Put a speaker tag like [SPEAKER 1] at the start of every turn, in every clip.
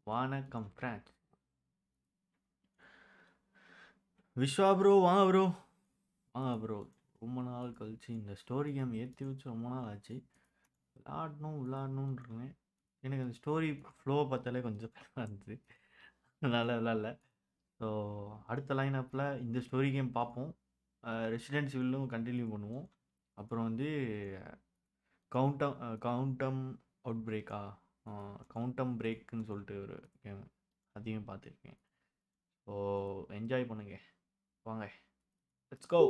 [SPEAKER 1] வணக்கம் friends. Vishwa bro வாங்க bro, வாங்க ப்ரோ. ரொம்ப நாள் கழிச்சு இந்த ஸ்டோரி கேம் ஏற்றி வச்சு ரொம்ப நாள் ஆச்சு. விளாடணுன்றேன். எனக்கு அந்த ஸ்டோரி ஃப்ளோவை பார்த்தாலே கொஞ்சம் பயமாக இருந்துச்சு. நல்லா விளாட்ல. ஸோ அடுத்த லைன் அப்பில் இந்த ஸ்டோரி கேம் பார்ப்போம். ரெசிடென்ட் சிவிலும் கண்டினியூ பண்ணுவோம். அப்புறம் வந்து கவுண்டம் அவுட் பிரேக்கா, கவுண்டம் பிரேக்குன்னு சொல்லிட்டு ஒரு கேம், அதையும் பார்த்துருக்கேன். ஸோ என்ஜாய் பண்ணுங்க, வாங்க லெட்ஸ் கோ.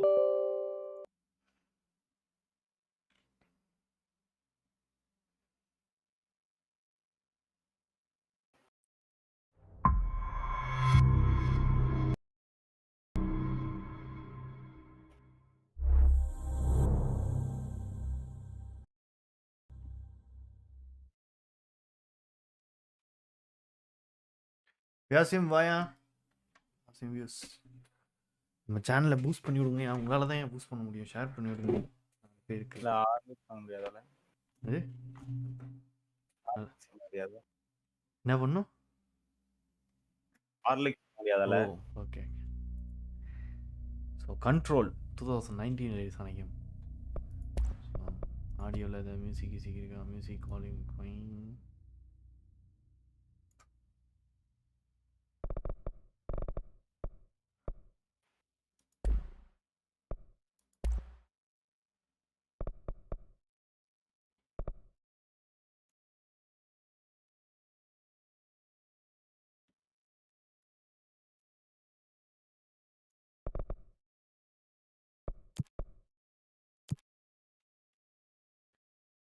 [SPEAKER 1] யாசிம் வாயா, யாசிம் வியூஸ் நம்ம சேனலை பூஸ்ட் பண்ணி விடுங்க. அவங்களால தான் ஏன் பூஸ்ட் பண்ண முடியும். ஷேர் பண்ணி விடுங்க.
[SPEAKER 2] இல்ல ஆர்மிஸ் பண்ண முடியாதுல.
[SPEAKER 1] அது
[SPEAKER 2] முடியாது.
[SPEAKER 1] என்ன பண்ணும்?
[SPEAKER 2] ஆர்லிக் முடியாதுல.
[SPEAKER 1] ஓகே. ஸோ கண்ட்ரோல் 2019 ரிலீஸ் ஆன கேம். ஆடியோவில் ஏதாவது மியூசிக் இருக்கா? Music volume queen.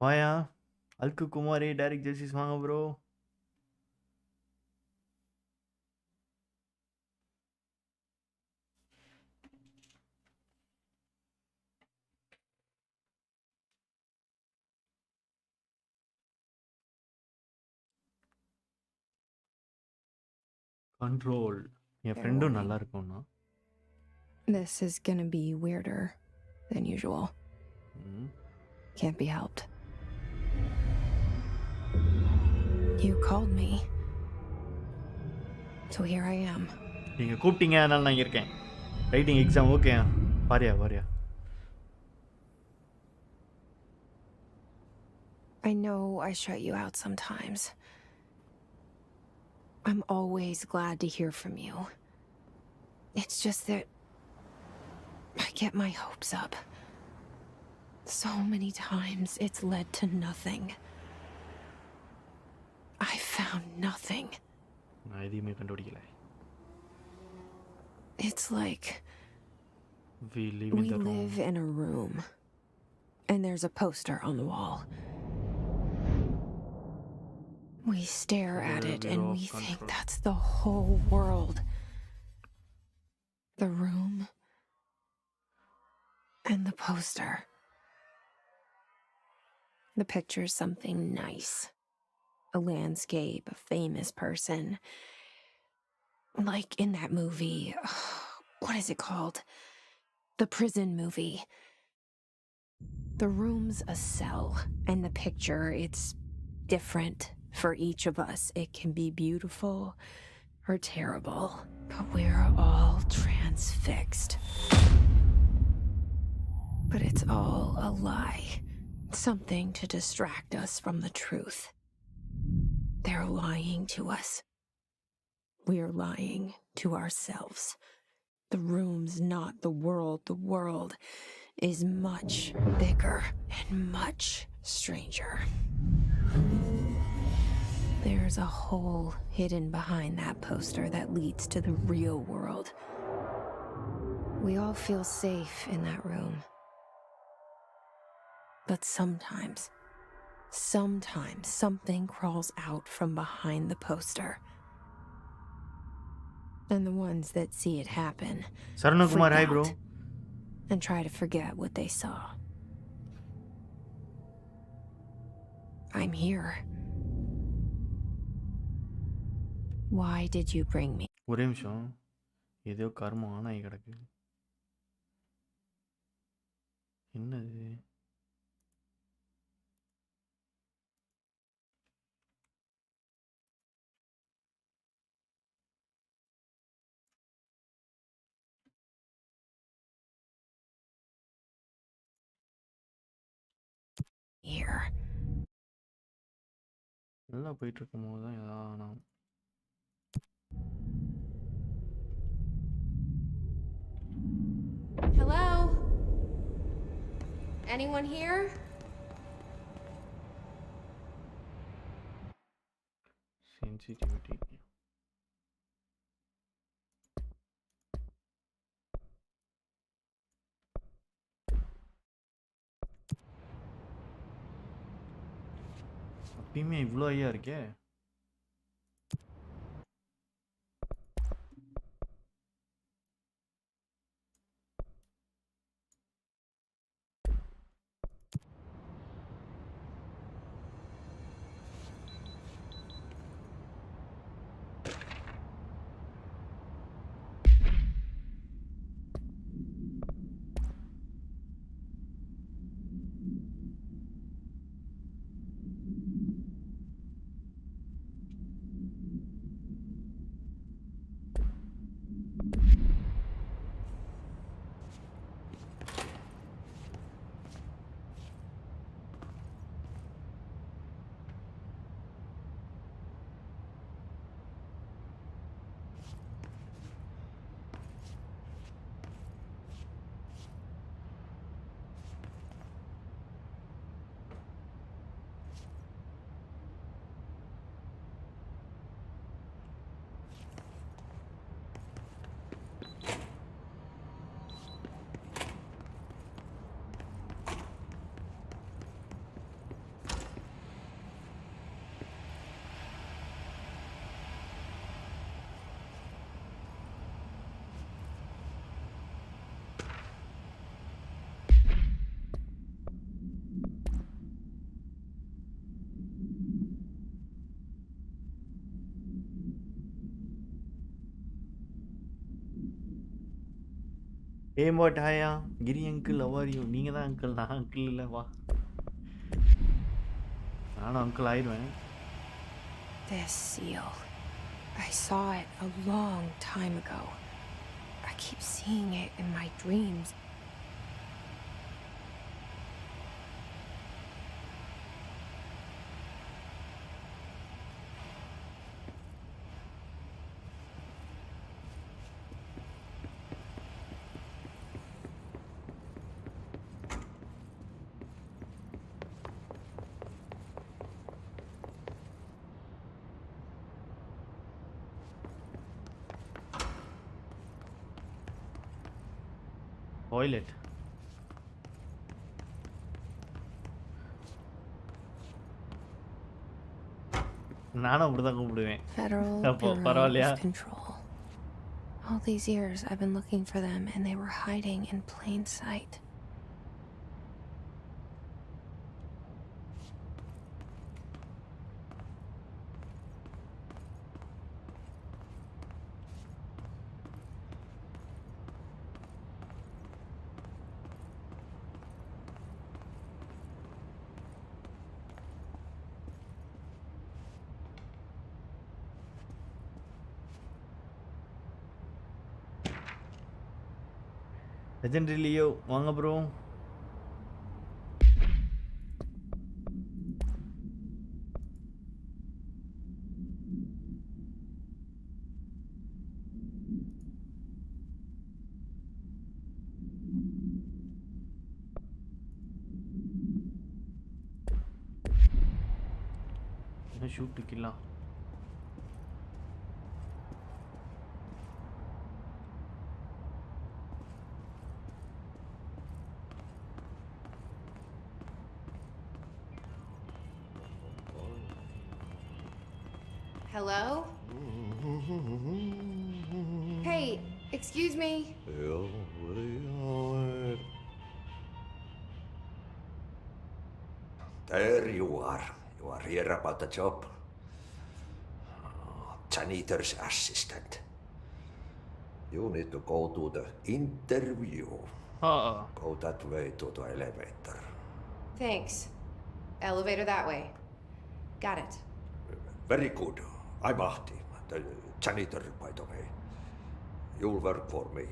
[SPEAKER 1] வாயா அல்கு குமாரி டைரக்ட் ஜெர்சிஸ் வாங்க ப்ரோ. கண்ட்ரோல் என் ஃப்ரெண்டும் நல்லா இருக்கும்னா.
[SPEAKER 3] This is gonna be weirder than usual. Can't be helped. You called me, so here I am.
[SPEAKER 1] நீங்க கூப்பிட்டீங்க, அதனால நான் இங்க இருக்கேன். Writing exam okay. Wadia.
[SPEAKER 3] I know I shut you out sometimes. I'm always glad to hear from you. It's just that I get my hopes up. So many times it's led to nothing. I found nothing.
[SPEAKER 1] நான் எதையுமே கண்டுபிடிக்கல.
[SPEAKER 3] It's like
[SPEAKER 1] we
[SPEAKER 3] live in a room and there's a poster on the wall. We stare at it and we think that's the whole world. The room and the poster. The picture's something nice. A landscape, a famous person. Like in that movie, what is it called? The prison movie. The room's a cell, and the picture, it's different for each of us. It can be beautiful or terrible, but we're all transfixed. But it's all a lie. Something to distract us from the truth. They're lying to us. We're lying to ourselves. The room's not the world. The world is much bigger and much stranger. There's a hole hidden behind that poster that leads to the real world. We all feel safe in that room. But sometimes something crawls out from behind the poster. And the ones that see it happen
[SPEAKER 1] Saranakumar, hi bro,
[SPEAKER 3] and try to forget what they saw. I'm here. Why did you bring me?
[SPEAKER 1] ஒரே நிமிஷம். ஏதோ கர்மம் ஆனாய் கிடக்கு. என்னது?
[SPEAKER 3] Here.
[SPEAKER 1] நல்லா போயிட்டு இருக்கும்போது தான் ஏதாவது
[SPEAKER 3] Hello? Anyone here?
[SPEAKER 1] சென்சிட்டிவிட்டி. அப்பயுமே இவ்வளோ ஐயா இருக்கே. ஏம்பாட் ஹாயா கிரி அங்கிள் அவாரியோ. நீங்கள் தான் அங்கிள், நான் அங்கிள் இல்லை. வா, நானும் அங்கிள் ஆயிடுவேன்.
[SPEAKER 3] This seal. I saw it a long time ago. I keep seeing it in my dreams.
[SPEAKER 1] Toilet. நானும் அப்படிதான் கூப்பிடுவேன்.
[SPEAKER 3] Federal
[SPEAKER 1] அப்போ
[SPEAKER 3] Bureau
[SPEAKER 1] பரவாயில்லையா?
[SPEAKER 3] of Control. All these years I've been looking for them and they were hiding in plain sight.
[SPEAKER 1] Legendary Leo வாங்க bro. என்ன shoot கில்லாம்.
[SPEAKER 3] Hello? Hey, excuse me.
[SPEAKER 4] There you are. You are here about the job. Janitor's assistant. You need to go to the interview. Go that way to the elevator.
[SPEAKER 5] Thanks. Elevator that way. Got it.
[SPEAKER 4] Very good. I'm Ahti, the janitor, by the way. You'll work for me.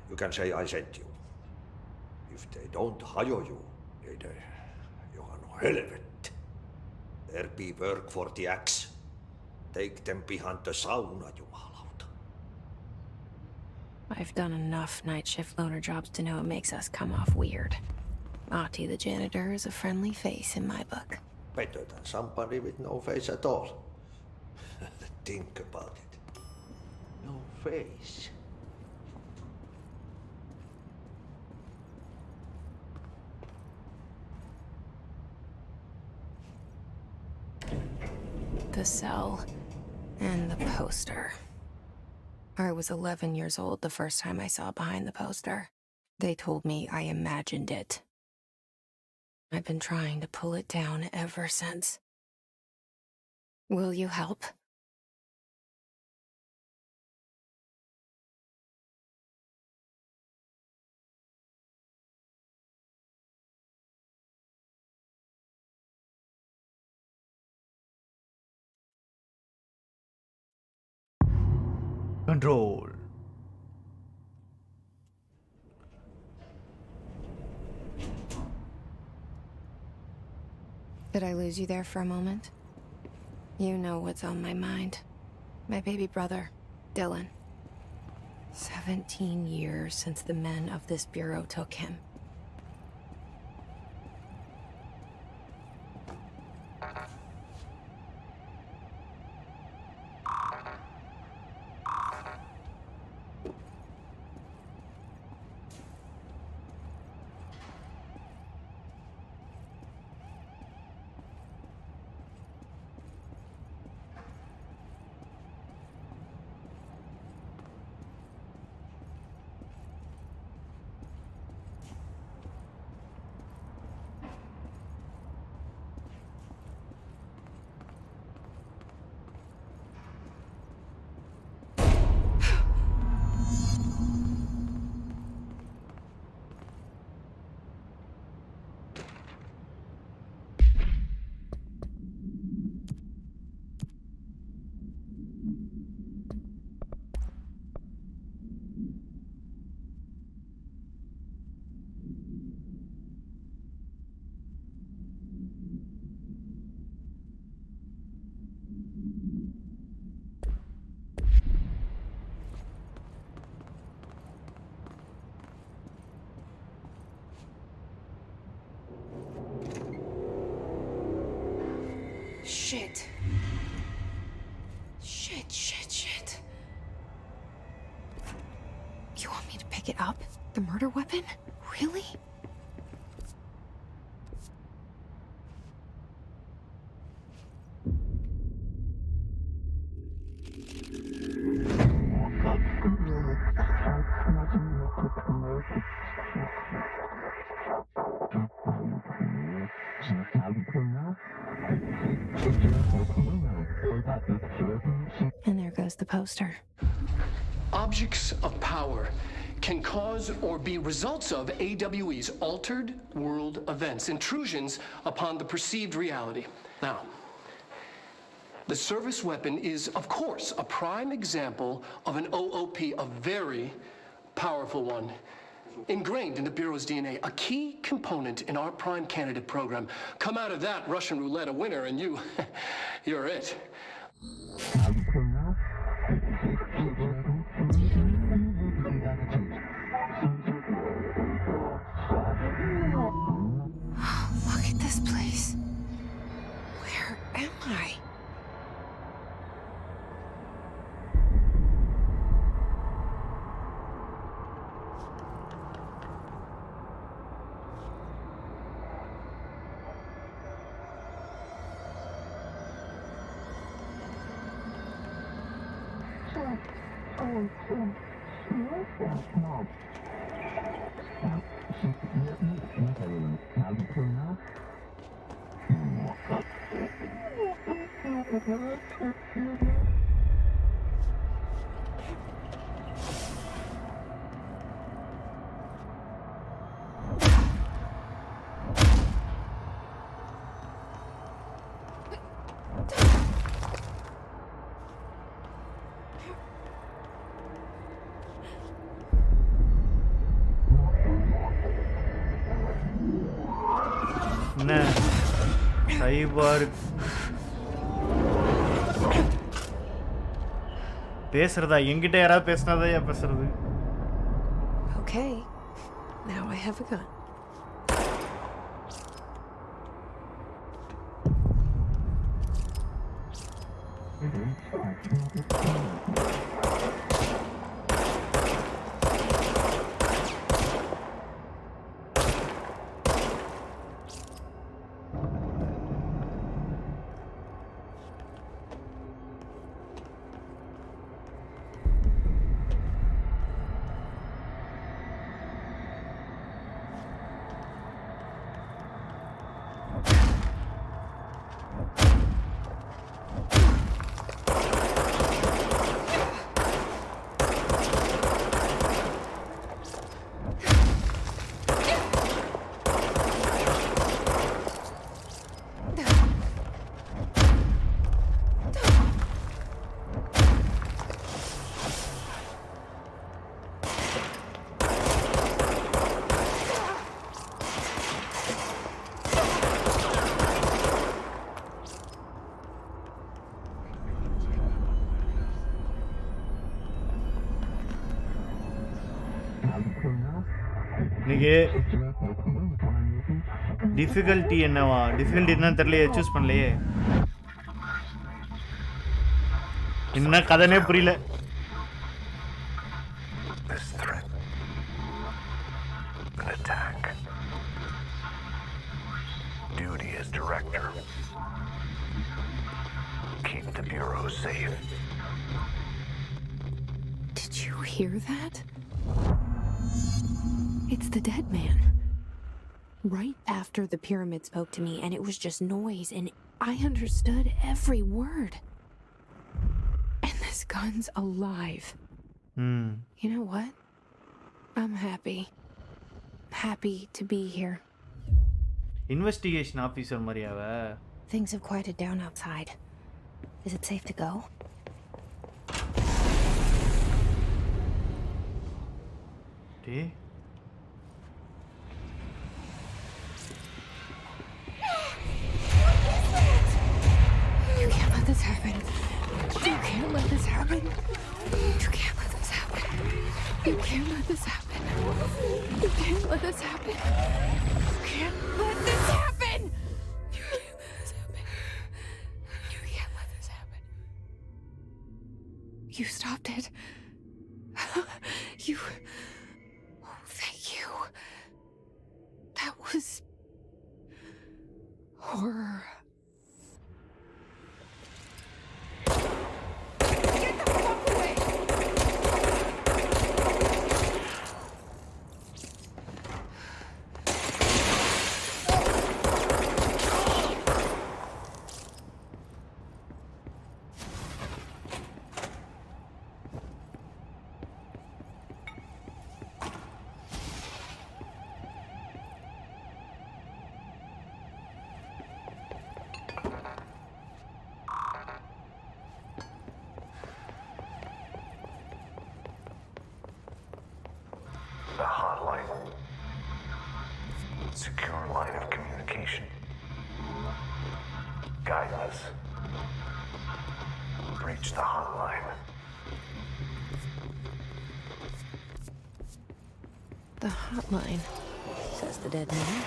[SPEAKER 4] You can say I sent you. If they don't hire you, niin Johan on helvet. There be work for the axe. Take them behind the sauna, jumalauta.
[SPEAKER 3] I've done enough night shift loner jobs to know it makes us come off weird. Ahti the janitor is a friendly face in my book.
[SPEAKER 4] Better than somebody with no face at all. Think about it. No face.
[SPEAKER 3] The cell and the poster. I was 11 years old the first time I saw behind the poster. They told me I imagined it. I've been trying to pull it down ever since. Will you help?
[SPEAKER 1] Control.
[SPEAKER 3] Did I lose you there for a moment? You know what's on my mind. My baby brother, Dylan. 17 years since the men of this bureau took him. Shit. Shit. You want me to pick it up? The murder weapon? Really? And there goes the poster.
[SPEAKER 6] Objects of power can cause or be results of AWE's altered world events, intrusions upon the perceived reality. Now, the service weapon is, of course, a prime example of an OOP, a very powerful one, ingrained in the Bureau's DNA, a key component in our prime candidate program. Come out of that Russian roulette a winner and you're it.
[SPEAKER 3] Look at this place. Where am I?
[SPEAKER 1] என்ன cyborg பேசுறதா? என்கிட்ட யாராவது பேசினாதான் ஏன் பேசுறது?
[SPEAKER 3] Okay, now I have a gun.
[SPEAKER 1] இன்னைக்கு difficulty என்னவா? Difficulty என்னன்னு தெரியலையே, சூஸ் பண்ணலையே. என்ன கதைனே புரியல.
[SPEAKER 7] This threat. An attack. Duty as director. Keep the Bureau safe.
[SPEAKER 3] Did you hear that? It's the dead man. Right after the pyramid spoke to me, and it was just noise, and I understood every word. And this gun's alive. You know what? I'm happy. Happy to be here.
[SPEAKER 1] Investigation officer மாதிரியாவ?
[SPEAKER 3] Things have quieted down outside. Is it safe to go?
[SPEAKER 1] Day
[SPEAKER 3] You can't let this happen. You can't let this happen. You can't let this happen. You can't let this happen. You can't let this happen. You can't let this happen. You can't let this happen. You can't let this happen. You stopped it. You... Oh, thank you. That was... horror.
[SPEAKER 7] The hotline. Secure line of communication. Guide us. Reach the hotline.
[SPEAKER 3] The hotline, says the dead man.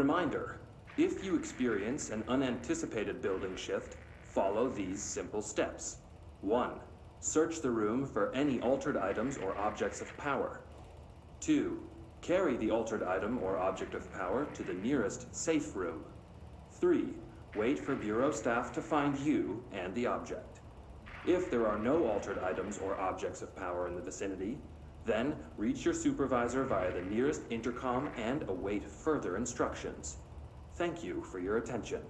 [SPEAKER 8] reminder, if you experience an unanticipated building shift, follow these simple steps. 1. Search the room for any altered items or objects of power. 2. Carry the altered item or object of power to the nearest safe room. 3. Wait for Bureau staff to find you and the object. If there are no altered items or objects of power in the vicinity, then reach your supervisor via the nearest intercom and await further instructions. Thank you for your attention.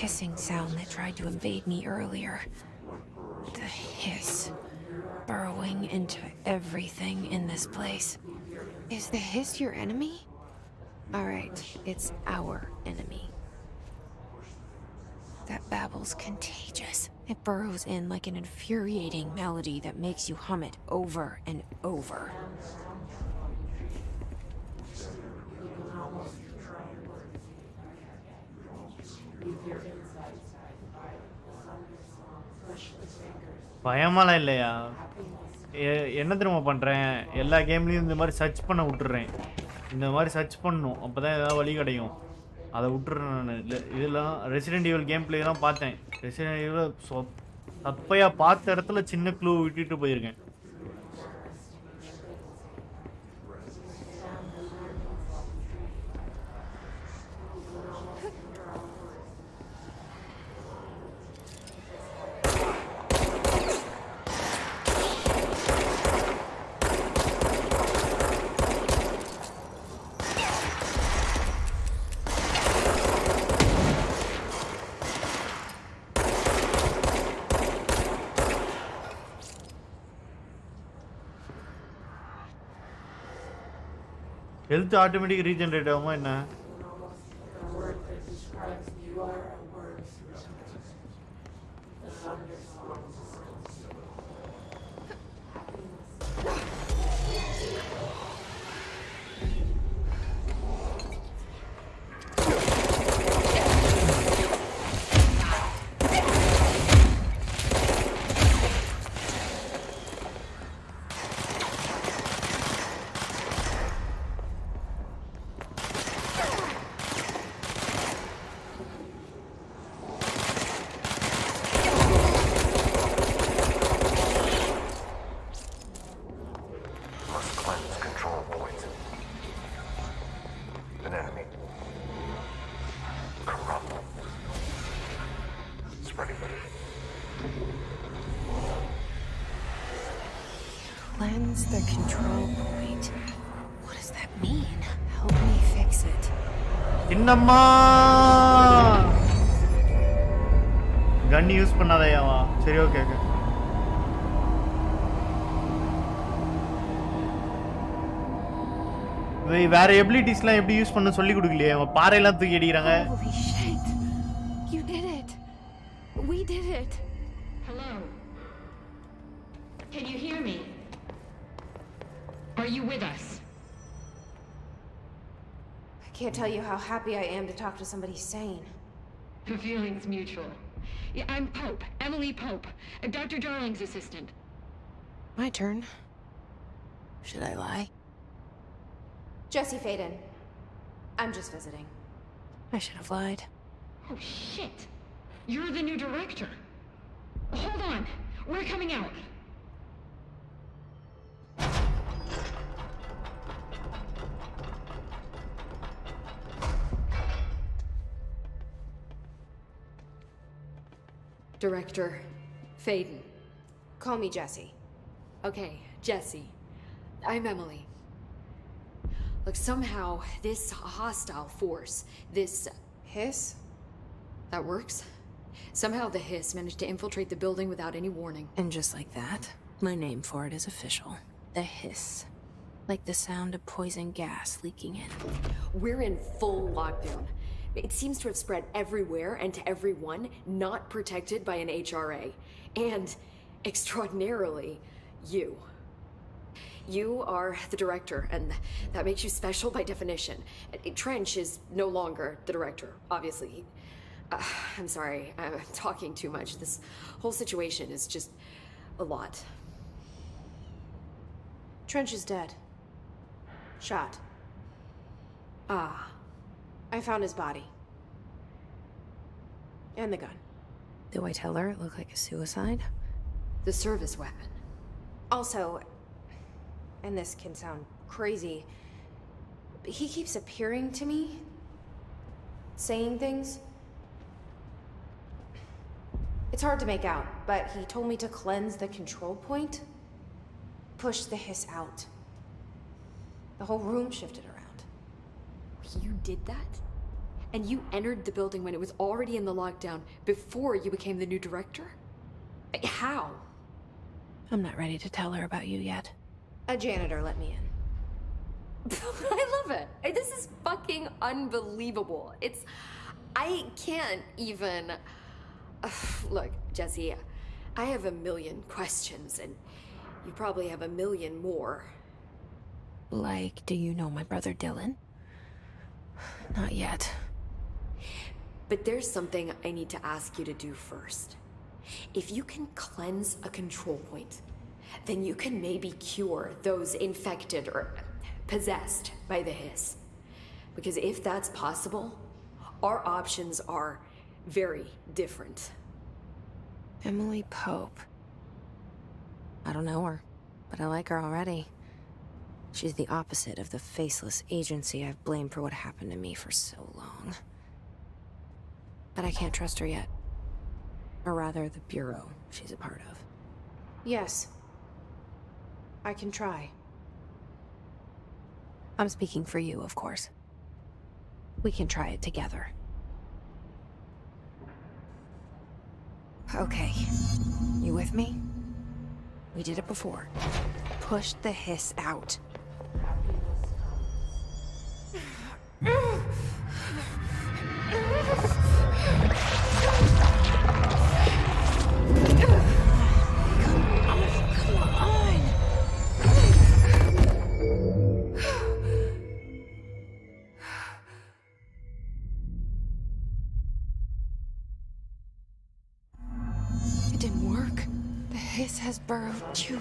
[SPEAKER 3] Hissing sound that tried to invade me earlier. The hiss, burrowing into everything in this place.
[SPEAKER 5] Is the hiss your enemy? Alright, it's our enemy.
[SPEAKER 3] That babble's contagious. It burrows in like an infuriating melody that makes you hum it over and over.
[SPEAKER 1] பயமாலாம் இல்லையா? என்ன தெரியுமா பண்றேன்? எல்லா கேம்லயும் இந்த மாதிரி search பண்ண விட்டுறேன். இந்த மாதிரி சர்ச் பண்ணணும். அப்பதான் ஏதாவது வழி கிடைக்கும். அதை விட்டுறேன் நான். இதெல்லாம் ரெசிடென்ட் ஈவில் கேம் பிளேலாம் பார்த்தேன். ரெசிடென்ட் ஈவில் தப்பையா பார்த்த இடத்துல சின்ன க்ளூ விட்டுட்டு போயிருக்கேன். ஹெல்த் ஆட்டோமேட்டிக் ரீஜெனரேட் ஆகுமா என்ன?
[SPEAKER 3] Cleanse the control point. What does that mean? Help me fix it.
[SPEAKER 1] Innamma! Gun use பண்ணாதயாவா? சரி ஓகே ஓகே. வேற எபிலிட்டிஸ்லாம் எப்படி யூஸ் பண்ண சொல்லி கொடுக்கலையே. அவன் பாறையெல்லாம் தூக்கி அடிக்கிறாங்க.
[SPEAKER 3] Holy shit. You did it. We did it.
[SPEAKER 9] Hello. Can you hear me? Are you with us?
[SPEAKER 5] I can't tell you how happy I am to talk to somebody sane.
[SPEAKER 9] The feeling's mutual. Yeah, I'm Pope, Emily Pope, Dr. Darling's assistant.
[SPEAKER 3] My turn. Should I lie?
[SPEAKER 5] Jesse Faden. I'm just visiting.
[SPEAKER 3] I should have lied.
[SPEAKER 9] Oh, shit. You're the new director. Hold on. We're coming out.
[SPEAKER 10] Director Faden.
[SPEAKER 5] Call me Jesse.
[SPEAKER 10] Okay, Jesse. I'm Emily. Look, somehow this hostile force, this
[SPEAKER 5] Hiss?
[SPEAKER 10] that works. Somehow the hiss managed to infiltrate the building without any warning.
[SPEAKER 3] And just like that, my name for it is official. The hiss. Like the sound of poison gas leaking in.
[SPEAKER 10] We're in full lockdown. It seems to have spread everywhere and to everyone not protected by an HRA. And, extraordinarily, you. You are the director, and that makes you special by definition. Trench is no longer the director, obviously. I'm sorry, I'm talking too much. This whole situation is just a lot.
[SPEAKER 5] Trench is dead. Shot.
[SPEAKER 10] Ah.
[SPEAKER 5] I found his body. And the gun.
[SPEAKER 3] Do I tell her it looked like a suicide?
[SPEAKER 10] The service weapon.
[SPEAKER 5] Also, and this can sound crazy, but he keeps appearing to me, saying things. It's hard to make out, but he told me to cleanse the control point, push the hiss out. The whole room shifted around.
[SPEAKER 10] You did that? And you entered the building when it was already in the lockdown before you became the new director? How?
[SPEAKER 3] I'm not ready to tell her about you yet.
[SPEAKER 5] A janitor let me in.
[SPEAKER 10] I love it. This is fucking unbelievable. I can't even... Look, Jesse, I have a million questions, and you probably have a million more.
[SPEAKER 3] Like, do you know my brother Dylan? Not yet.
[SPEAKER 10] But there's something I need to ask you to do first. If you can cleanse a control point, then you can maybe cure those infected or possessed by the hiss. Because if that's possible, our options are very different.
[SPEAKER 3] Emily Pope. I don't know her, but I like her already. She's the opposite of the faceless agency I've blamed for what happened to me for so long. But I can't trust her yet. Or rather, the bureau she's a part of.
[SPEAKER 5] Yes. I can try.
[SPEAKER 3] I'm speaking for you, of course. We can try it together. Okay. You with me? We did it before. Push the hiss out. It didn't work. The hiss has burrowed too.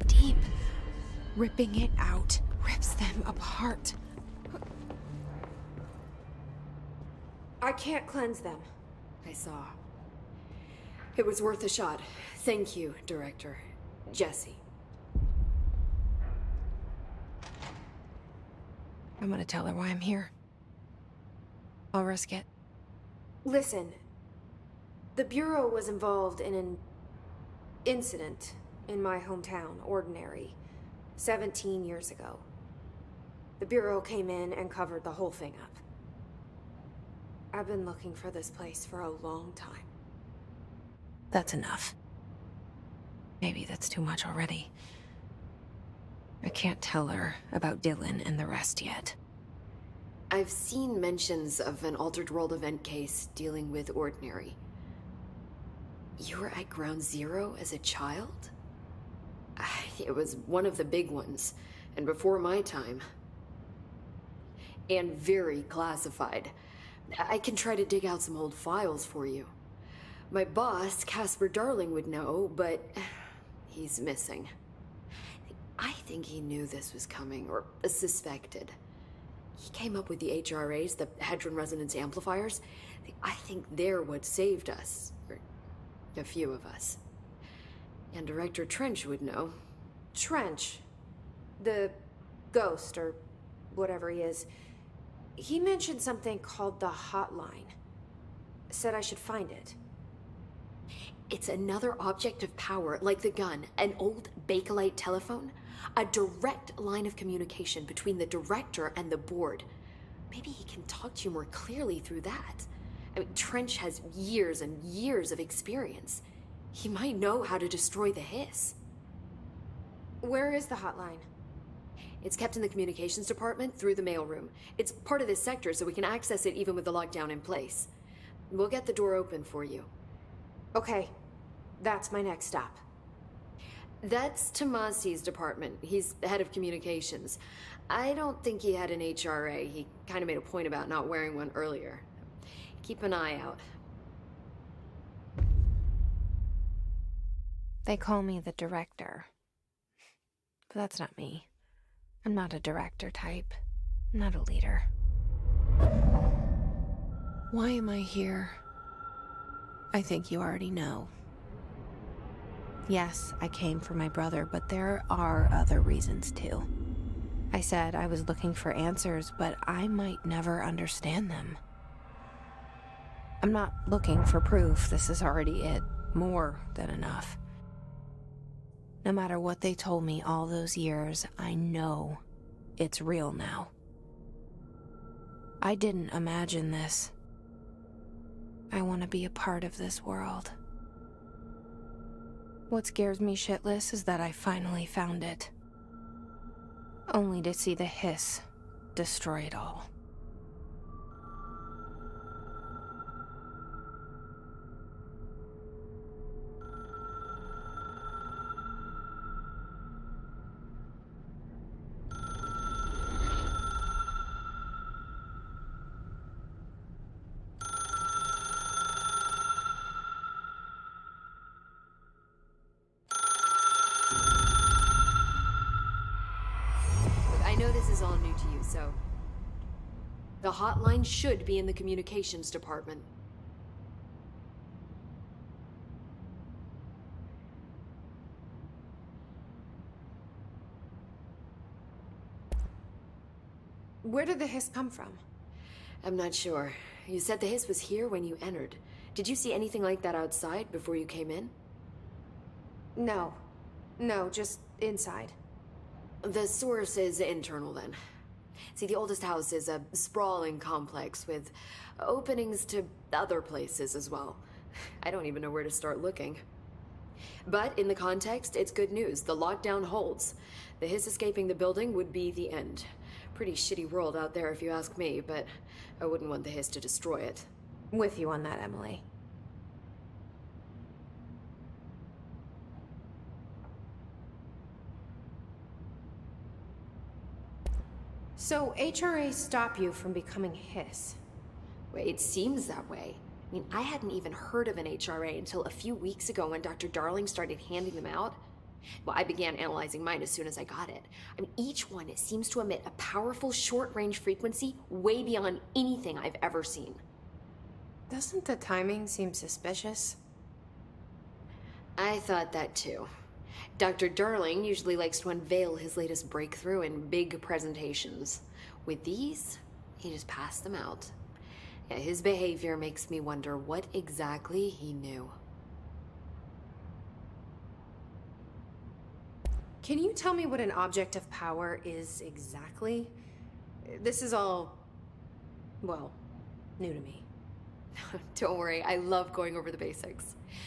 [SPEAKER 3] Deep. Ripping it out rips them apart.
[SPEAKER 5] I can't cleanse them.
[SPEAKER 10] I saw. It was worth a shot. Thank you, Director. Jesse.
[SPEAKER 3] I'm gonna tell her why I'm here. I'll risk it.
[SPEAKER 5] Listen, the Bureau was involved in an incident in my hometown, Ordinary, 17 years ago. The Bureau came in and covered the whole thing up. I've been looking for this place for a long time.
[SPEAKER 3] That's enough. Maybe that's too much already. I can't tell her about Dylan and the rest yet.
[SPEAKER 10] I've seen mentions of an Altered World event case dealing with Ordinary. You were at Ground Zero as a child? It was one of the big ones, and before my time. And very classified. I can try to dig out some old files for you. My boss, Casper Darling, would know, but he's missing. I think he knew this was coming, or suspected. He came up with the HRAs, the Hadron Resonance Amplifiers. I think they're what saved us. Or a few of us. And Director Trench would know.
[SPEAKER 5] Trench. The ghost, or whatever he is. He mentioned something called the Hotline. Said I should find it.
[SPEAKER 10] It's another object of power, like the gun, an old Bakelite telephone. A direct line of communication between the director and the board. Maybe he can talk to you more clearly through that. I mean, Trench has years and years of experience. He might know how to destroy the hiss.
[SPEAKER 5] Where is the hotline?
[SPEAKER 10] It's kept in the communications department through the mailroom. It's part of this sector, so we can access it even with the lockdown in place. We'll get the door open for you.
[SPEAKER 5] Okay, that's my next stop.
[SPEAKER 10] That's Tomasi's department. He's the head of communications. I don't think he had an HRA. He kind of made a point about not wearing one earlier. Keep an eye out.
[SPEAKER 3] They call me the director. But that's not me. I'm not a director type. I'm not a leader. Why am I here? I think you already know. Yes, I came for my brother, but there are other reasons too. I said I was looking for answers, but I might never understand them. I'm not looking for proof. This is already it. More than enough. No matter what they told me all those years, I know it's real now. I didn't imagine this. I want to be a part of this world. What scares me shitless is that I finally found it. Only to see the hiss destroy it all.
[SPEAKER 10] I know this is all new to you, so... The hotline should be in the communications department.
[SPEAKER 5] Where did the hiss come from?
[SPEAKER 10] I'm not sure. You said the hiss was here when you entered. Did you see anything like that outside before you came in?
[SPEAKER 5] No. No, just inside.
[SPEAKER 10] The source is internal, then. See, the oldest house is a sprawling complex with openings to other places as well. I don't even know where to start looking. But in the context, it's good news. The lockdown holds. The hiss escaping the building would be the end. Pretty shitty world out there if you ask me, but I wouldn't want the hiss to destroy it.
[SPEAKER 5] With you on that, Emily. So, HRA stop you from becoming hiss?
[SPEAKER 10] Well, it seems that way. I mean, I hadn't even heard of an HRA until a few weeks ago when Dr. Darling started handing them out. Well, I began analyzing mine as soon as I got it. I mean, each one seems to emit a powerful short-range frequency way beyond anything I've ever seen.
[SPEAKER 5] Doesn't the timing seem suspicious?
[SPEAKER 10] I thought that too. Dr. Darling usually likes to unveil his latest breakthrough in big presentations. With these, he just passed them out. Yeah, his behavior makes me wonder what exactly he knew.
[SPEAKER 5] Can you tell me what an object of power is exactly? This is all, well, new to me.
[SPEAKER 10] Don't worry, I love going over the basics.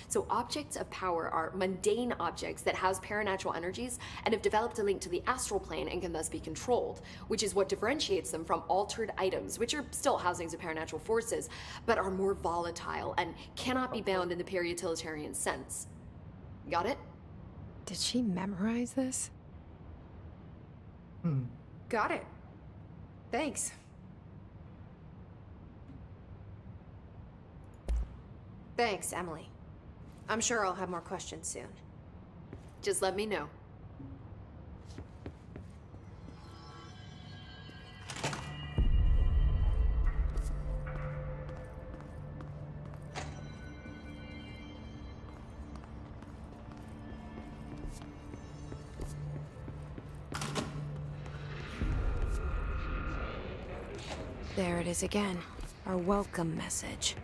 [SPEAKER 10] So objects of power are mundane objects that house paranatural energies and have developed a link to the astral plane and can thus be controlled, which is what differentiates them from altered items, which are still housings of paranatural forces, but are more volatile and cannot be bound in the pure utilitarian sense. Got it?
[SPEAKER 3] Did she memorize this?
[SPEAKER 5] Got it. Thanks. Thanks, Emily. I'm sure I'll have more questions soon.
[SPEAKER 10] Just let me know.
[SPEAKER 3] There it is again. Our welcome message.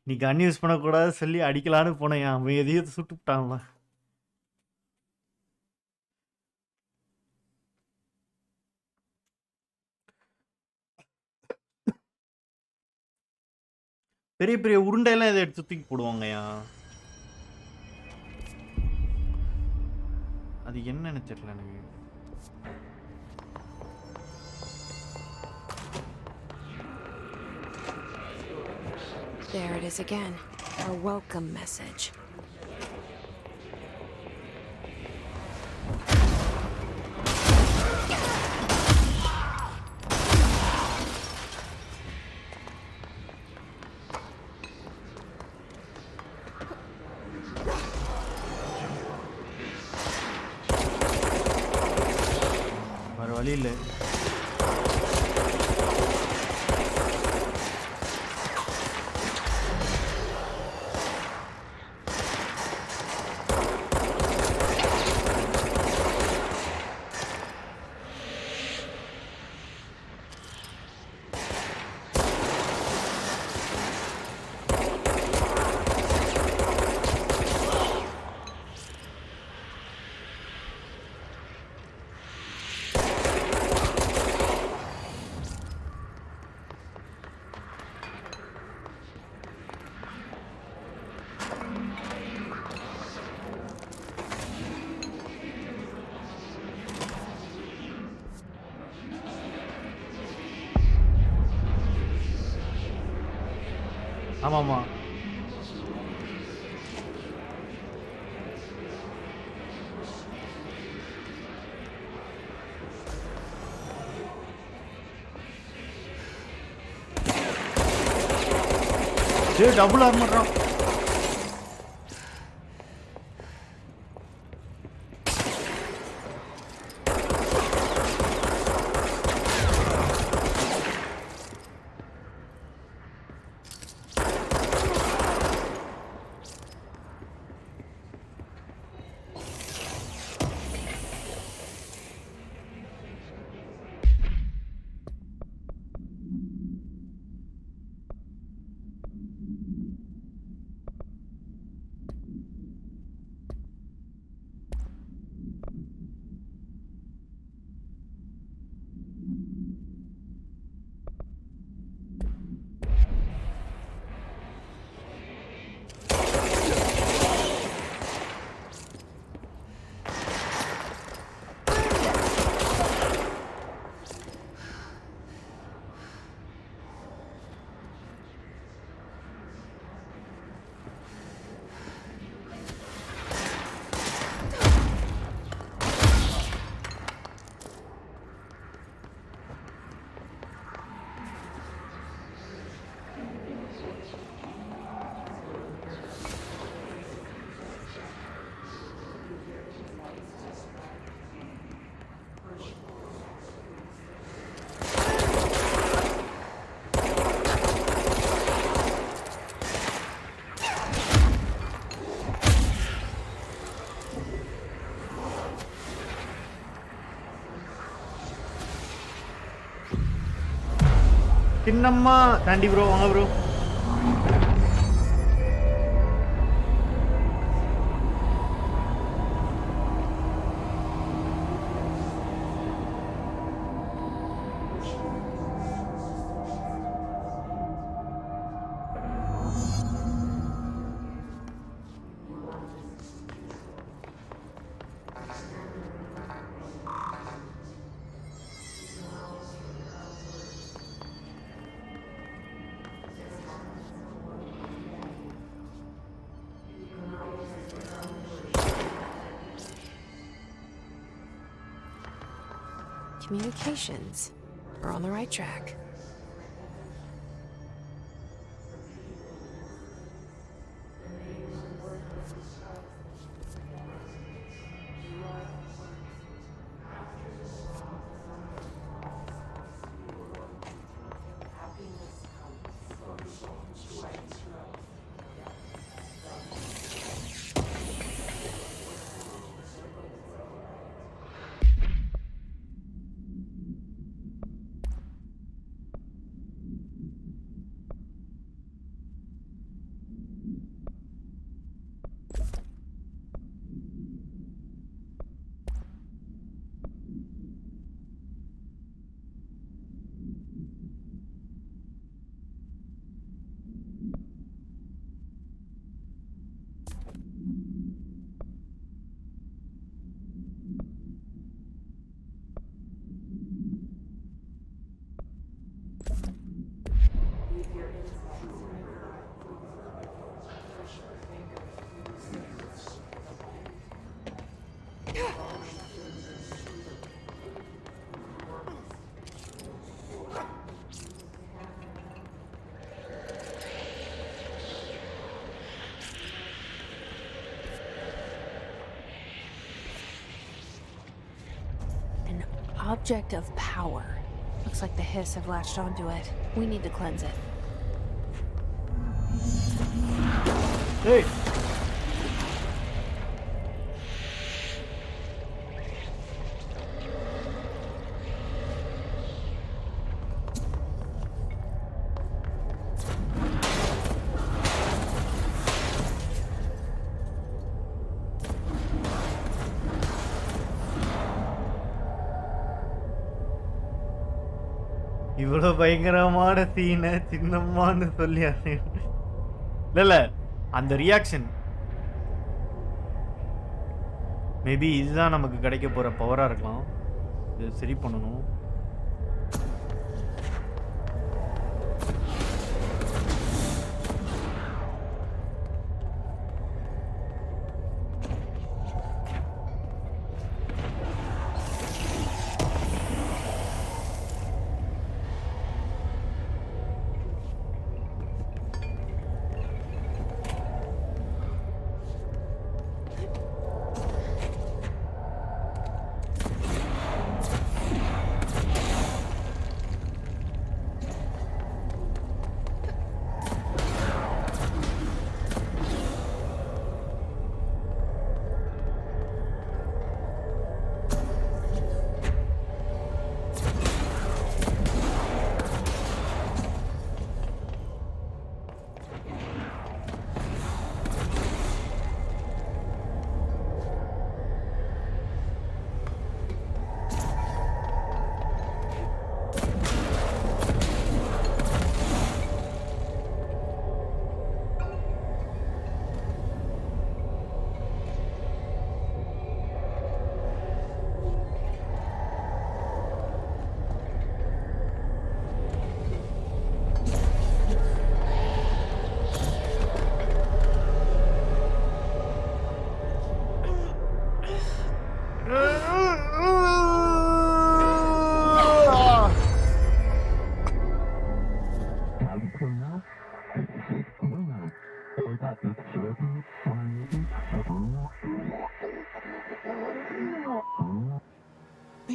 [SPEAKER 1] நீ கன் use பண்ணக்கூடாது சொல்லி அடிக்கலான்னு போனேன். அவன் எதையோ சுட்டுட்டான்ல. பெரிய பெரிய உருண்டையெல்லாம் இதை எடுத்து தூக்கி போடுவாங்கயா. அது என்னன்னு தெரியல எனக்கு.
[SPEAKER 3] There it is again. Our welcome message.
[SPEAKER 1] வேற வழி இல்லை. ஆமாமா. டேய் டபுள் ஆர்மர்ரா. சின்னம்மா சாண்டி ப்ரோ வாங்க bro.
[SPEAKER 5] Communications. We're on the right track. Object of power. Looks like the hiss have latched onto it. We need to cleanse it.
[SPEAKER 1] Hey. இவ்வளோ பயங்கரமான சீனை சின்னம்மான்னு சொல்லி இல்ல அந்த ரியாக்ஷன் மேபி இதுதான் நமக்கு கிடைக்க போற பவரா இருக்கலாம். இது சரி பண்ணணும்.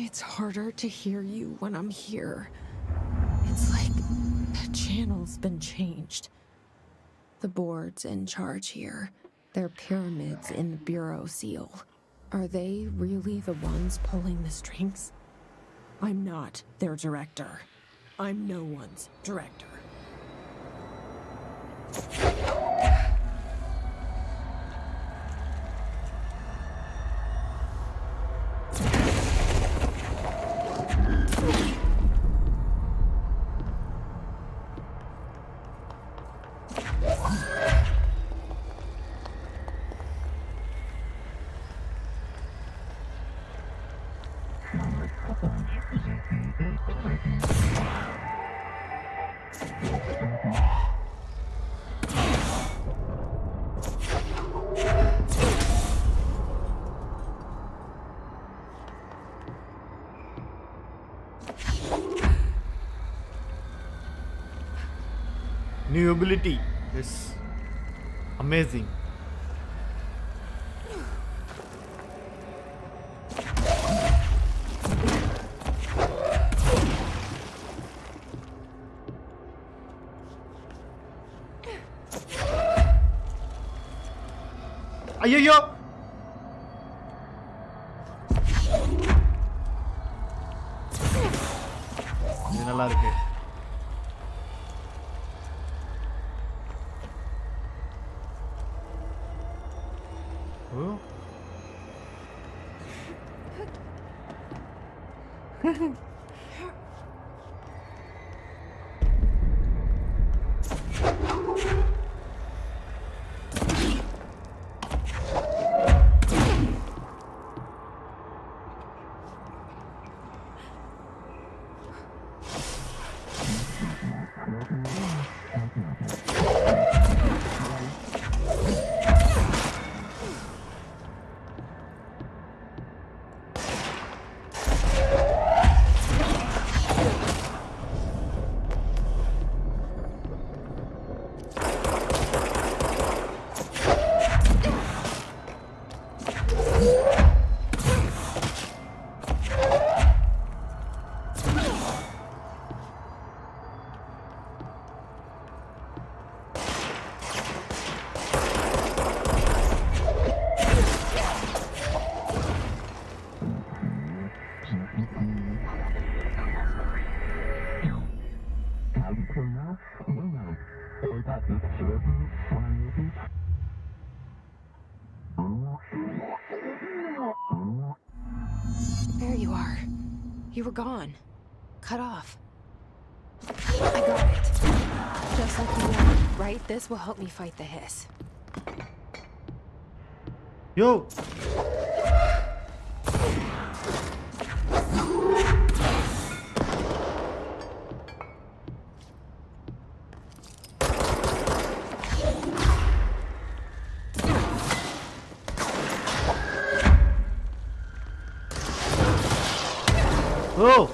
[SPEAKER 3] It's harder to hear you when I'm here. It's like the channel's been changed. The board's in charge here. They're pyramids in the Bureau seal. Are they really the ones pulling the strings? I'm not their director. I'm no one's director.
[SPEAKER 1] New ability is amazing. ஐயோ இது நல்லா இருக்கு. Oh.
[SPEAKER 3] There you are. You were gone. Cut off. I got it. Just like you wanted, right? This will help me fight the hiss.
[SPEAKER 1] Yo! Oh!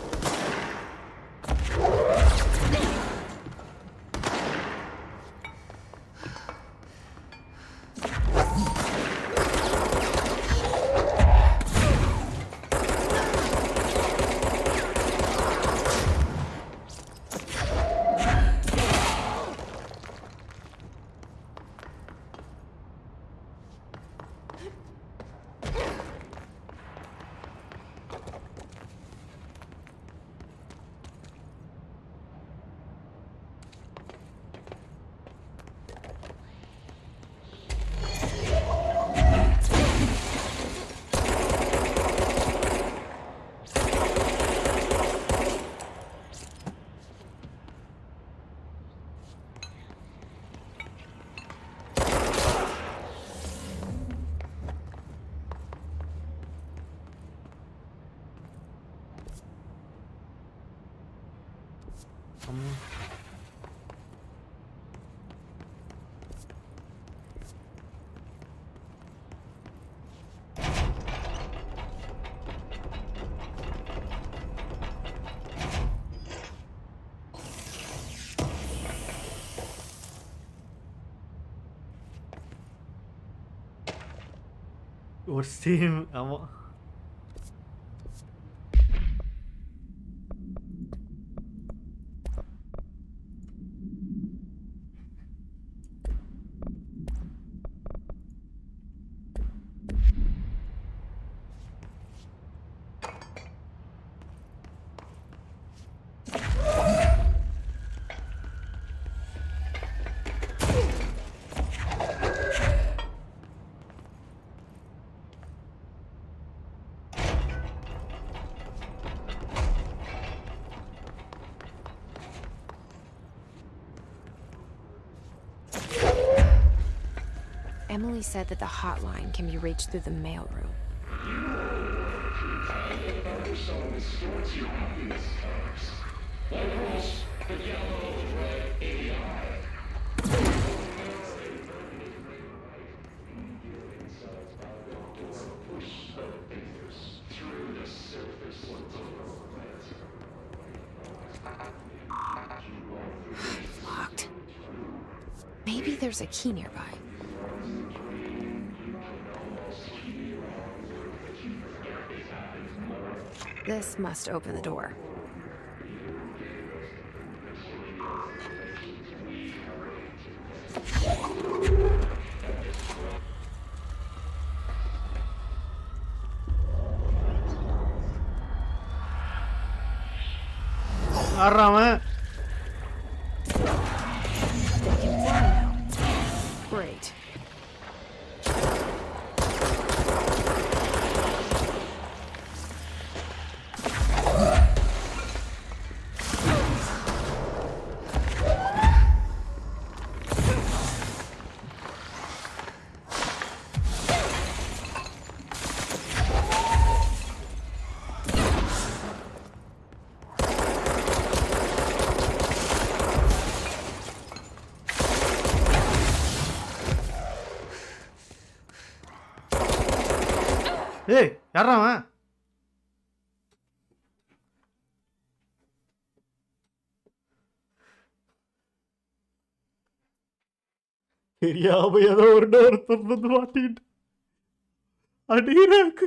[SPEAKER 1] ஒரு steam ஆமா
[SPEAKER 5] Emily said that the hotline can be reached through the mailroom. Locked. Maybe there's a key nearby. This must open the door.
[SPEAKER 1] ஆறாம
[SPEAKER 5] They can fly now. Great.
[SPEAKER 1] ஏய் யாரா அவன் தெரியாம ஏதோ ஒரு door திறந்து மாட்டிட்டு அடிக்கிறாக்கு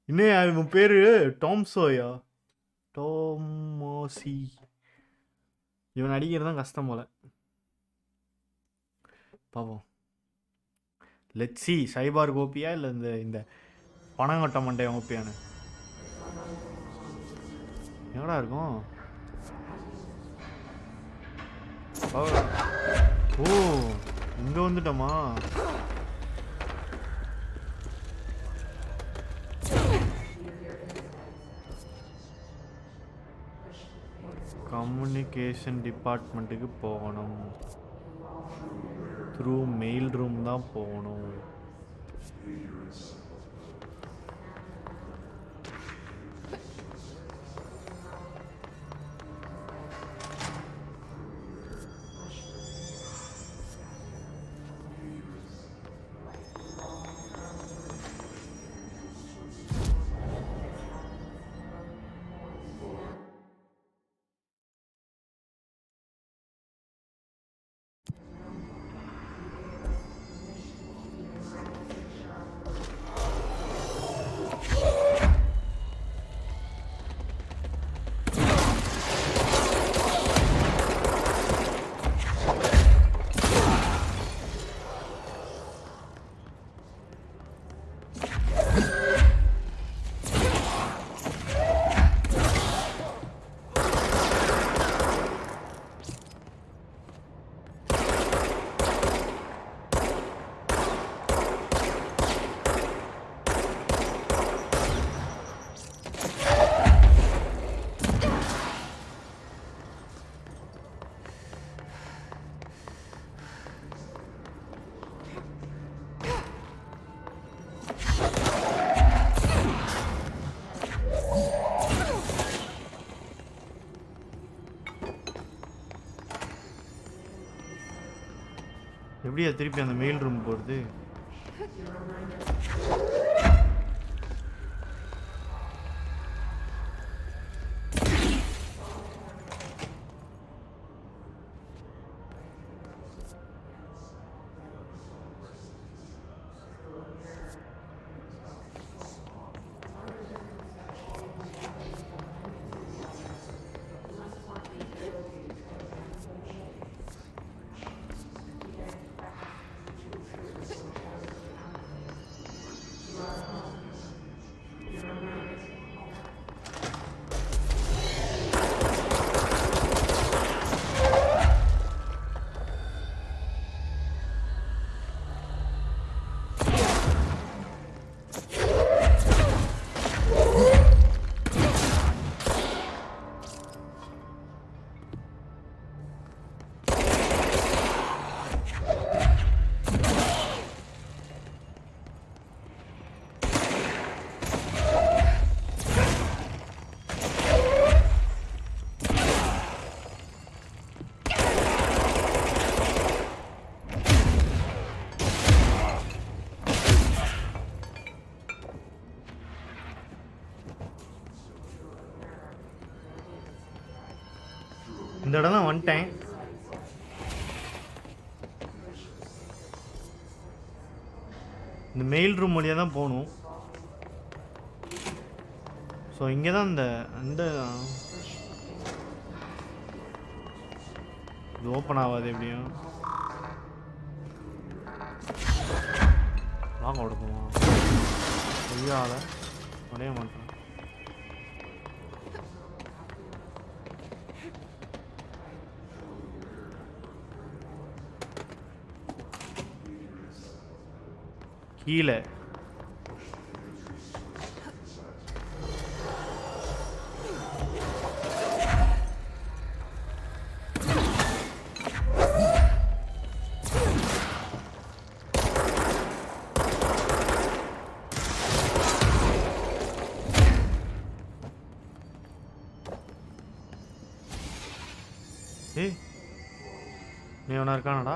[SPEAKER 1] இன்னும் இவன் பேரு டாம்சோயா டோமோசி இவன் அடிக்கிறது தான் கஷ்டம் போல பாப்போம் லெட்ஸி சைபார்க் ஓபியா இல்லை இந்த பனங்கொட்டை மண்டையம் ஓபியானு எங்கடா இருக்கும் ஓ இங்க வந்துட்டோமா கம்யூனிகேஷன் டிபார்ட்மெண்ட்டுக்கு போகணும் த்ரூ மெயில் ரூம் தான் போகணும் எப்படியா திருப்பி அந்த மெயில் ரூம் போகிறது இந்த இடம் தான் வந்துட்டேன். இந்த மெயில் ரூம் வழியாக தான் போகணும். ஸோ இங்கே தான் அந்த இது ஓப்பன் ஆகாது எப்படியும். வாங்க கொடுக்குமா ஐயால உடைய மாட்டேன். கீழே ஏய் நீ ஒன்றா இருக்கானடா.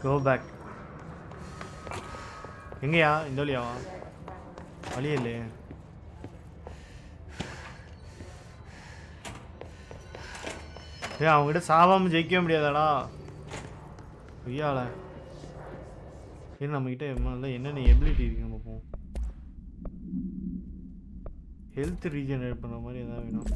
[SPEAKER 1] Go back. எங்கயா இந்த வழியாவா? வழி இல்லையே. அவங்ககிட்ட சாவாம ஜெயிக்க முடியாதாடா ஐயால. நம்மகிட்ட என்னென்ன எபிலிட்டி இருக்கு நம்ம போவோம். ஹெல்த் ரீஜெனரேட் பண்ணுற மாதிரி எதாவது வேணும்.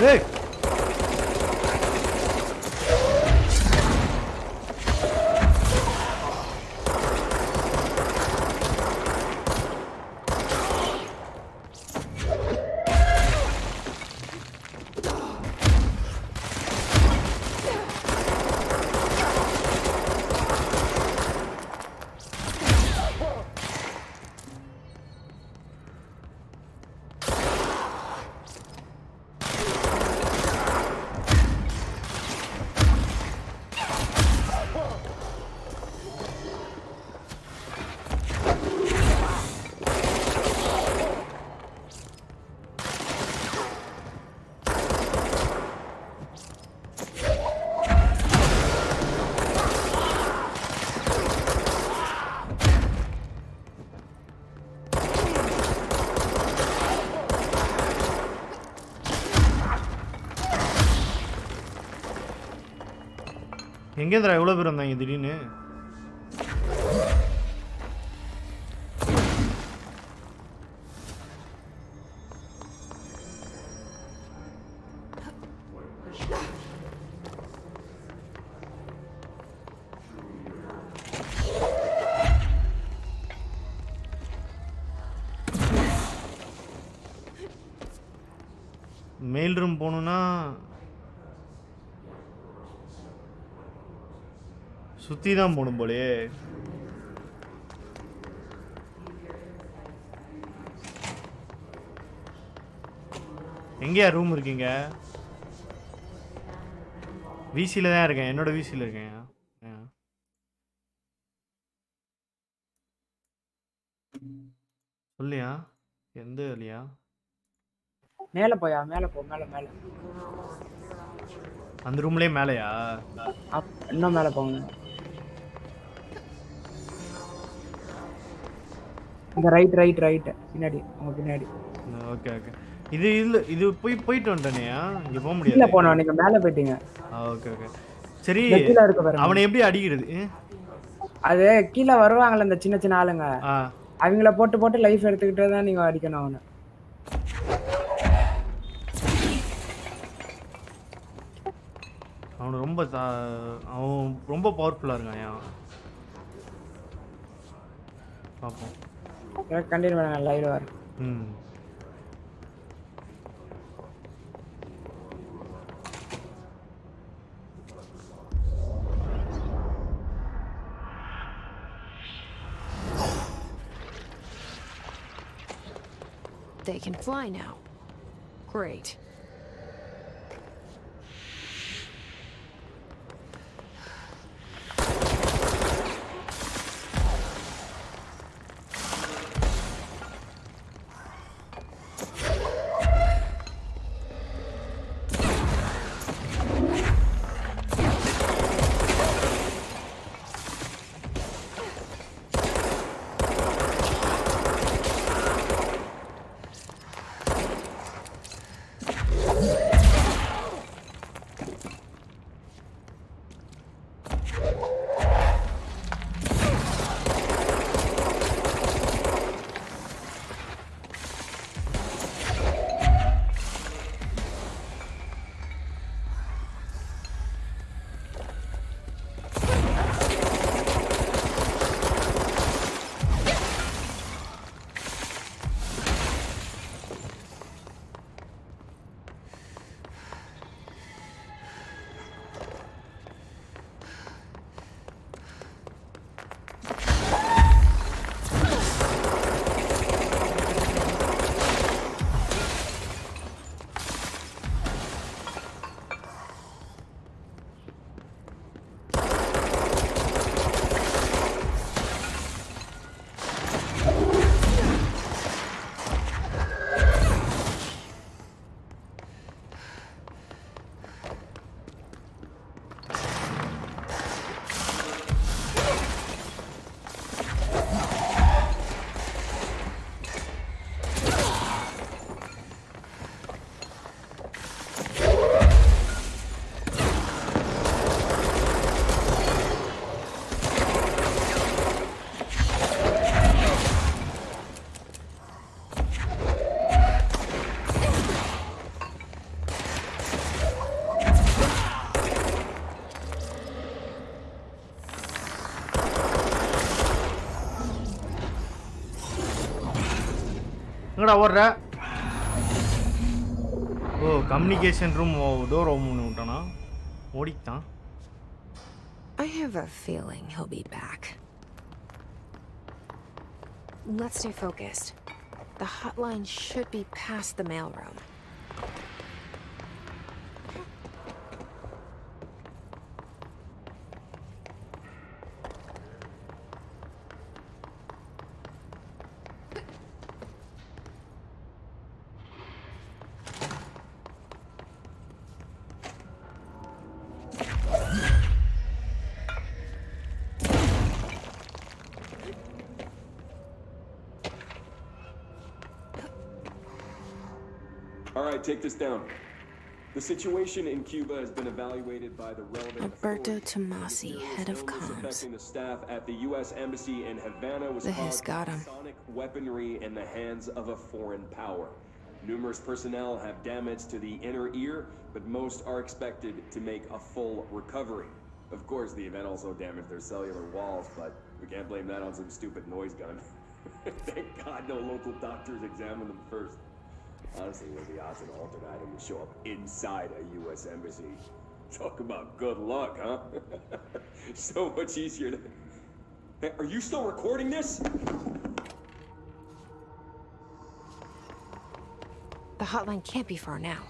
[SPEAKER 1] Hey! எங்கேந்திரா எவ்வளோ பேர் வந்தாங்க திடீர்னு? மெயில் ரூம் போகணுன்னா சுற்றி தான் போகணும் போலே. எங்கேயா ரூம் இருக்கீங்க? விசியில் தான் இருக்கேன், என்னோட விசியில் இருக்கேன். சொல்லியா எந்த இல்லையா?
[SPEAKER 11] மேலே போயா, மேலே போ, மேலே மேலே.
[SPEAKER 1] அந்த ரூம்லேயே மேலேயா?
[SPEAKER 11] இன்னும் மேலே போங்க. இந்த ரைட் ரைட் ரைட் பின்னாடி, அவங்க பின்னாடி.
[SPEAKER 1] Okay okay. இது போயிட்டு வந்துட்டேனையா? இங்கே போக முடியாது.
[SPEAKER 11] இல்லை போனோம், நீங்கள் மேலே போயிட்டீங்க.
[SPEAKER 1] ஓகே ஓகே சரி.
[SPEAKER 11] இருக்க
[SPEAKER 1] அவனை எப்படி அடிக்கிறது?
[SPEAKER 11] அது கீழே வருவாங்கல்ல இந்த சின்ன சின்ன ஆளுங்க, அவங்கள போட்டு போட்டு லைஃப் எடுத்துக்கிட்டே தான் நீங்கள் அடிக்கணும் அவனை.
[SPEAKER 1] அவன் ரொம்ப பவர்ஃபுல்லாக இருக்கான். பார்ப்போம்.
[SPEAKER 11] கண்டினியூ பண்ணுங்க, லைவ் வரேன்.
[SPEAKER 3] They can fly now. Great.
[SPEAKER 1] என்னடா ஓடுற? ஓ கம்யூனிகேஷன் ரூம் டோர் ஓபன் பண்ணிட்டானா? ஓடிட்டான்.
[SPEAKER 3] I have a feeling he'll be back.
[SPEAKER 5] Let's stay focused. The hotline should be past the mailroom.
[SPEAKER 8] All right, take this down. The situation in Cuba has been evaluated by the relevant
[SPEAKER 3] Alberto
[SPEAKER 8] authorities.
[SPEAKER 3] Tomasi, head of
[SPEAKER 8] Illness
[SPEAKER 3] comms.
[SPEAKER 8] affecting the staff at the U.S. Embassy in Havana was
[SPEAKER 3] The hiss
[SPEAKER 8] caused
[SPEAKER 3] got
[SPEAKER 8] by
[SPEAKER 3] him.
[SPEAKER 8] sonic weaponry in the hands of a foreign power. Numerous personnel have damage to the inner ear, but most are expected to make a full recovery. Of course, the event also damaged their cellular walls, but we can't blame that on some stupid noise gun. Thank God no local doctors examined them first. Honestly, what are the odds an alternate item would show up inside a U.S. embassy? Talk about good luck, huh? So much easier to... Hey, are you still recording this?
[SPEAKER 5] The hotline can't be far now.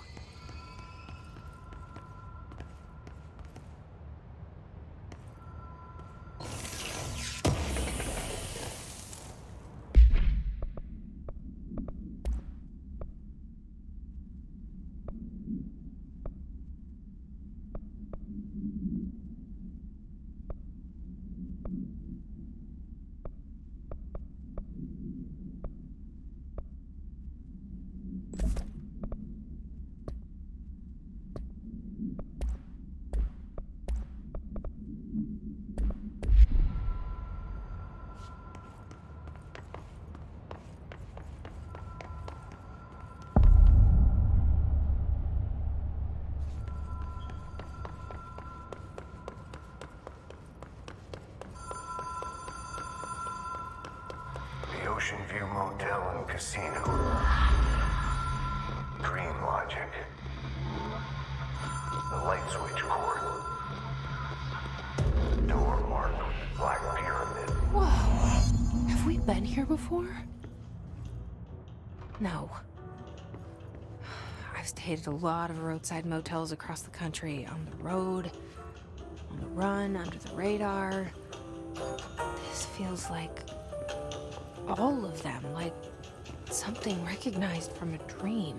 [SPEAKER 7] Ocean View Motel and Casino. Green logic. The light switch cord. Door marked with black pyramid.
[SPEAKER 3] Whoa. Have we been here before? No. I've stayed at a lot of roadside motels across the country, on the road, on the run, under the radar. This feels like all of them, like something recognized from a dream.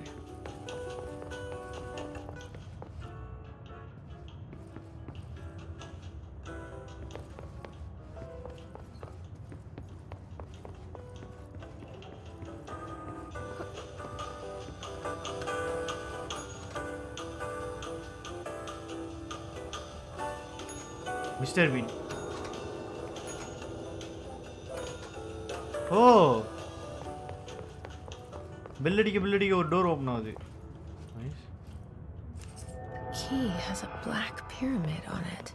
[SPEAKER 1] Mr. Bean. Oh! Bill அடிக்க ஒரு door open ஆகுது. Nice.
[SPEAKER 3] Key has a black pyramid on it.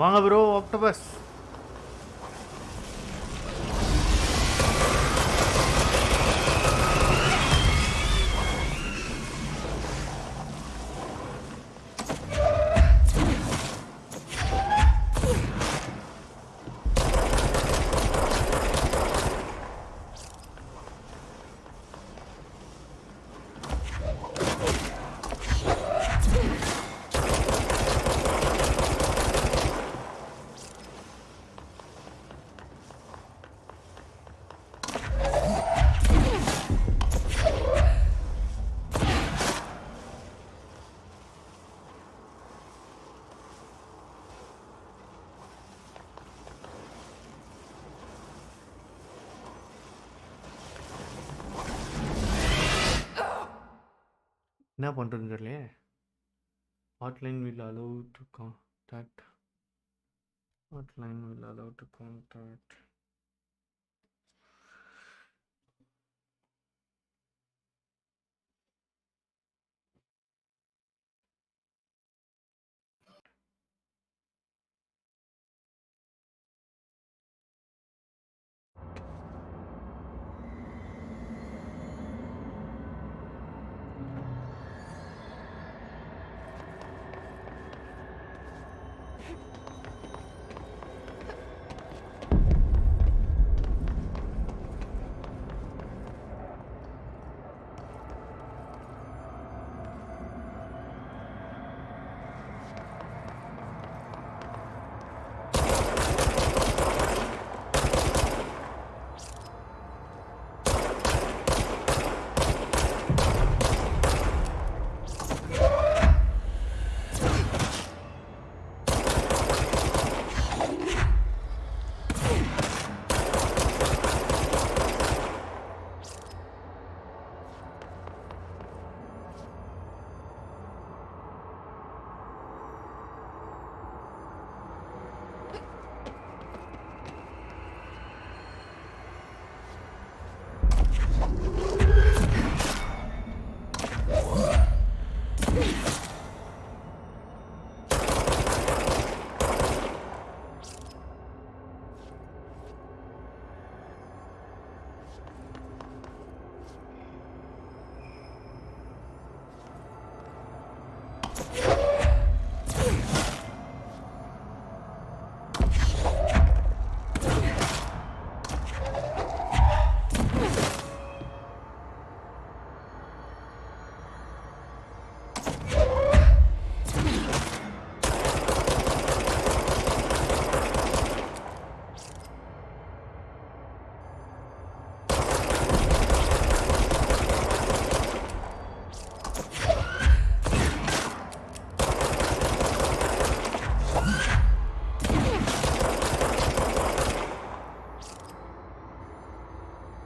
[SPEAKER 1] வாங்க bro octopus. என்ன பண்ணுறதுன்னு தெரியலையே. Hotline will allow to contact. Hotline will allow to contact.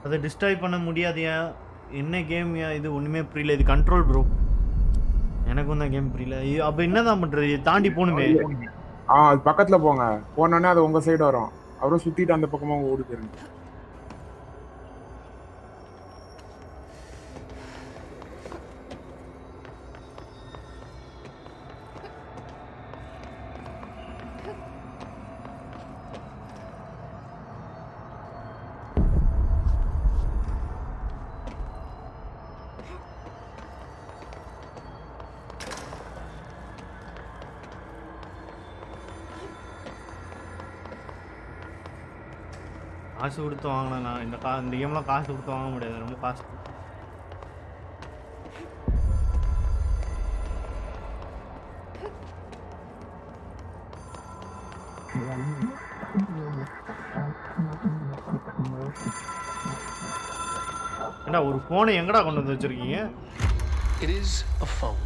[SPEAKER 1] அதை destroy பண்ண முடியாதையா? என்ன கேம் இது? ஒன்றுமே புரியல. இது கண்ட்ரோல் ப்ரோ. எனக்கும் தான் கேம் புரியல. அப்போ என்னதான் பண்ணுறது? தாண்டி போகணுமே.
[SPEAKER 12] அது பக்கத்தில் போங்க. போனோடனே அது உங்கள் சைடு வரும். அவரும் சுற்றிட்டு அந்த பக்கமாக ஓடி போயிருங்க.
[SPEAKER 1] காசு கொடுத்து வாங்கினேன். இந்த கேம்லாம் காசு கொடுத்து வாங்க முடியாது. ரொம்ப காசு. என்ன ஒரு ஃபோனை எங்கடா கொண்டு வந்து வச்சிருக்கீங்க?
[SPEAKER 6] It is a phone.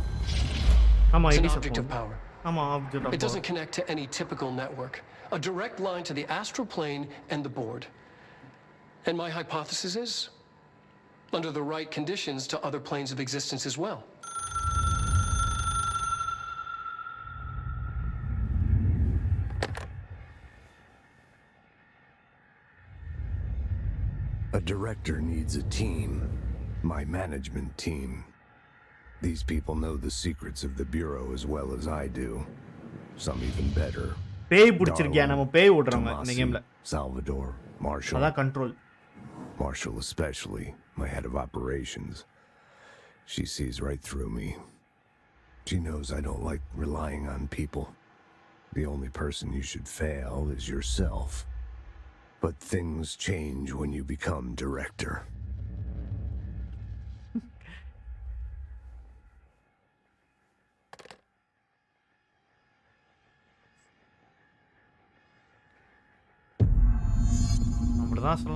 [SPEAKER 1] ஆமா,
[SPEAKER 6] It's
[SPEAKER 1] it
[SPEAKER 6] an
[SPEAKER 1] is a
[SPEAKER 6] object of
[SPEAKER 1] phone.
[SPEAKER 6] power.
[SPEAKER 1] ஆமா, object of
[SPEAKER 6] It
[SPEAKER 1] power.
[SPEAKER 6] doesn't connect to any typical network. A direct line to the astral plane and the board. And my hypothesis is, under the right conditions, to other planes of existence as well.
[SPEAKER 13] A director needs a team. My management team. These people know the secrets of the Bureau as well as I do. Some even better.
[SPEAKER 1] பேய் பிடிச்சிருக்கியா நம்ம பேய் ஓடுறவங்க இந்த கேம்ல
[SPEAKER 13] Salvador, Marshall.
[SPEAKER 1] அதான் control.
[SPEAKER 13] Marshall especially, my head of operations. She sees right through me. She knows I don't like relying on people. The only person you should fail is yourself. But things change when you become director.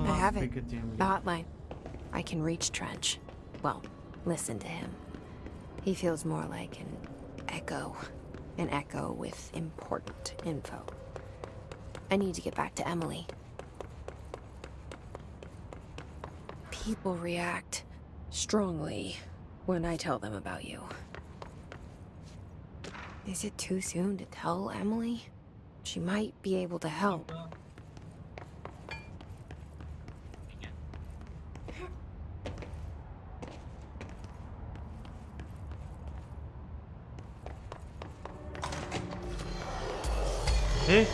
[SPEAKER 3] I have it. The hotline. I can reach Trench. Well, listen to him. He feels more like an echo. An echo with important info. I need to get back to Emily. People react strongly when I tell them about you. Is it too soon to tell Emily? She might be able to help.
[SPEAKER 1] Hey.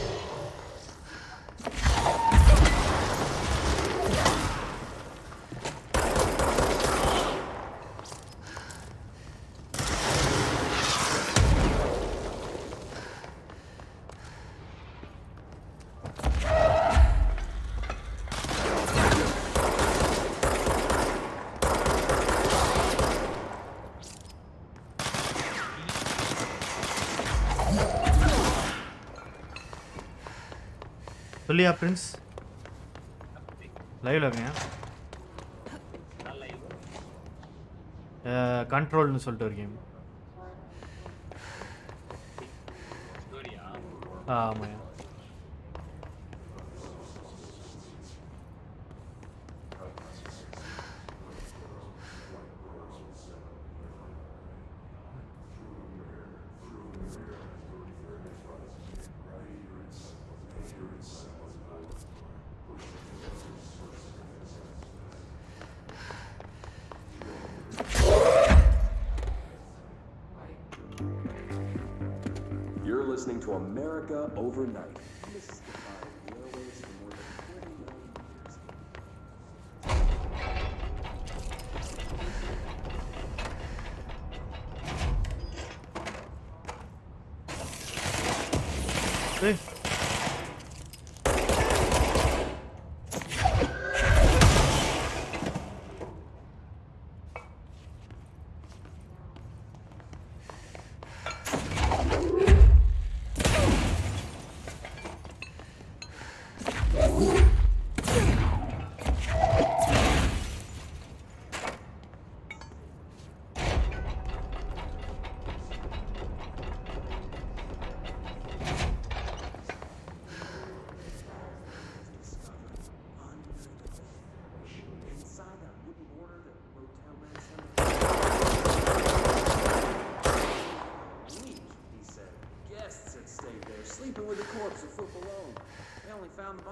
[SPEAKER 1] சொல்லியா Prince லைவ்ல இருக்கேன். கண்ட்ரோல்னு சொல்லிட்டு ஒரு game. ஆமாம்.
[SPEAKER 8] Listening to America overnight. Mystifying airwaves for more than
[SPEAKER 1] 30 years. Hey.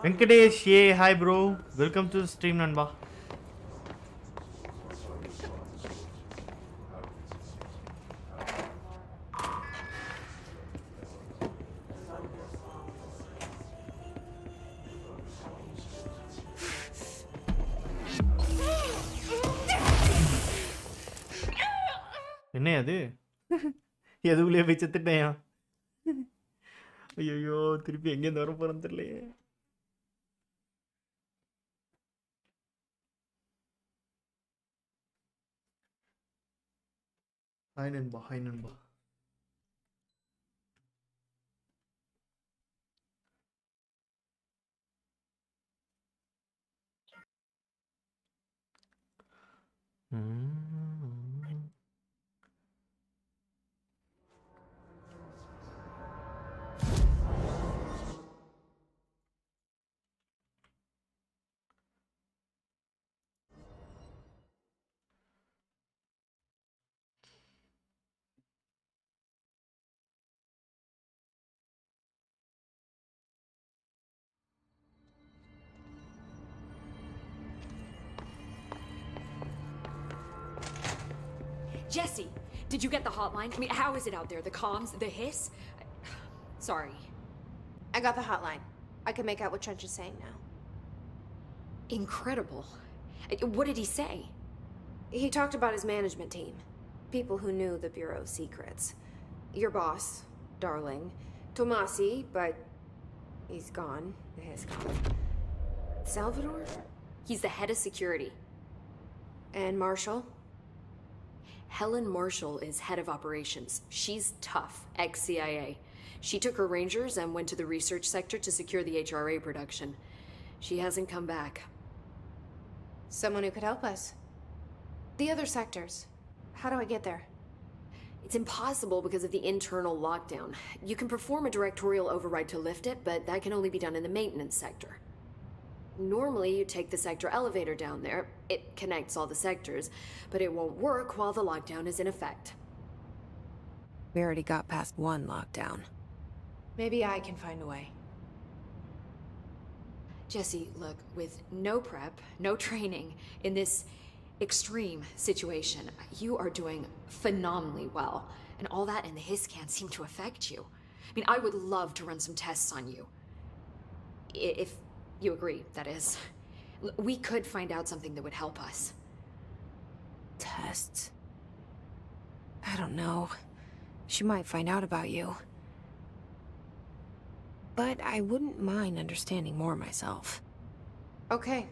[SPEAKER 1] Venkatesh, hey, hi bro. Welcome to the stream, Nanba. என்ன அது? எதுக்குள்ளே போய் செத்துட்டேன். ஐயோ திருப்பி எங்கேருந்து வர போறேன்னு தெரியலையே. ஹாய் நண்பா, ஹாய் நண்பா.
[SPEAKER 10] Jesse, did you get the hotline? I mean, how is it out there? The comms, the hiss? Sorry.
[SPEAKER 5] I got the hotline. I can make out what Trench is saying now.
[SPEAKER 10] Incredible. What did he say?
[SPEAKER 5] He talked about his management team. People who knew the Bureau's secrets. Your boss, Darling. Tomasi, but he's gone. He's gone. Salvador?
[SPEAKER 10] He's the head of security.
[SPEAKER 5] And Marshall?
[SPEAKER 10] Helen Marshall is head of operations. She's tough, ex-CIA. She took her Rangers and went to the research sector to secure the HRA production. She hasn't come back.
[SPEAKER 5] Someone who could help us. The other sectors. How do I get there?
[SPEAKER 10] It's impossible because of the internal lockdown. You can perform a directorial override to lift it, but that can only be done in the maintenance sector. Normally, you take the sector elevator down there. It connects all the sectors, but it won't work while the lockdown is in effect.
[SPEAKER 3] We already got past one lockdown.
[SPEAKER 5] Maybe I can find a way.
[SPEAKER 10] Jesse, look, with no prep, no training, in this extreme situation, you are doing phenomenally well. And all that and the hiss can't seem to affect you. I mean, I would love to run some tests on you. If you agree, that is. We could find out something that would help us.
[SPEAKER 3] Tests? I don't know. She might find out about you. But I wouldn't mind understanding more myself.
[SPEAKER 5] Okay.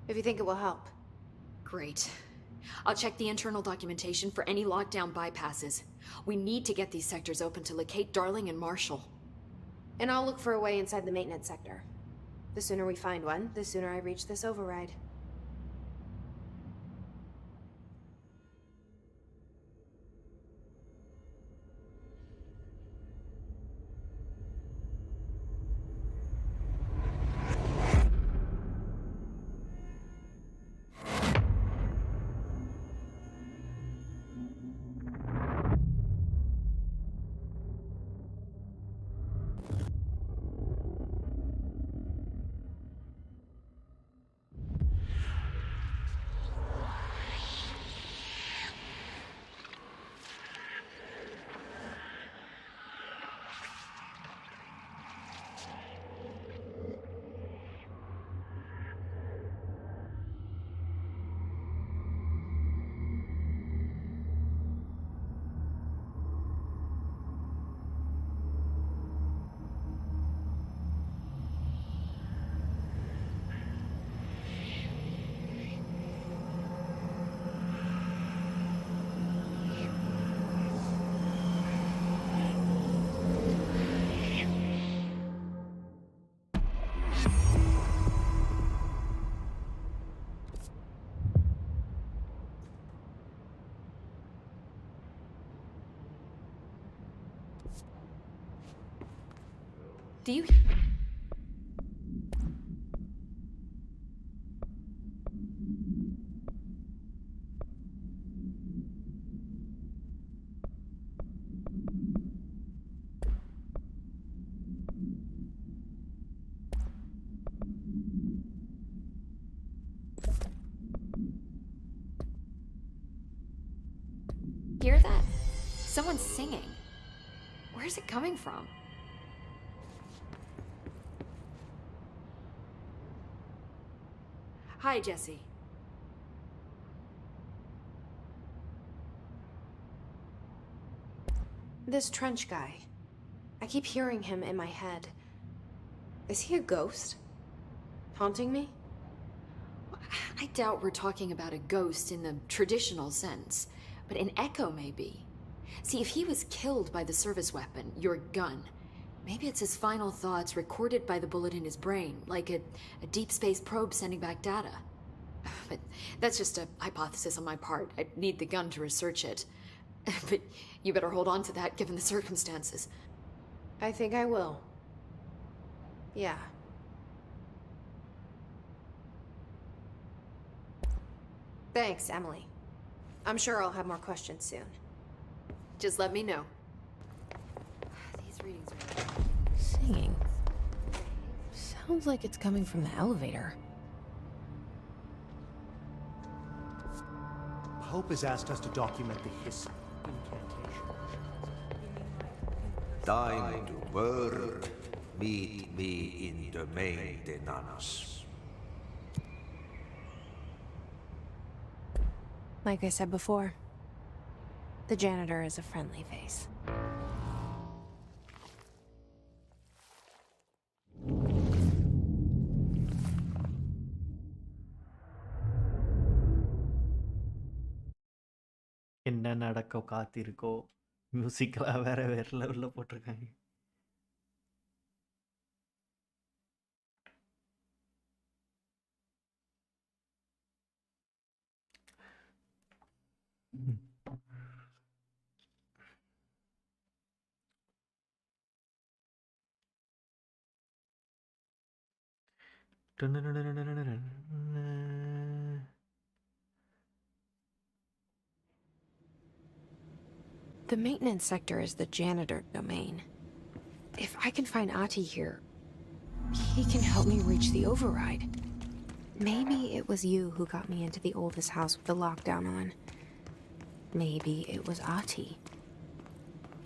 [SPEAKER 5] If you think it will help.
[SPEAKER 10] Great. I'll check the internal documentation for any lockdown bypasses. We need to get these sectors open to locate Darling and Marshall.
[SPEAKER 5] And I'll look for a way inside the maintenance sector. The sooner we find one, the sooner I reach this override.
[SPEAKER 10] Do you... hear that? Someone's singing. Where's it coming from? Hi, Jesse.
[SPEAKER 5] This Trench guy. I keep hearing him in my head. Is he a ghost? Haunting me?
[SPEAKER 10] I doubt we're talking about a ghost in the traditional sense, but an echo maybe. See, if he was killed by the service weapon, your gun, maybe it's his final thoughts recorded by the bullet in his brain, like a deep space probe sending back data. But that's just a hypothesis on my part. I'd need the gun to research it. But you better hold on to that given the circumstances.
[SPEAKER 5] I think I will. Yeah. Thanks, Emily. I'm sure I'll have more questions soon.
[SPEAKER 10] Just let me know. These readings are...
[SPEAKER 3] Singing. Sounds like it's coming from the elevator.
[SPEAKER 14] Pope has asked us to document the hiss incantation.
[SPEAKER 4] Thine word Meet me in the main de Nanas.
[SPEAKER 3] Like I said before, the janitor is a friendly face.
[SPEAKER 1] என்ன நடக்க காத்திருக்கோ மியூசிக்லாம் வேற லெவல்ல போட்டிருக்காங்க.
[SPEAKER 3] The maintenance sector is the janitor domain. If I can find Ahti here, he can help me reach the override. Maybe it was you who got me into the oldest house with the lockdown on. Maybe it was Ahti.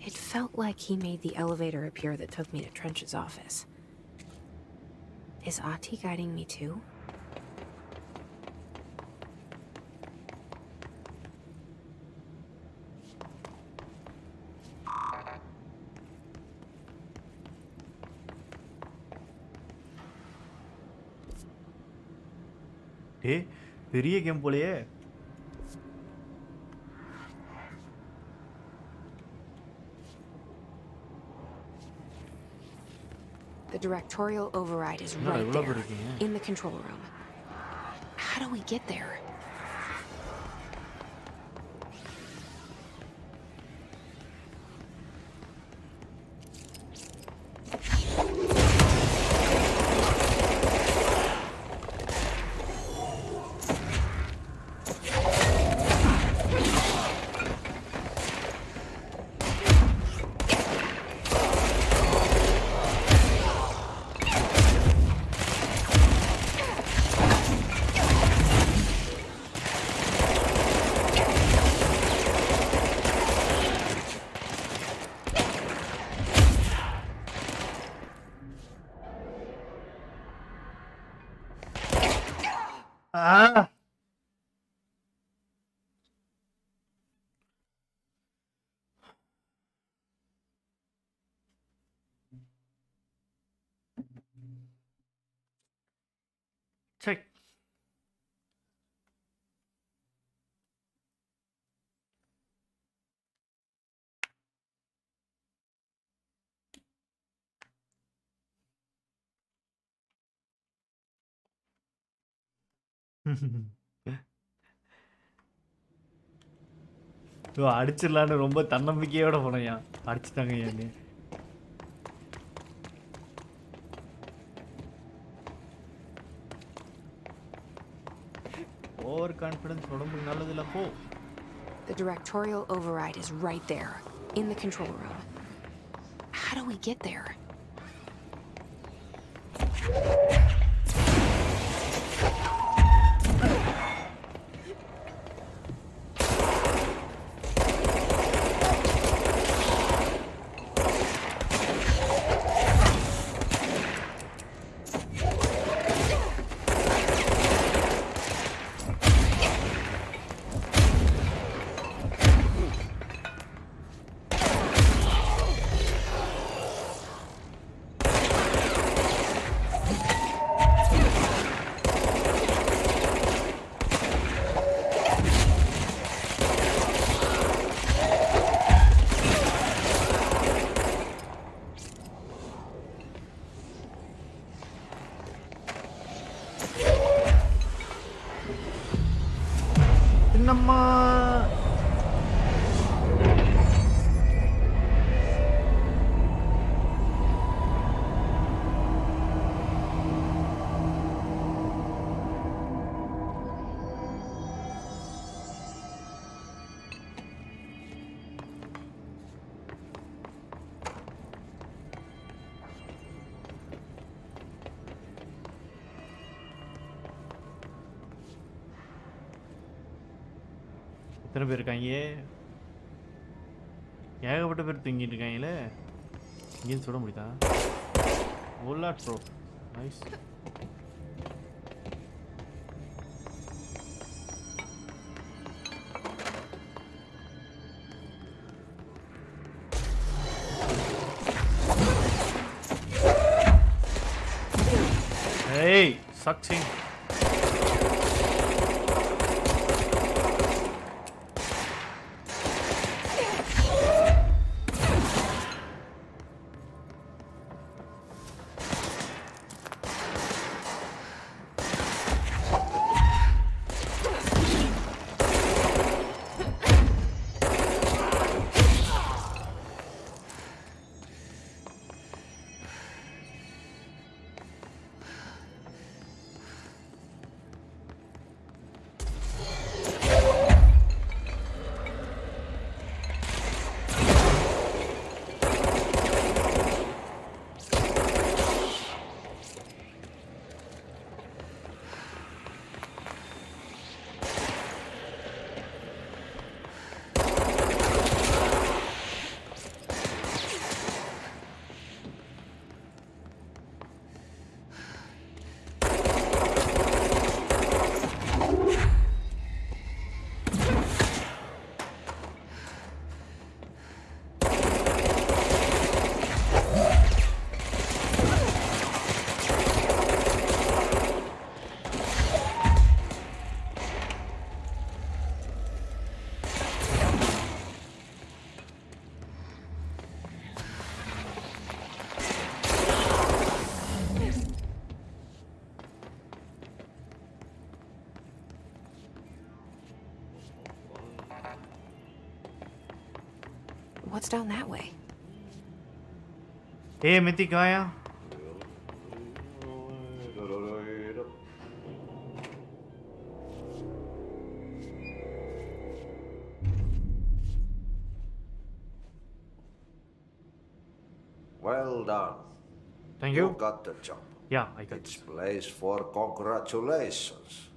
[SPEAKER 3] It felt like he made the elevator appear that took me to Trench's office. Is Ahti guiding me too?
[SPEAKER 1] பெரிய game போலயே.
[SPEAKER 3] The directorial override is right there, in the control room. How do we get there? Check. அடிச்சிடலான்னு ரொம்ப தன்னம்பிக்கையோட போனையா, அடிச்சுட்டாங்க ஏன்னு. Over confidence உடம்புக்கு நல்லது இல்ல போ. The directorial override is right there, in the control room. How do we get there?
[SPEAKER 1] என்னம்மா எத்தனை பேர் இருக்காங்க? ஏகப்பட்ட பேர் தூங்கிட்டு இருக்காங்களே. இங்கேருந்து சுட முடியுதா? Bulletproof. Nice. Hey, sucking.
[SPEAKER 5] What's down that way?
[SPEAKER 1] Hey, Mythic Gaia.
[SPEAKER 4] Well done.
[SPEAKER 1] Thank you.
[SPEAKER 4] You got the job.
[SPEAKER 1] Yeah, I got
[SPEAKER 4] It's place for congratulations.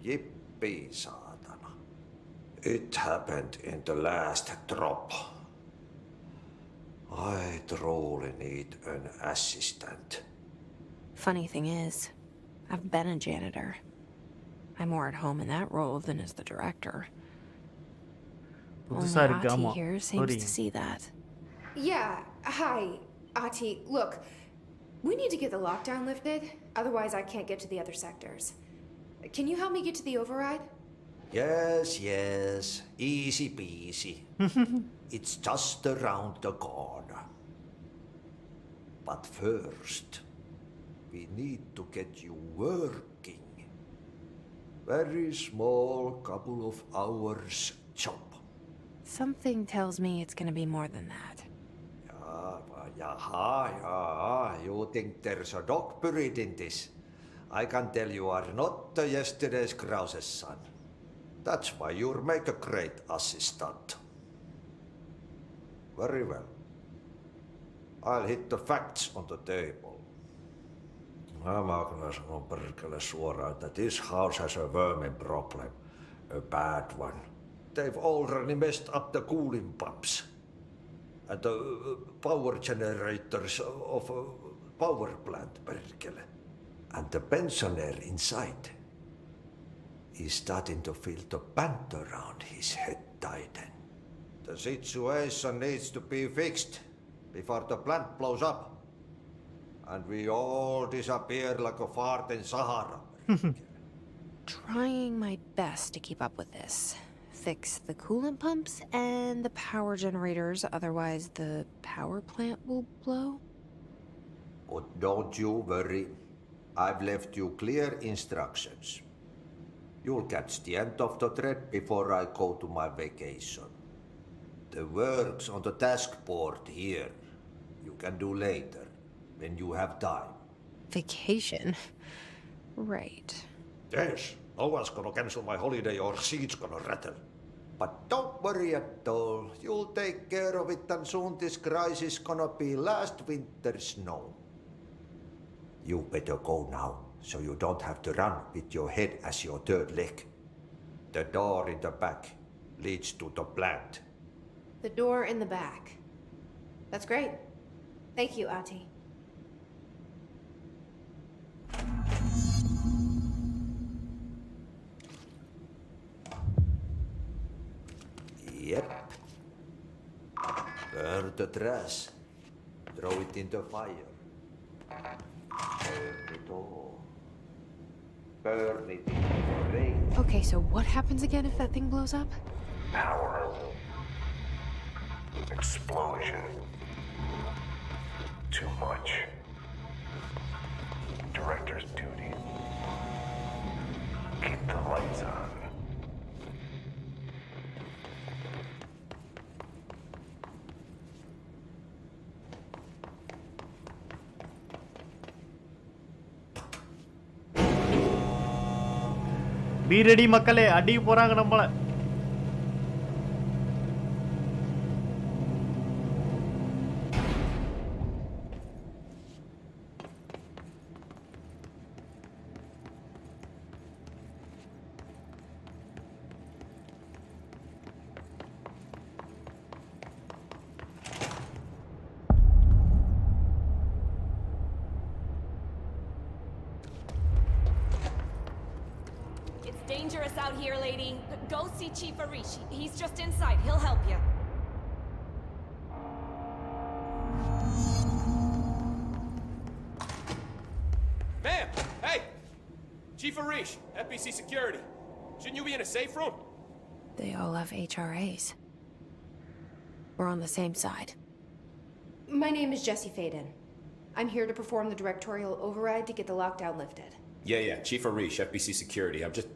[SPEAKER 4] Yippee, saatana. It happened in the last drop. I truly need an assistant.
[SPEAKER 3] Funny thing is, I've been a janitor. I'm more at home in that role than as the director. Only Ati here seems to see that.
[SPEAKER 5] Yeah, hi, Ati. Look, we need to get the lockdown lifted, otherwise I can't get to the other sectors. Can you help me get to the override?
[SPEAKER 4] Yes, yes. Easy peasy. It's just around the corner. But first, we need to get you working. Very small, couple of hours job.
[SPEAKER 3] Something tells me it's gonna be more than that.
[SPEAKER 4] Yeah. You think there's a dog buried in this? I can tell you are not yesterday's Krause's son. That's why you'll make a great assistant. Very well. I'll hit the facts on the table. Mä kyllä sanon perkele suoraan, that this house has a vermin problem. A bad one. They've already messed up the cooling pumps. And the power generators of a power plant, perkele. And the pensioner inside is starting to feel the band around his head tighten. The situation needs to be fixed before the plant blows up. And we all disappear like a fart in Sahara.
[SPEAKER 3] Trying my best to keep up with this. Fix the coolant pumps and the power generators, otherwise the power plant will blow.
[SPEAKER 4] But don't you worry. I've left you clear instructions. You'll catch the end of the thread before I go to my vacation. The work's on the task board here. You can do later, when you have time.
[SPEAKER 3] Vacation? Right.
[SPEAKER 4] Yes, no one's gonna cancel my holiday or seat's gonna rattle. But don't worry at all. You'll take care of it and soon this crisis gonna be last winter's snow. You better go now, so you don't have to run with your head as your third leg. The door in the back leads to the plant.
[SPEAKER 5] The door in the back. That's great. Thank you, Ati.
[SPEAKER 4] the trash. Throw it in the fire. Burn it all. Burn it in the rain.
[SPEAKER 3] Okay, so what happens again if that thing blows up?
[SPEAKER 7] Power. Explosion. Too much. Director's duty. Keep the lights on.
[SPEAKER 1] Be ready மக்களே, அடி போறாங்க நம்மள.
[SPEAKER 15] Dangerous out here, lady. Go see Chief Arish. He's just inside. He'll help you.
[SPEAKER 16] Ma'am! Hey! Chief Arish, FBC Security. Shouldn't you be in a safe room?
[SPEAKER 3] They all have HRAs. We're on the same side.
[SPEAKER 5] My name is Jesse Faden. I'm here to perform the directorial override to get the lockdown lifted.
[SPEAKER 16] Yeah. Chief Arish, FBC Security. I'm just...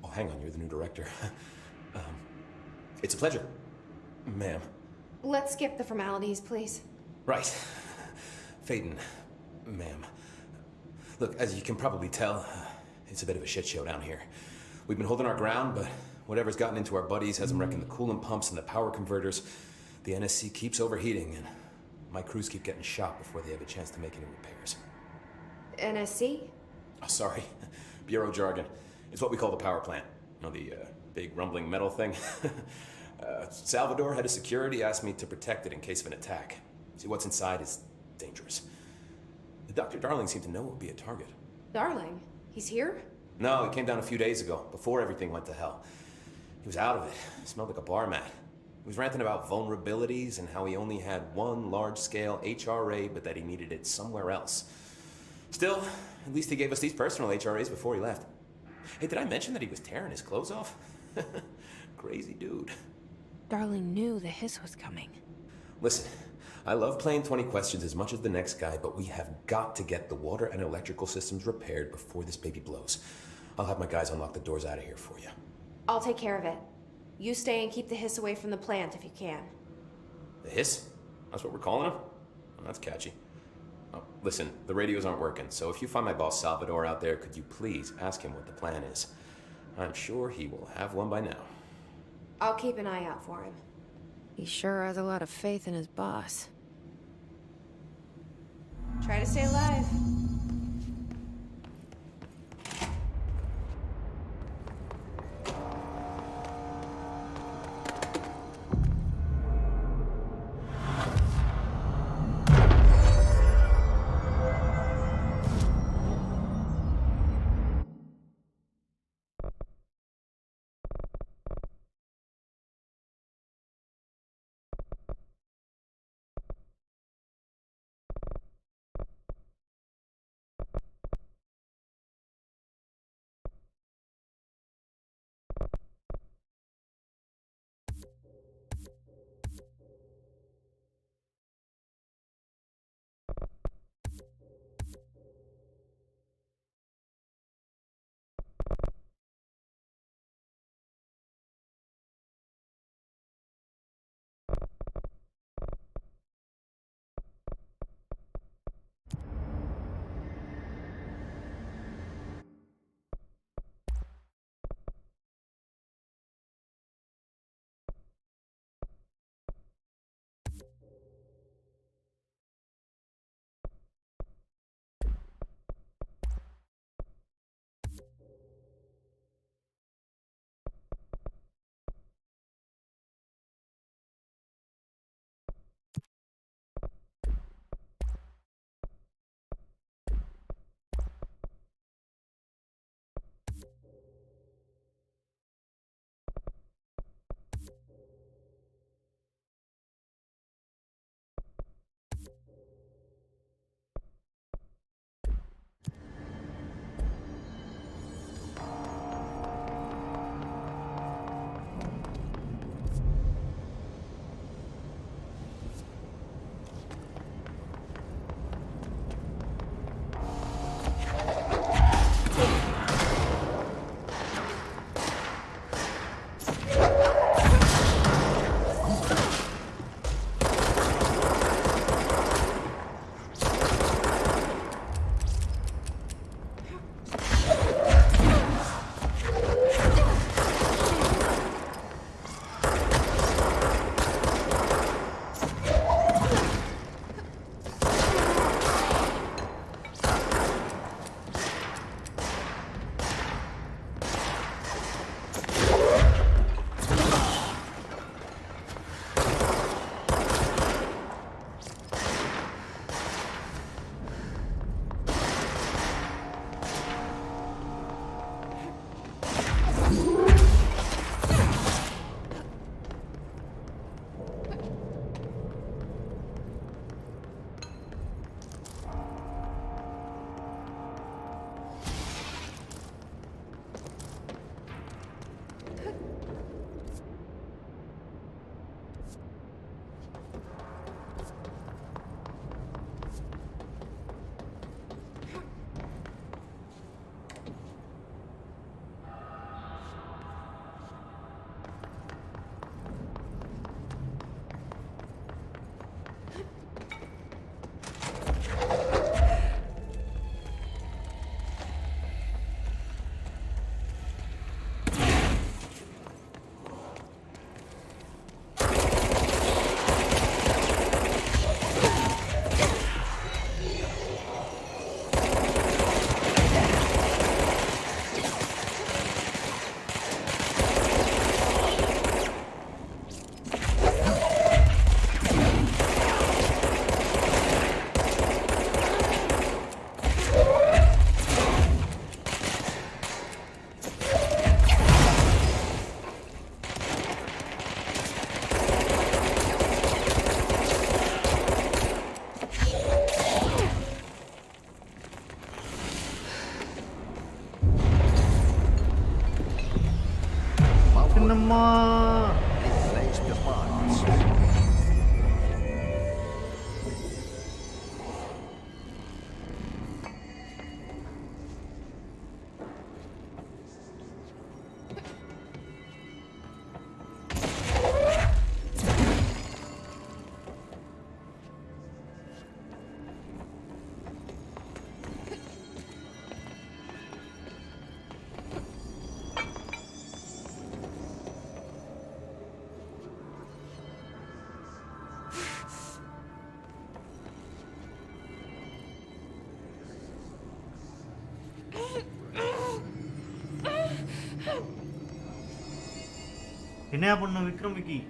[SPEAKER 16] Oh, hang on, you're the new director. It's a pleasure, ma'am.
[SPEAKER 5] Let's skip the formalities, please.
[SPEAKER 16] Right. Faden, ma'am. Look, as you can probably tell, it's a bit of a shit show down here. We've been holding our ground, but whatever's gotten into our buddies has them wrecking the coolant pumps and the power converters. The NSC keeps overheating, and my crews keep getting shot before they have a chance to make any repairs.
[SPEAKER 5] NSC?
[SPEAKER 16] Oh, sorry. Bureau jargon. It's what we call the power plant. You know, the big rumbling metal thing? Salvador, head of security, asked me to protect it in case of an attack. See, what's inside is dangerous. Dr. Darling seemed to know it would be a target.
[SPEAKER 5] Darling? He's here?
[SPEAKER 16] No, he came down a few days ago, before everything went to hell. He was out of it. Smelled like a bar mat. He was ranting about vulnerabilities and how he only had one large-scale HRA, but that he needed it somewhere else. Still, at least he gave us these personal HRAs before he left. Hey, did I mention that he was tearing his clothes off? Crazy dude.
[SPEAKER 3] Darling knew the hiss was coming.
[SPEAKER 16] Listen, I love playing 20 questions as much as the next guy, but we have got to get the water and electrical systems repaired before this baby blows. I'll have my guys unlock the doors out of here for you.
[SPEAKER 5] I'll take care of it. You stay and keep the hiss away from the plant if you can.
[SPEAKER 16] The hiss? That's what we're calling him? Oh, that's catchy. Oh, listen, the radios aren't working, so if you find my boss Salvador out there, could you please ask him what the plan is? I'm sure he will have one by now.
[SPEAKER 5] I'll keep an eye out for him.
[SPEAKER 3] He sure has a lot of faith in his boss.
[SPEAKER 5] Try to stay alive.
[SPEAKER 1] என்ன பண்ணும் விக்ரம் விக்கி?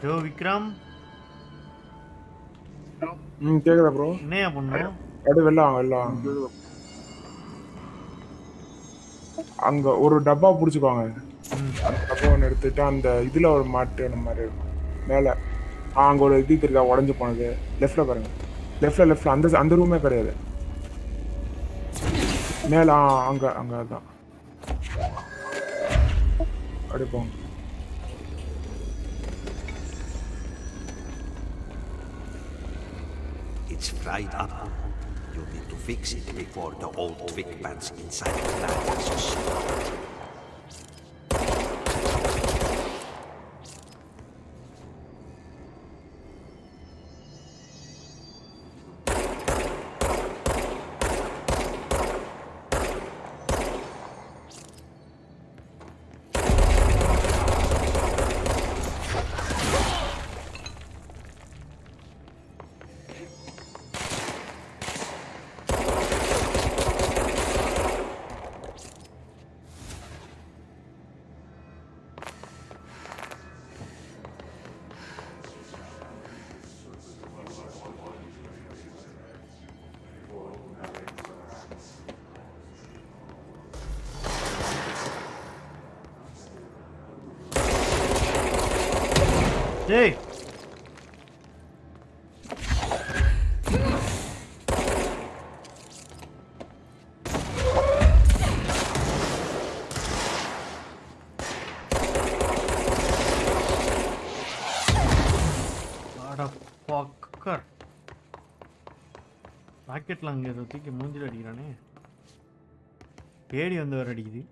[SPEAKER 1] யோ விக்ரம்.
[SPEAKER 12] கேக்குதா bro?
[SPEAKER 1] என்னையா பண்ணும்?
[SPEAKER 12] அப்படியே வெளில வாங்க. அங்க ஒரு டப்பா புடிச்சுக்கோங்க. அந்த டப்பா ஒன்று எடுத்துட்டு அந்த இதுல ஒரு மாட்டு அந்த மாதிரி இருக்கும் மேல. அங்க ஒரு இது இருக்கா உடஞ்சு போனது. லெஃப்ட்ல பாருங்க. லெஃப்ட்ல அந்த ரூமே கிடையாது. மேல அங்க அதான். அப்படியே போங்க.
[SPEAKER 4] It's fried up. You need to fix it before the old twig pants inside the plant ASUS.
[SPEAKER 1] Hey! Motherfucker! ராக்கெட்ல அங்க ஏதோ தூக்கி மூஞ்சில அடிக்கிறானே. தேடி வந்து வர அடிக்குது.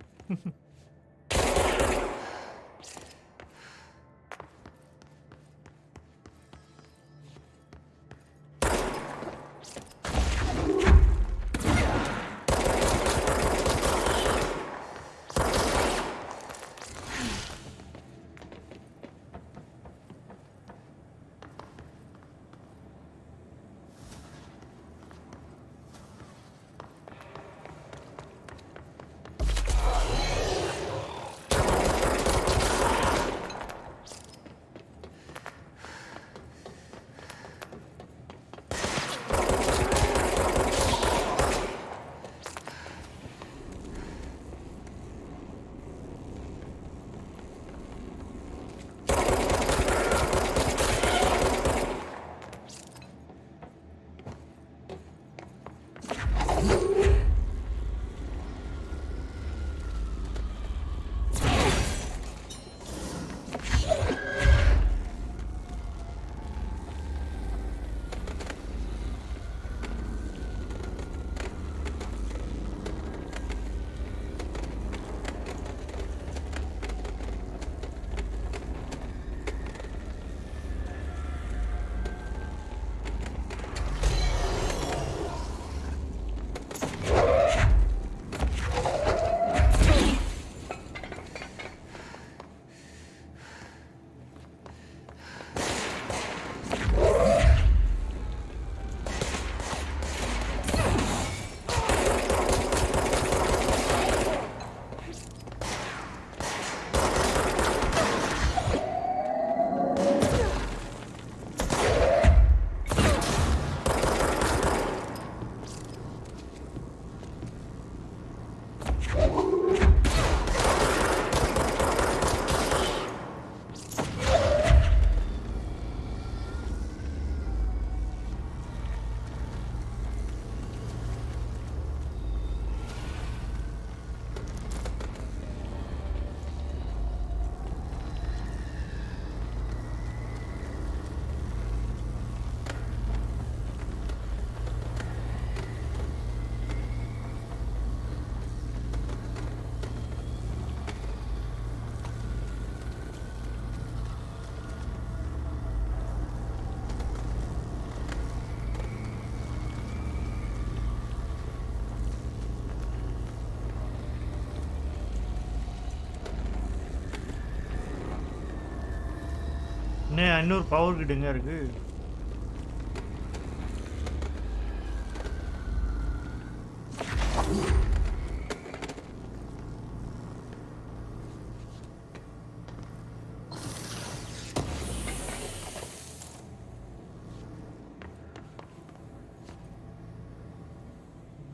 [SPEAKER 1] இன்னொரு பவர் கிட் எங்க இருக்கு?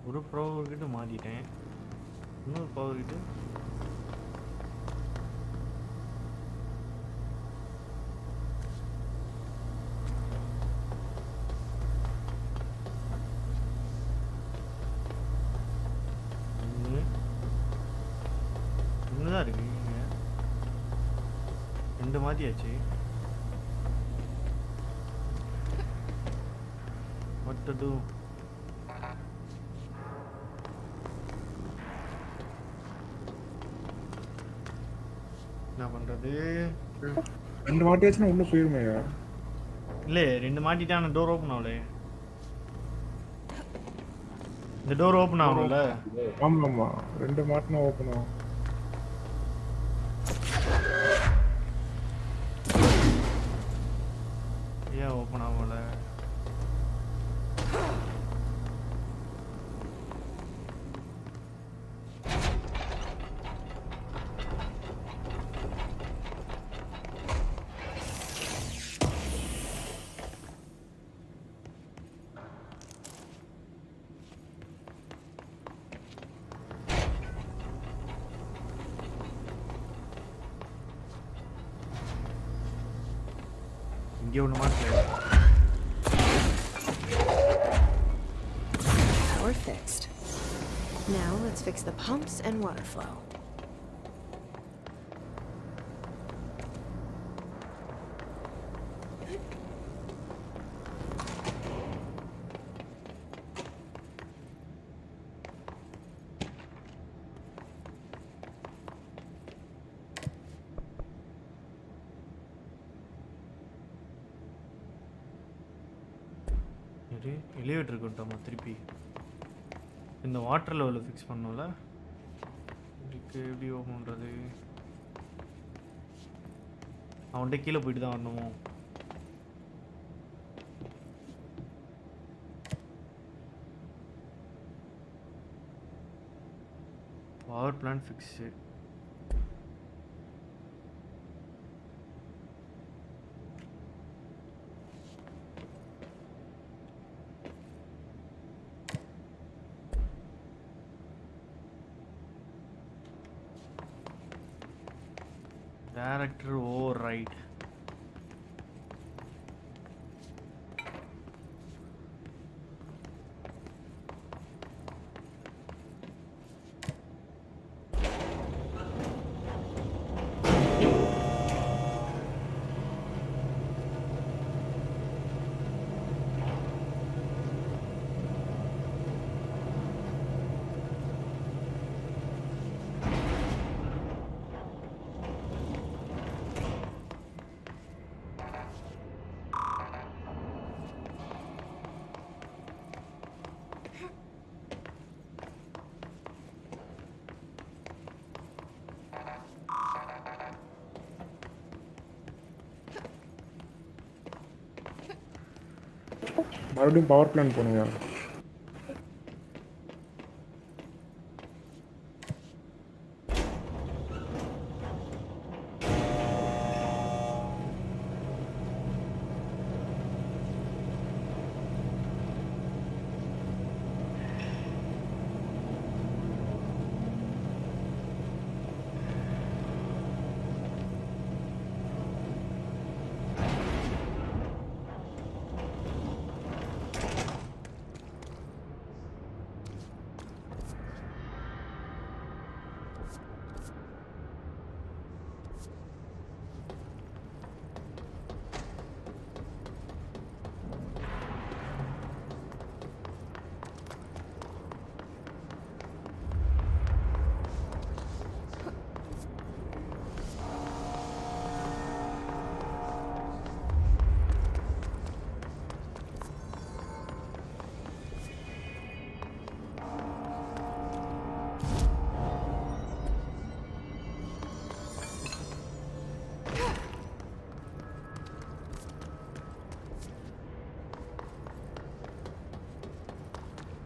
[SPEAKER 1] ஒரு பவர் கிட்ட மாட்டிட்டேன். இன்னொரு பவர் கிட்ட ஒண்ணுதான் இருக்கு. ரெண்டு மாத்தியாச்சு. What to do? என்ன பண்றது?
[SPEAKER 12] ரெண்டு மாட்டியாச்சுன்னா உள்ள போயிருமே.
[SPEAKER 1] இல்ல ரெண்டு மாட்டிட்டா அந்த டோர் ஓபன் ஆகல. இந்த டோர் ஓபன் ஆகல.
[SPEAKER 12] ஆமா ஆமா ரெண்டு மாட்டினா ஓபன் ஆகும்.
[SPEAKER 1] ஏன் ஓபன் ஆகல? இங்கே ஒன்று மாட்டல.
[SPEAKER 3] Power fixed. Now let's fix the pumps and water flow.
[SPEAKER 1] Elevator கொண்டாமா திருப்பி இந்த வாட்டர் லெவலில் ஃபிக்ஸ் பண்ணோம்ல. இதுக்கு எப்படி ஓப்பன் பண்ணுறது? அவன்கிட்ட கீழே போயிட்டு தான் வரணுமோ? Power plan fix. Director override.
[SPEAKER 12] மறுபடியும் பவர் பிளான் போனுங்க.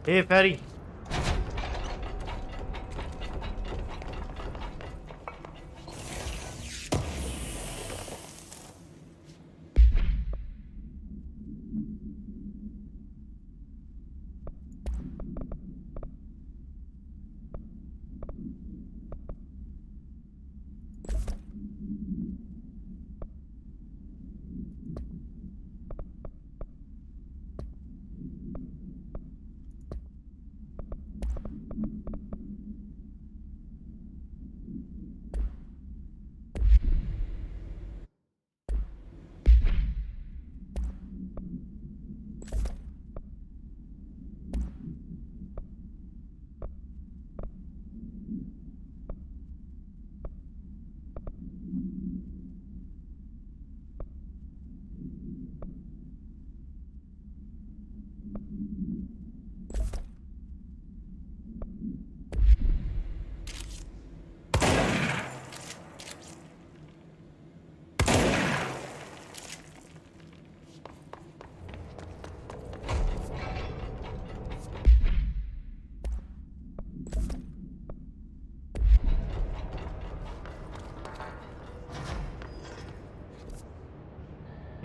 [SPEAKER 1] Hey, Ferry.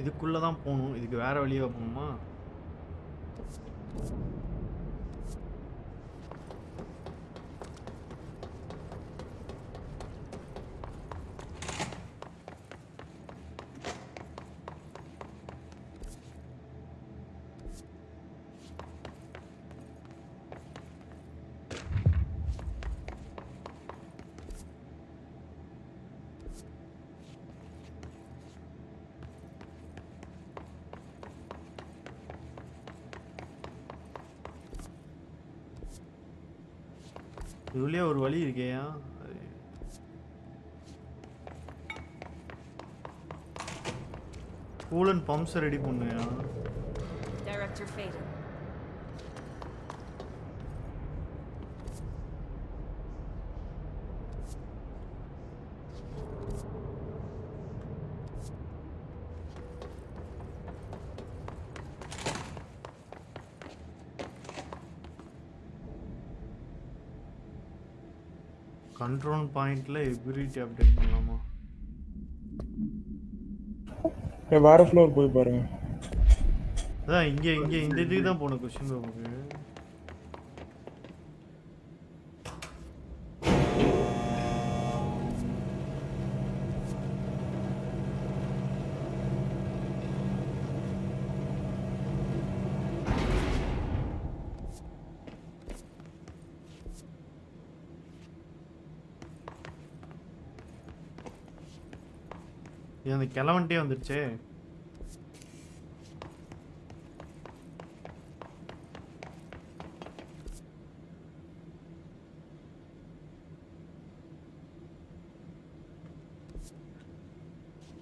[SPEAKER 1] இதுக்குள்ள தான் போகணும். இதுக்கு வேற வழியா போகணுமா? இதுலயே ஒரு வழி இருக்கேயா? கூலன் பம்ப்ஸ் ரெடி பண்ணுயா?
[SPEAKER 15] Director Faden.
[SPEAKER 1] கண்ட்ரோல் பாயிண்ட்ல எபிலிட்டி அப்டேட் பண்ணலாமா?
[SPEAKER 12] வேற ஃப்ளோர் போய் பாருங்க.
[SPEAKER 1] அதான் இங்க இந்த இதுக்கு தான் போணும் क्वेश्चन பேப்பருக்கு. அந்த கிளவன்ட்டே வந்துருச்சே.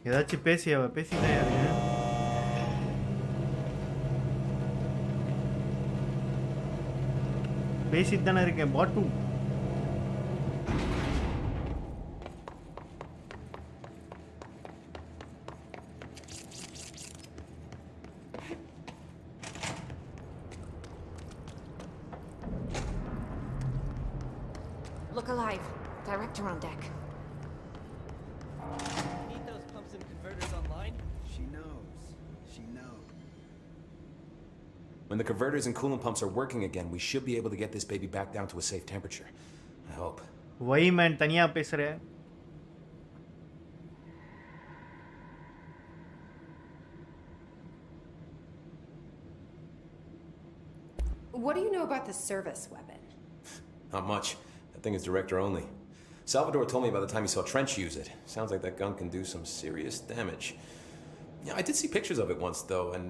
[SPEAKER 1] ஏதாச்சும் பேசிதான் யாருங்க? பேசிட்டு தானே இருக்கேன் பாட்டு.
[SPEAKER 15] Look alive. Director on deck.
[SPEAKER 17] Need those pumps and converters online? She knows. She knows.
[SPEAKER 16] When the converters and coolant pumps are working again, we should be able to get this baby back down to a safe temperature. I hope.
[SPEAKER 1] Why man தனியா பேசுற?
[SPEAKER 5] What do you know about the service weapon?
[SPEAKER 16] Not much. That thing is director only. Salvador told me by the time he saw Trench use it. Sounds like that gun can do some serious damage. Yeah, I did see pictures of it once, though, and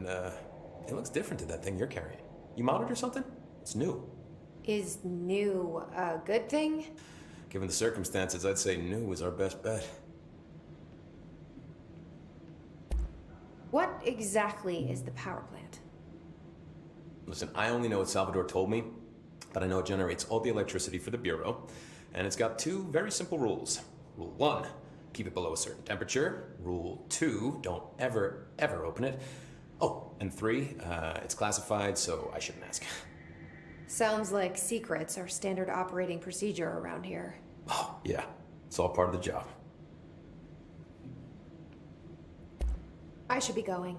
[SPEAKER 16] it looks different to that thing you're carrying. You modded or something? It's new.
[SPEAKER 5] Is new a good thing?
[SPEAKER 16] Given the circumstances, I'd say new is our best bet.
[SPEAKER 5] What exactly is the power plant?
[SPEAKER 16] Listen, I only know what Salvador told me, but I know it generates all the electricity for the Bureau, and it's got two very simple rules. Rule 1, keep it below a certain temperature. Rule 2, don't ever open it. Oh, and 3, it's classified, so I shouldn't ask.
[SPEAKER 5] Sounds like secrets are standard operating procedure around here.
[SPEAKER 16] Oh, yeah. It's all part of the job.
[SPEAKER 5] I should be going.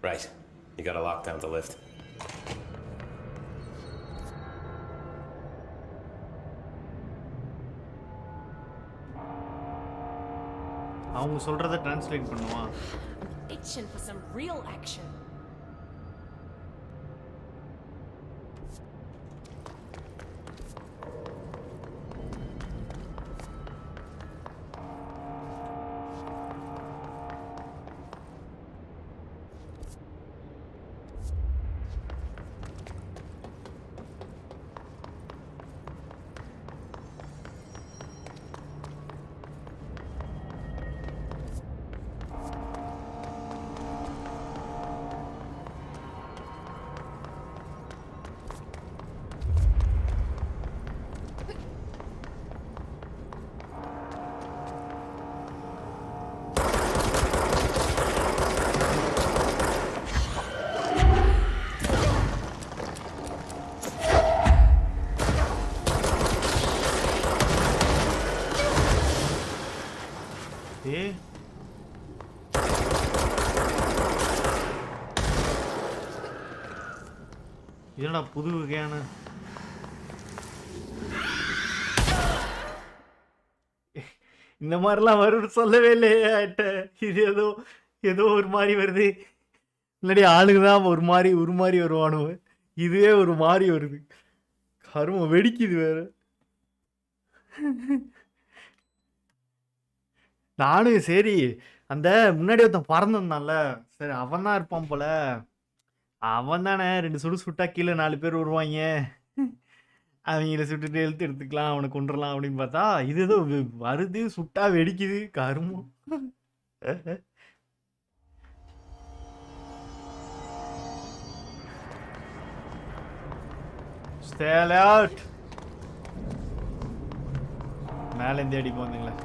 [SPEAKER 16] Right. You got a lockdown to lift.
[SPEAKER 1] அவங்க சொல்றத translate பண்ணுவான்.
[SPEAKER 15] Itching for some real action.
[SPEAKER 1] என்னடா புது வகையான இந்த மாதிரிலாம் வரும்னு சொல்லவே இல்லையே. இது ஏதோ ஏதோ ஒரு மாதிரி வருது. இல்லாடி ஆளுங்க தான் ஒரு மாதிரி வருவானுவ. இதுவே ஒரு மாதிரி வருது. கருமம் வெடிக்குது வேற. நானும் சரி அந்த முன்னாடி ஒருத்தன் பறந்துருந்தான்ல, சரி அவன் தான் இருப்பான் போல. அவன் தானே 2 சுடு சுட்டா கீழே 4 பேர் வருவாங்க, அவங்கள சுட்டுட்டு எழுத்து எடுத்துக்கலாம், அவனை கொண்டுடலாம் அப்படின்னு பார்த்தா இது ஏதோ வருது, சுட்டா வெடிக்குது. கருமம். மேல இருந்து அடிக்க வந்தீங்களா?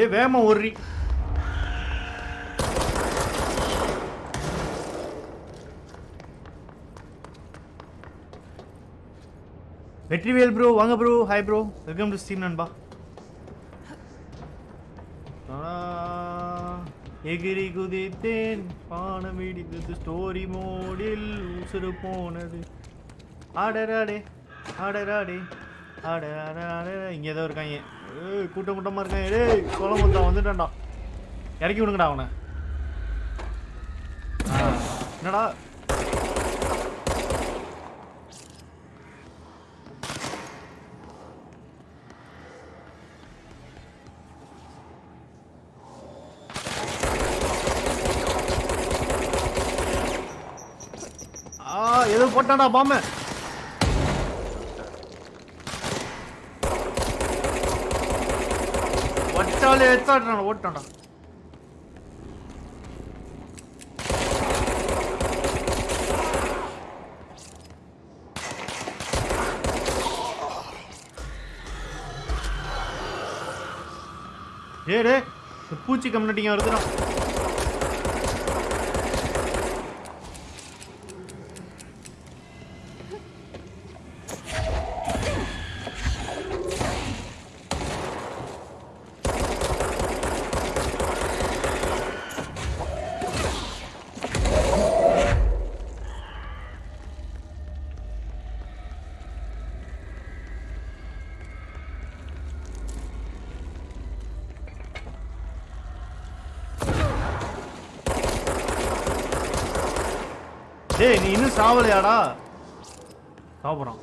[SPEAKER 1] ஏ வேமா ஓடுறி. வெற்றிவேல் ப்ரோ வாங்க bro. Hi bro, welcome to stream நண்பா. எகிரி குதித்தேன் பானம் இடித்தது ஸ்டோரி மோடில் உசுறு போனது. ஆடராடே ஆடராடே ஆடராடே. இங்கே ஏதோ இருக்காங்க, கூட்டம் கூட்டமாக இருக்காங்க. டேய் சோழமுத்தான் வந்துட்டான்டா, இறக்கி விடுங்கடா அவனை. என்னடா ஏதோ போட்டான்டா பாம்பு. ஒட்டாலே எடுத்தாடுறான், ஓட்டான்டா. ஏடே பூச்சி கம்யூனிட்டிங்க வருதுடா. டேய் நீ இன்னும் சாவலையாடா? சாவுறான்.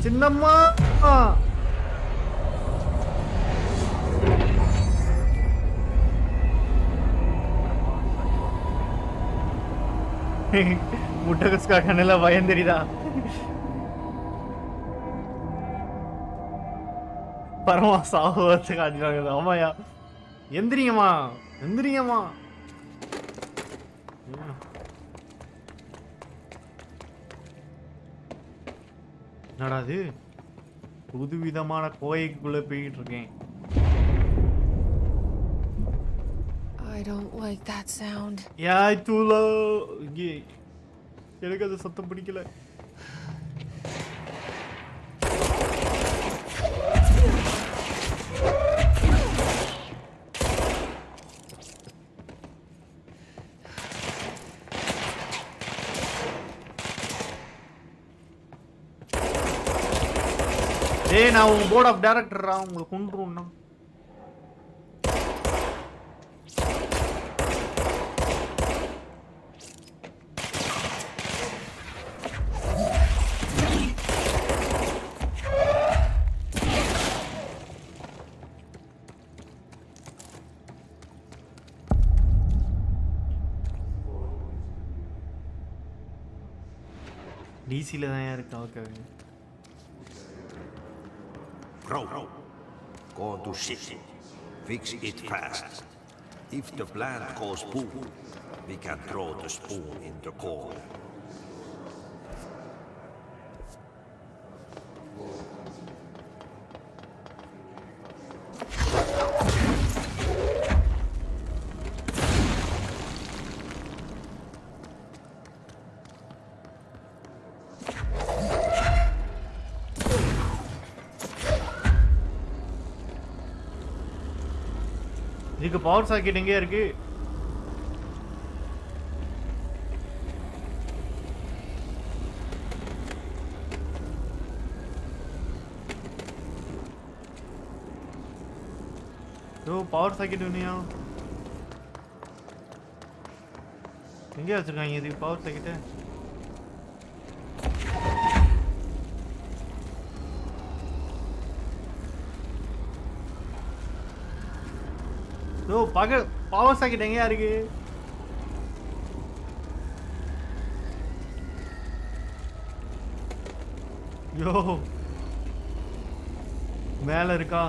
[SPEAKER 1] சின்னம்மா முட்டகஸ்கா கண்ணுல பயம் தெரியுதா? பரமா சாவு வச்சு காட்டினாங்க. ஆமாயா, எந்திரிங்கம்மா எந்திரிங்கம்மா. என்னடா இது? புது விதமான கோயைக்குள்ள போயிட்டு இருக்கேன்.
[SPEAKER 3] I don't like that sound.
[SPEAKER 1] யாய் தூளோ. எனக்கு அது சத்தம் பிடிக்கல. ஏய் நான் உங்க போர்ட் ஆஃப் டைரக்டரா, உங்களை கொன்றுறேன். டிசில தான் இருக்கு. Okay.
[SPEAKER 4] Bro, go to city. Fix it fast. If the plant goes boom, we can throw the spoon in the corner.
[SPEAKER 1] இதுக்கு பவர் சாக்கெட் எங்கே இருக்கு? பவர் சாக்கெட் வேணியா? எங்கே வச்சிருக்காங்க இதுக்கு பவர் சாக்கெட்டு? பவர் சாக்கெட் எங்கயா இருக்கு? யோ மேல இருக்கா?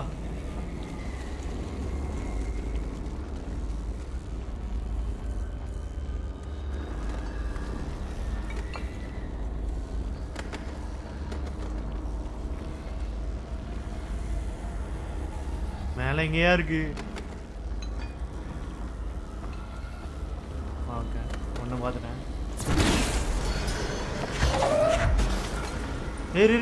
[SPEAKER 1] மேல எங்கயா இருக்கு? ஒன்று பார்த்துட்டேன். ஏறு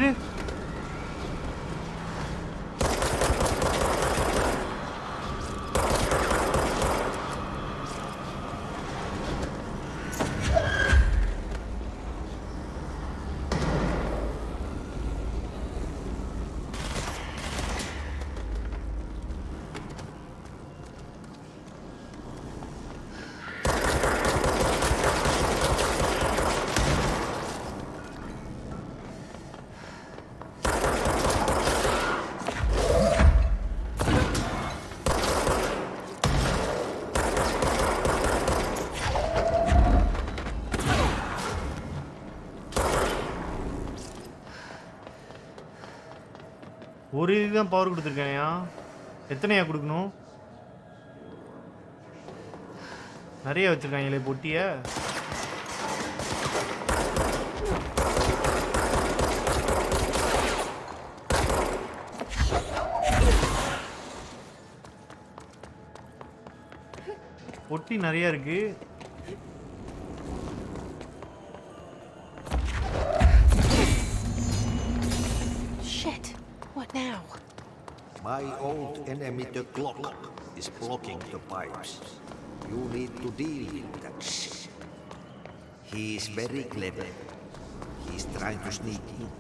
[SPEAKER 1] ஒரு இதுதான் பவர் கொடுத்துருக்கேன்யா. எத்தனையா கொடுக்கணும்? நிறைய வச்சிருக்காங்களே பொட்டிய. பொட்டி நிறைய இருக்கு.
[SPEAKER 3] Now.
[SPEAKER 4] My old enemy, the clock, is blocking the pipes. You need to deal with that shit. He is very clever. He's trying to sneak in.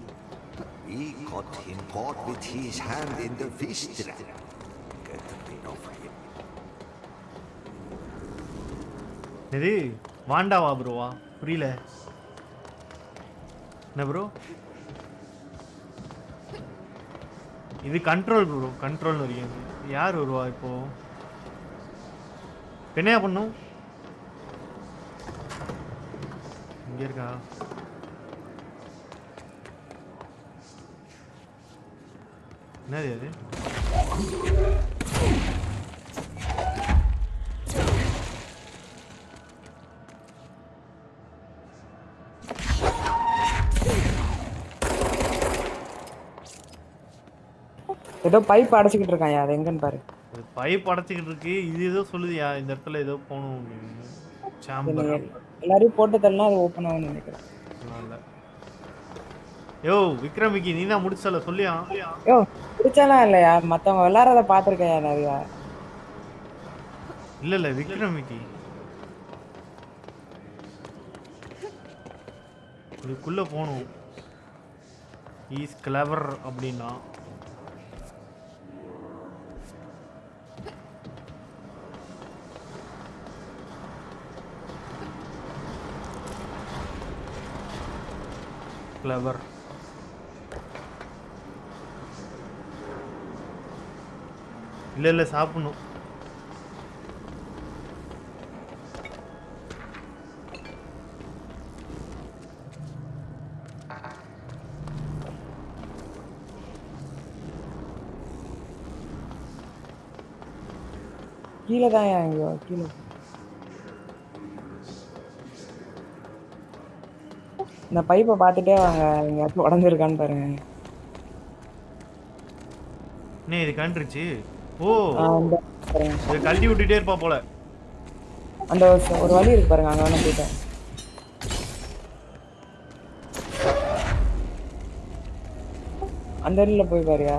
[SPEAKER 4] We got him caught with his hand in the fish trap. Get rid of him.
[SPEAKER 1] இது வாண்டாவா ப்ரோவா புரியல என்ன bro இது control bro control வரைக்கும் யார் வருவா இப்போ என்னையா பண்ணும் இங்க இருக்கா என்னது அது
[SPEAKER 11] ஏதோ பைப் அடைச்சிக்கிட்டு இருக்கான் அது எங்கன்னு பாரு
[SPEAKER 1] பைப் அடைச்சிக்கிட்டு இருக்கு இது ஏதோ சொல்லுதியா இந்த இடத்துல ஏதோ போகணும் அப்படின்னு சாம்பர்
[SPEAKER 11] எல்லாரையும் போட்டு தரலாம் அது ஓப்பன் ஆகும்னு நினைக்கிறேன்
[SPEAKER 1] யோ விக்ரமிக்கு நீ தான் முடிச்சல சொல்லியா
[SPEAKER 11] யோ முடிச்சாலாம் இல்லையா மத்தவங்க விளையாடுறத பாத்திருக்கையா நிறையா
[SPEAKER 1] இல்ல விக்ரமிக்கு இதுக்குள்ள போகணும் இஸ் கிளவர் அப்படின்னா கிளவர் இல்ல சாப்பிடணும்
[SPEAKER 11] கீழே தான் எங்கேயோ கீழே இந்த பைப்பை பார்த்துட்டே வாங்க எங்கேயாச்சும் உடஞ்சிருக்கான்னு பாருங்க
[SPEAKER 1] என்ன இது கண்டுருச்சு ஓ இதை கழட்டி விட்டுட்டே இருப்பா போல
[SPEAKER 11] அந்த ஒரு வழி இருக்கு பாருங்க அங்கே வேணா போயிட்டேன் அந்த வழியில போய் பாருயா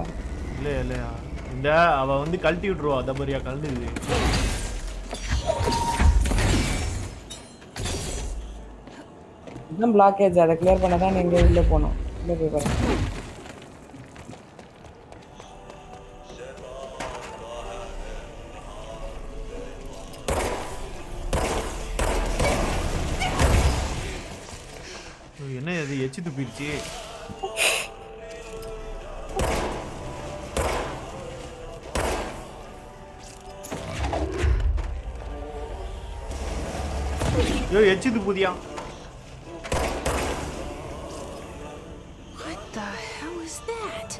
[SPEAKER 1] இல்லையா இந்த அவ வந்து கழட்டி விட்டுருவா அத மாதிரியா கலந்துக்குது
[SPEAKER 11] இதுதான் பிளாக்கேஜ் அதை கிளியர் பண்ண தான் நீங்க உள்ள போகணும் உள்ள போய் பாருங்க
[SPEAKER 1] என்ன அது எச்சி துப்பிடுச்சு எச்சி துப்புதியா
[SPEAKER 5] What the hell is that?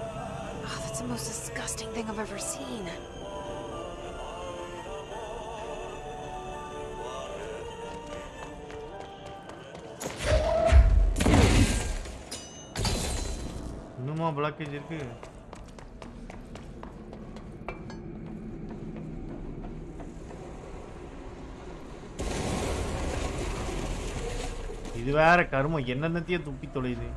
[SPEAKER 5] Oh, that's the most disgusting thing I've ever seen.
[SPEAKER 1] இன்னுமா பிளாக்கேஜ் இருக்கு இது வேற கருமம் என்னென்னத்தையும் துப்பி தொலையுது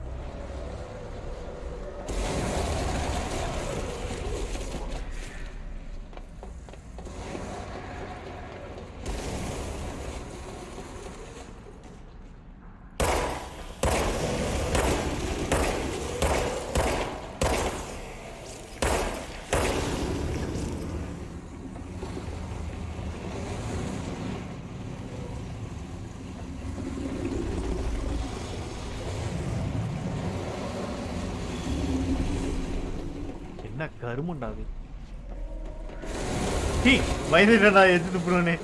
[SPEAKER 1] என்ன கருமண்டாது பயந்துட்டா எடுத்துட்டு போறோனே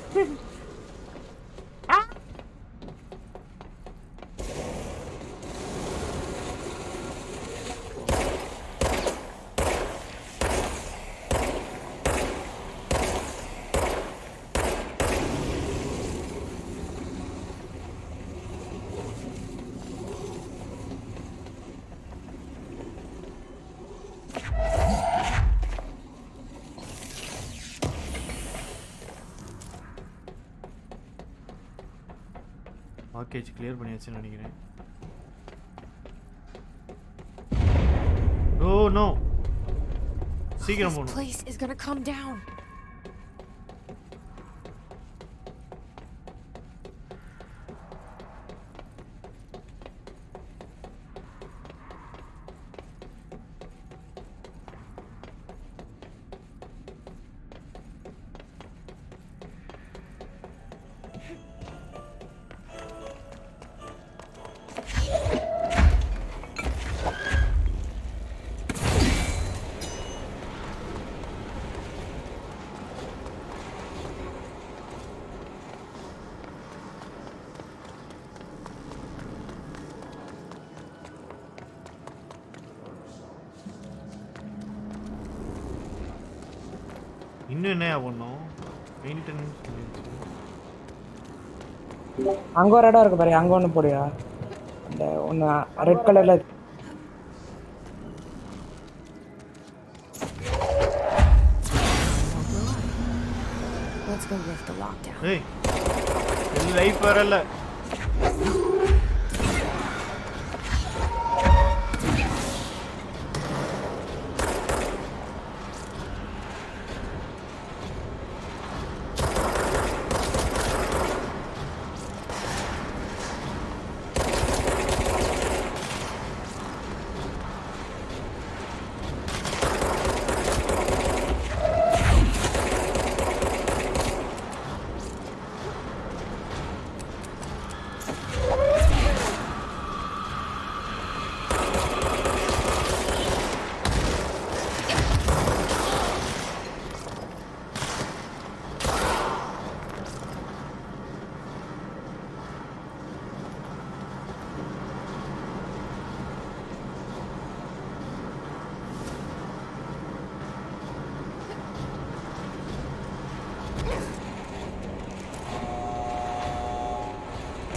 [SPEAKER 1] பேக்கேஜ் கிளியர் பண்ணியாச்சுன்னு நினைக்கிறேன். ஓ நோ, சீக்கிரம் போணும்.
[SPEAKER 5] This place is gonna come down.
[SPEAKER 1] இன்னும் என்னையா பண்ணோம்? மெயின்டெனன்ஸ்
[SPEAKER 11] அங்க ஒரு இடம் இருக்கு பாரு, அங்க ஒண்ணு போடுயா. அந்த ஒண்ணு ரெட் கலர்ல
[SPEAKER 3] Let's go lift the lockdown.
[SPEAKER 1] ஏய் லைஃப் வரல.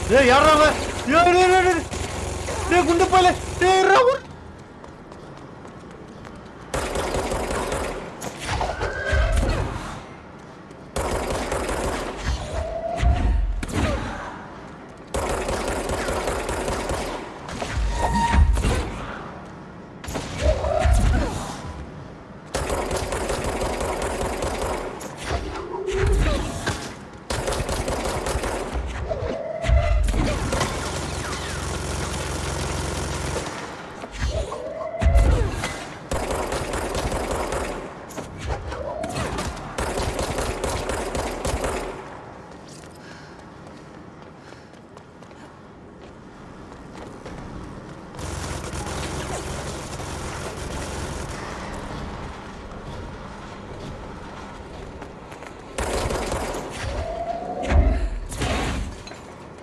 [SPEAKER 1] டேய் யாரா அவன்? டேய் குண்டு போல. டேய் ராவு.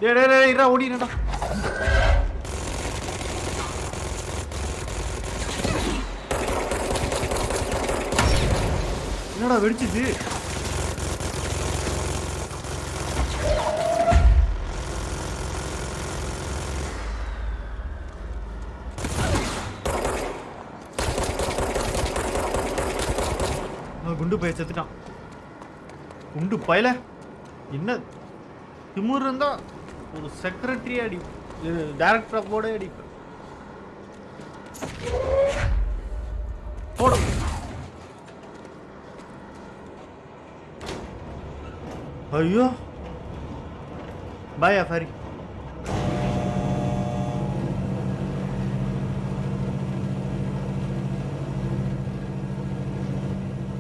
[SPEAKER 1] டேய் இரா ஓடினடா. என்னடா வெடிச்சிது? குண்டு பைய செத்துட்டான். குண்டு பையல என்ன திமுர் இருந்தா ஒரு செக்ரட்டரி அடி டைரக்டர் போட அடி போட. ஐயோ பாய் அஃபாரி.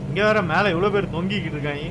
[SPEAKER 1] இங்க வேற மேல இவ்வளவு பேர் தொங்கிக்கிட்டு இருக்காங்க.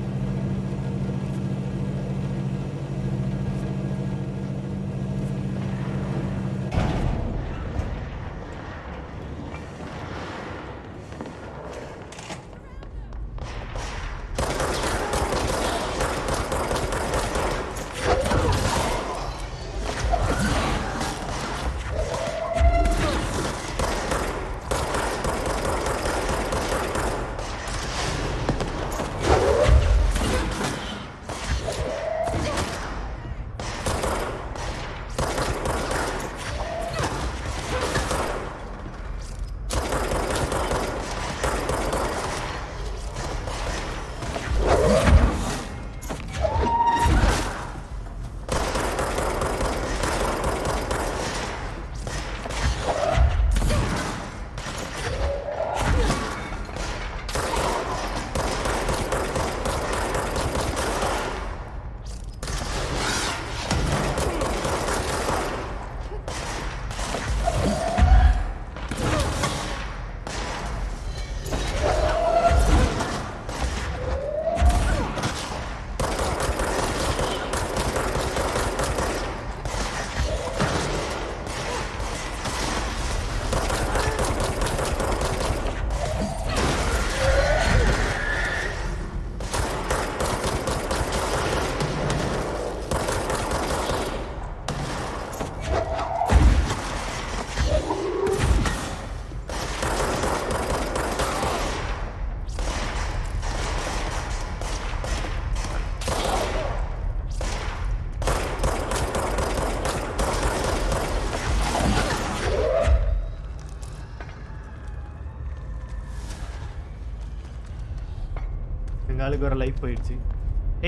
[SPEAKER 1] எங்கள் ஆளுக்கு வேறு லைஃப் போயிடுச்சு.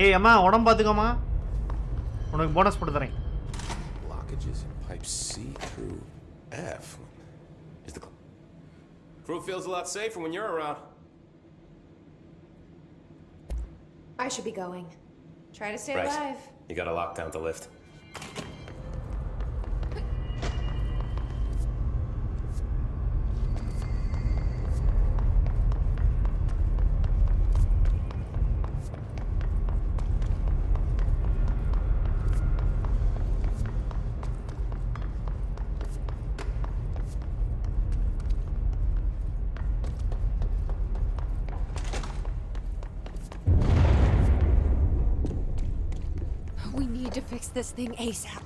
[SPEAKER 1] ஏய் அம்மா உடம்பு பார்த்துக்கோமா, உனக்கு போனஸ் போட்டு தரேன்.
[SPEAKER 16] Blockages in pipe C through F. Is the crew feels a lot safer when you're around.
[SPEAKER 5] I should be going. Try to stay
[SPEAKER 16] Right.
[SPEAKER 5] alive.
[SPEAKER 16] You gotta lock down the lift.
[SPEAKER 5] We need to fix this thing ASAP.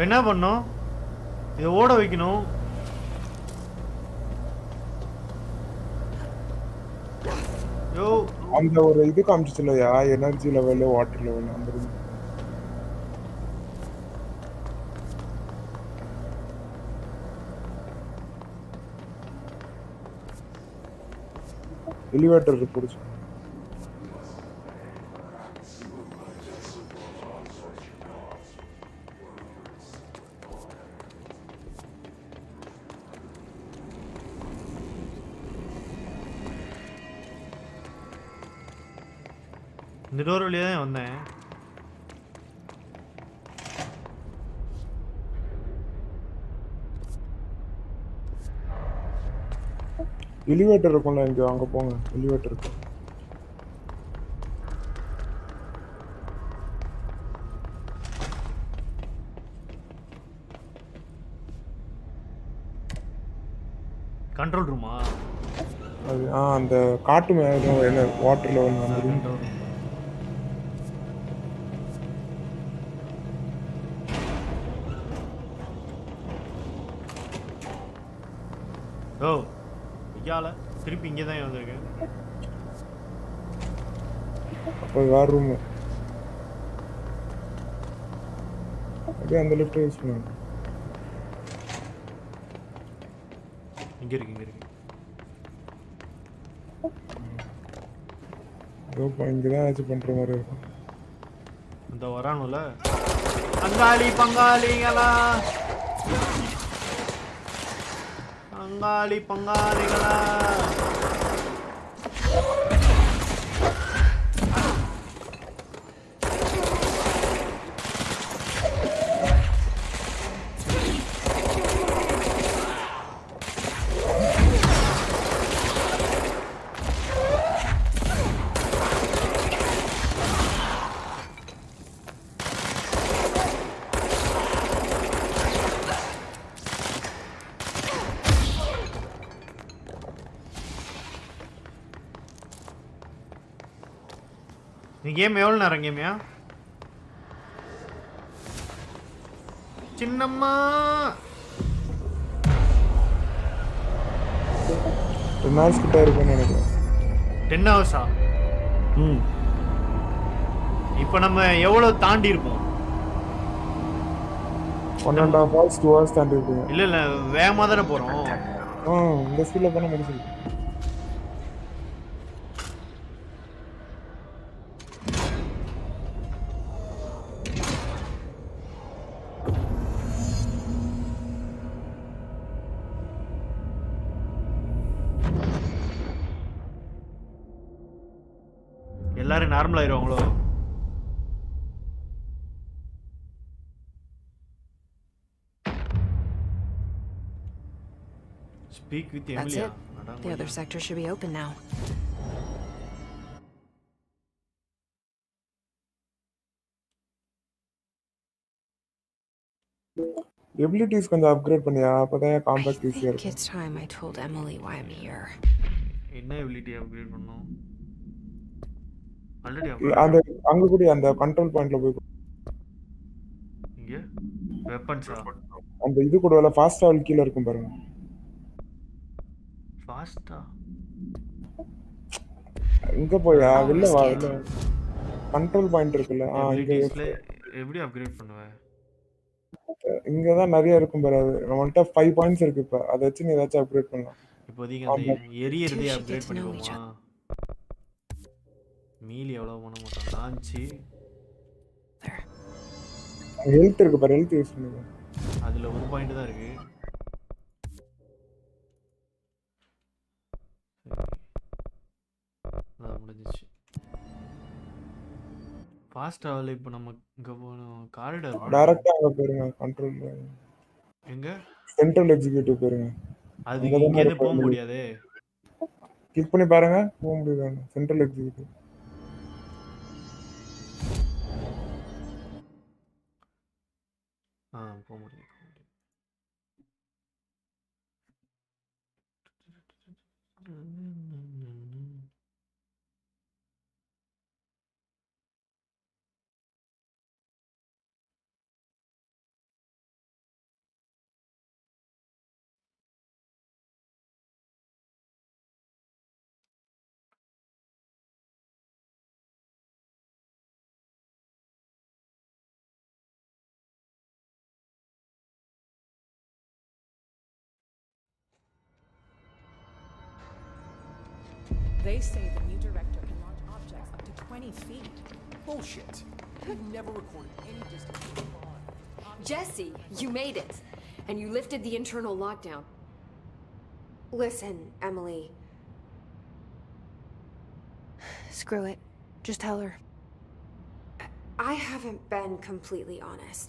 [SPEAKER 1] என்ன பண்ணோம், இதை ஓட வைக்கணும். யோ
[SPEAKER 12] அந்த ஒரு இது காமிச்சிச்சு இல்லையா, energy level, water level, அந்த எலிவேட்டர் பிடிச்சி
[SPEAKER 1] இந்த டோர் வழியாக தான் வந்தேன்.
[SPEAKER 12] எலிவேட்டர் இருக்கும்ல, இங்கே அங்கே போங்க, எலிவேட்டர் இருக்கு.
[SPEAKER 1] கண்ட்ரோல் ரூமா?
[SPEAKER 12] அது அந்த காட்டு மேலே என்ன வாட்டர் லெவல் வந்து
[SPEAKER 1] ஓ ஐயால திருப்பி இங்கே தான் வந்திருக்கேன்.
[SPEAKER 12] அப்போ வேறு ரூமு அப்படியே அந்த லிஃப்ட் யூஸ் பண்ணுங்க.
[SPEAKER 1] இங்கே இருக்கு, இங்கே இருக்கு.
[SPEAKER 12] இங்கே தான் ஏதாச்சும் பண்ணுற மாதிரி இருக்கும்.
[SPEAKER 1] அந்த வரானுல பங்காளி பங்காளிகளா, பங்காளி பங்காளிகளா. நீ கேம் எவ்வளோ நேரம் கேமியா? சின்னம்மா
[SPEAKER 12] 10 hours கிட்ட இருக்கும்னு நினைக்கிறேன்.
[SPEAKER 1] 10 hours-ஆ? இப்போ நம்ம எவ்வளோ தாண்டி இருப்போம்?
[SPEAKER 12] 1.5 hours 2 hours தாண்டி இருக்கு.
[SPEAKER 1] இல்ல இல்ல வேகமா தானே போறோம்.
[SPEAKER 12] இந்த ஸ்பீட்ல போனா முடிச்சிருக்கு.
[SPEAKER 1] எல்லாரும் normal ஆயிருவாங்களோ? Speak with
[SPEAKER 3] That's
[SPEAKER 1] Emilia.
[SPEAKER 3] it. The other sector should be open now.
[SPEAKER 12] Abilities கொஞ்சம் அப்கிரேட் பண்ணியா அப்பதான் காம்பாக்ட்
[SPEAKER 3] I
[SPEAKER 12] ஈஸியா
[SPEAKER 3] think
[SPEAKER 12] இருக்கும்.
[SPEAKER 3] it's time I told Emily why I'm here.
[SPEAKER 1] என்ன எபிலிட்டி அப்கிரேட் பண்ணனும்? ஆல்ரெடி
[SPEAKER 12] அந்த அங்க கூட அந்த கண்ட்ரோல் பாயிண்ட்ல போய்
[SPEAKER 1] இங்க வெப்பன்ஸா?
[SPEAKER 12] அந்த இது கூட ஃபாஸ்ட் டிராவல் கீழ இருக்கும் பாருங்க.
[SPEAKER 1] ஃபாஸ்டா?
[SPEAKER 12] இங்க போயா வெளில வா வெளில. கண்ட்ரோல் பாயிண்ட் இருக்குல்ல.
[SPEAKER 1] எபிலிட்டிஸ்ல எப்படி அப்கிரேட் பண்ணுவ?
[SPEAKER 12] இங்க தான் நிறைய இருக்கும் பாரு. நம்மள்ட்ட 5 பாயிண்ட்ஸ் இருக்கு இப்ப. அத வச்சு நீ ஏதாச்சும் அப்கிரேட் பண்ணலாம்.
[SPEAKER 1] இப்போதைக்கு அந்த எரியறதே அப்கிரேட் பண்ணிடுவோமா? மீலி எவ்வளவு பண்ண மாட்டான். லான்ச்
[SPEAKER 12] ஹெல்த் இருக்கு பாரு. ஹெல்த் யூஸ் பண்ணுங்க.
[SPEAKER 1] அதுல ஒரு பாயிண்ட் தான் இருக்கு. அதான் முடிஞ்சிச்சு. ஃபாஸ்ட் டிராவல் இப்போ நம்ம இங்க போறோம். காரிடார்
[SPEAKER 12] டைரக்டா அங்க போறீங்க கண்ட்ரோல்.
[SPEAKER 1] எங்க?
[SPEAKER 12] சென்ட்ரல் எக்ஸிக்யூட்டிவ் போறீங்க.
[SPEAKER 1] அது இங்க இருந்து போக முடியாதே.
[SPEAKER 12] கிளிக் பண்ணி பாருங்க. போக முடியாது. Central executive.
[SPEAKER 1] போக முடியும்.
[SPEAKER 18] They say the new director can launch objects up to 20 feet.
[SPEAKER 17] Bullshit. We've never recorded any distance so far.
[SPEAKER 10] Jesse, you made it. And you lifted the internal lockdown.
[SPEAKER 5] Listen, Emily.
[SPEAKER 3] Screw it. Just tell her.
[SPEAKER 5] I haven't been completely honest.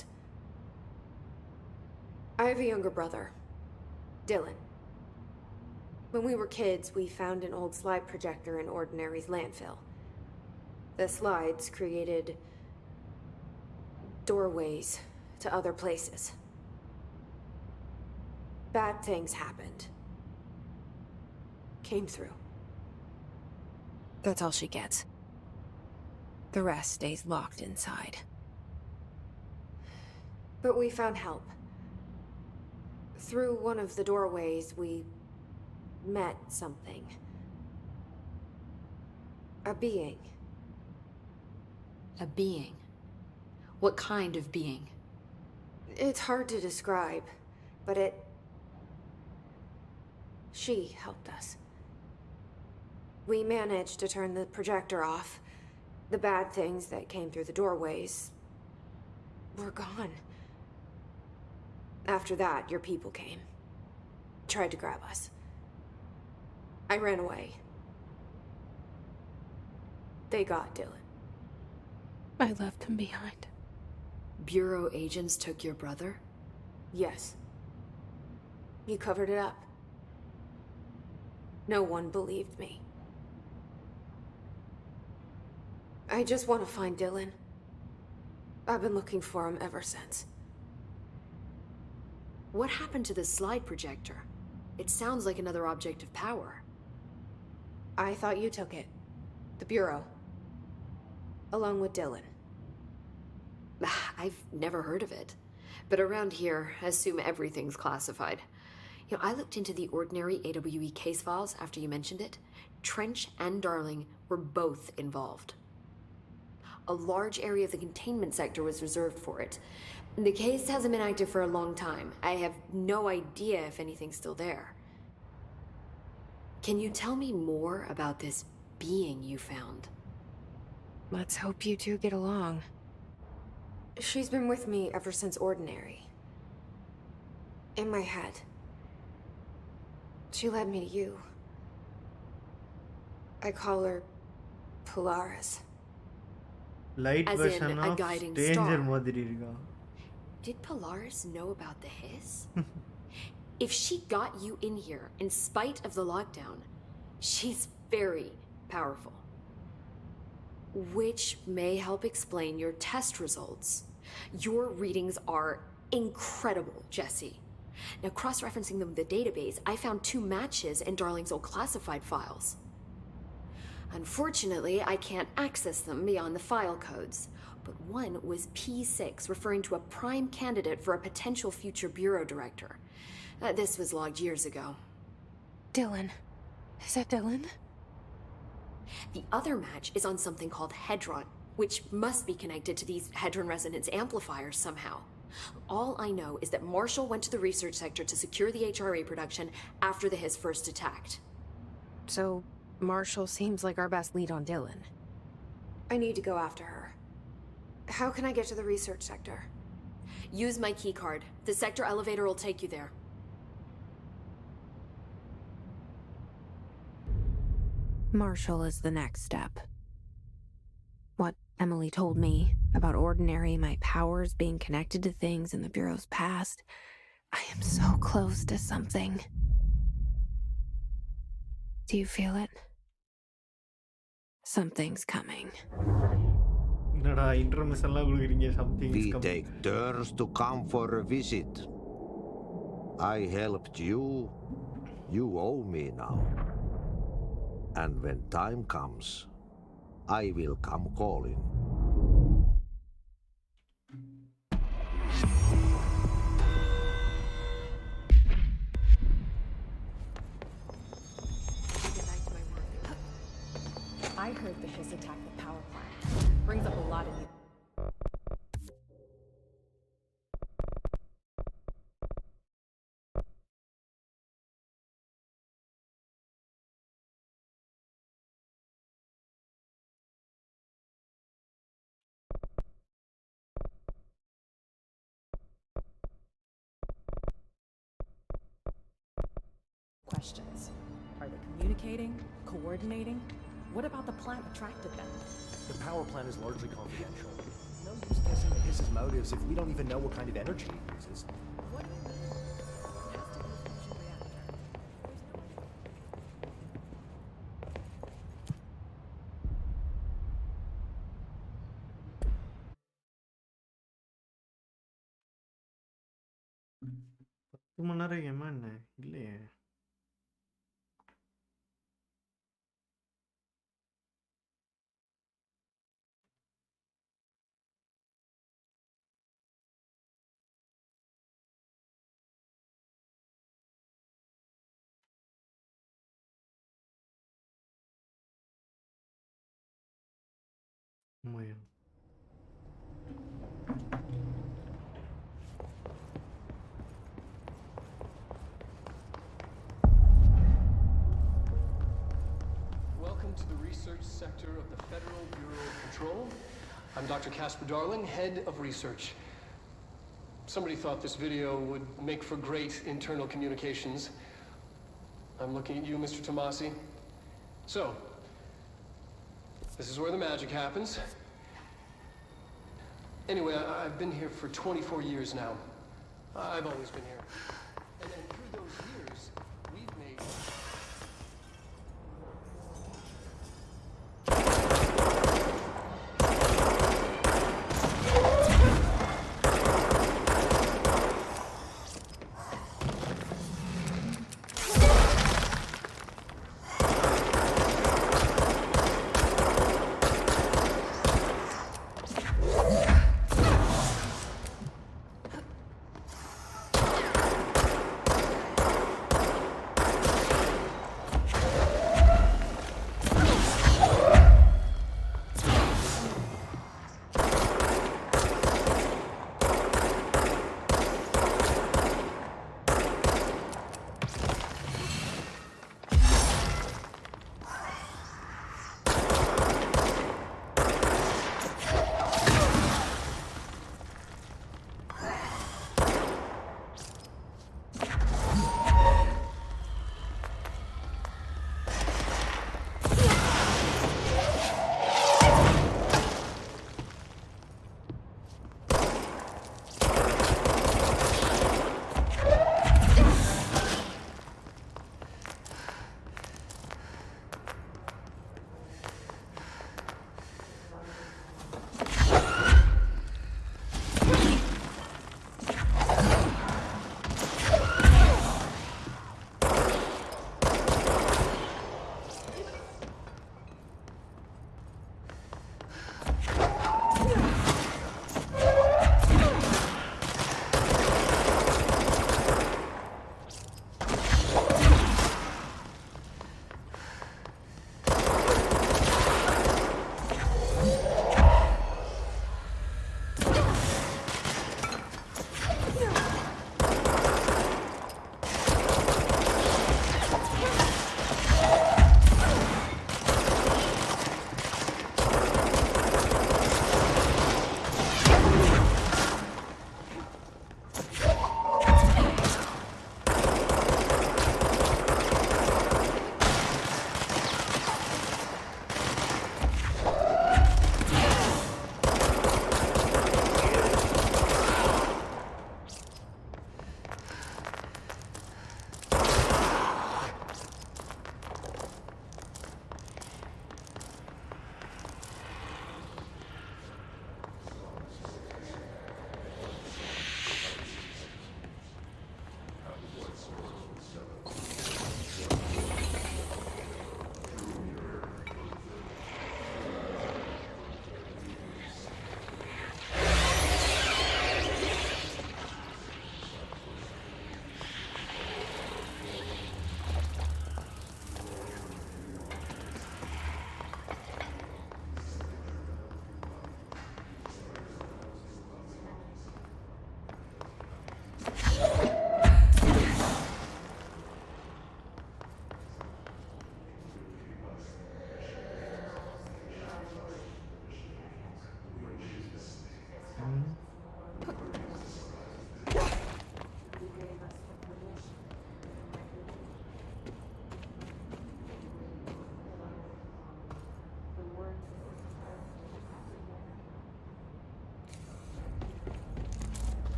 [SPEAKER 5] I have a younger brother, Dylan. When we were kids, we found an old slide projector in Ordinary's landfill. The slides created doorways to other places. Bad things happened. Came through.
[SPEAKER 3] That's all she gets. The rest stays locked inside.
[SPEAKER 5] But we found help. Through one of the doorways, we met something. A being.
[SPEAKER 10] A being? What kind of being?
[SPEAKER 5] It's hard to describe, but she helped us. We managed to turn the projector off. The bad things that came through the doorways were gone. After that, your people came. Tried to grab us. I ran away. They got Dylan.
[SPEAKER 3] I left him behind.
[SPEAKER 10] Bureau agents took your brother?
[SPEAKER 5] Yes. You covered it up. No one believed me. I just want to find Dylan. I've been looking for him ever since.
[SPEAKER 10] What happened to the slide projector? It sounds like another object of power.
[SPEAKER 5] I thought you took it. The Bureau. Along with Dylan.
[SPEAKER 10] I've never heard of it. But around here, I assume everything's classified. You know, I looked into the ordinary AWE case files after you mentioned it. Trench and Darling were both involved. A large area of the containment sector was reserved for it. The case hasn't been active for a long time. I have no idea if anything's still there. Can you tell me more about this being you found?
[SPEAKER 3] Let's hope you two get along.
[SPEAKER 5] She's been with me ever since Ordinary. In my head. She led me to you. I call her Polaris.
[SPEAKER 1] Light
[SPEAKER 10] As in
[SPEAKER 1] version
[SPEAKER 10] a
[SPEAKER 1] of
[SPEAKER 10] guiding
[SPEAKER 1] Stranger
[SPEAKER 10] star.
[SPEAKER 1] மாதிரி இருக்கா.
[SPEAKER 10] Did Polaris know about the hiss? If she got you in here in spite of the lockdown, she's very powerful. Which may help explain your test results. Your readings are incredible, Jesse. Now, cross-referencing them with the database, I found 2 matches in Darling's old classified files. Unfortunately, I can't access them beyond the file codes. But one was P6, referring to a prime candidate for a potential future bureau director. This was logged years ago.
[SPEAKER 3] Dylan. Is that Dylan?
[SPEAKER 10] The other match is on something called Hedron, which must be connected to these Hedron resonance amplifiers somehow. All I know is that Marshall went to the research sector to secure the HRA production after the hiss first attacked.
[SPEAKER 3] So, Marshall seems like our best lead on Dylan.
[SPEAKER 5] I need to go after her. How can I get to the research sector?
[SPEAKER 10] Use my key card. The sector elevator will take you there.
[SPEAKER 3] Marshall is the next step. What Emily told me about Ordinary, my powers being connected to things in the Bureau's past, I am so close to something. Do you feel it? Something's coming.
[SPEAKER 1] என்னடா இன்டர்மிஷன்லாம் கொடுக்குறீங்க something is
[SPEAKER 19] We
[SPEAKER 1] coming.
[SPEAKER 19] take turns to come for a visit. I helped you. You owe me now. And when time comes, I will come calling.
[SPEAKER 18] I heard the hiss attacked the power plant. Brings up a lot of new... questions. Are they communicating? Coordinating? What about the plant attracted them?
[SPEAKER 14] The power plant is largely confidential. No use guessing the hiss's motives if we don't even know what kind of energy it uses.
[SPEAKER 18] What do you mean? It has to be a fusion reactor.
[SPEAKER 1] பத்து மணி நேரம் கேமா என்ன இல்லையே. ஆமாய்யா.
[SPEAKER 6] Welcome to the research sector of the Federal Bureau of Patrol. I'm Dr. Casper Darling, head of research. Somebody thought this video would make for great internal communications. I'm looking at you, Mr. Tomasi. So, this is where the magic happens. Anyway, I've been here for 24 years now. I've always been here. And through those years, we've made...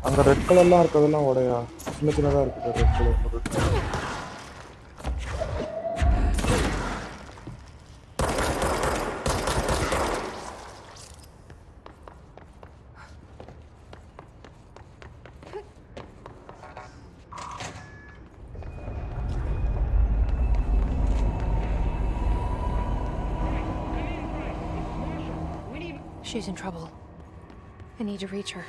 [SPEAKER 12] அங்க red கலர்லாம் இருக்கிறதெல்லாம் உடையா? சின்ன சின்னதா இருக்குது red colour.
[SPEAKER 5] She's in trouble. I need to reach her.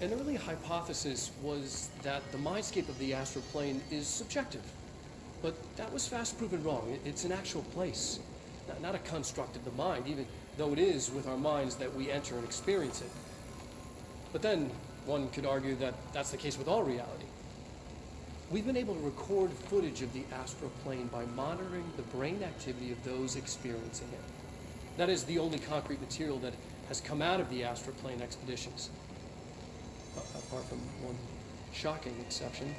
[SPEAKER 6] An early hypothesis was that the mindscape of the astral plane is subjective. But that was fast proven wrong. It's an actual place, not a construct of the mind, even though it is with our minds that we enter and experience it. But then, one could argue that that's the case with all reality. We've been able to record footage of the astral plane by monitoring the brain activity of those experiencing it. That is the only concrete material that has come out of the astral plane expeditions. Apart from one shocking exception.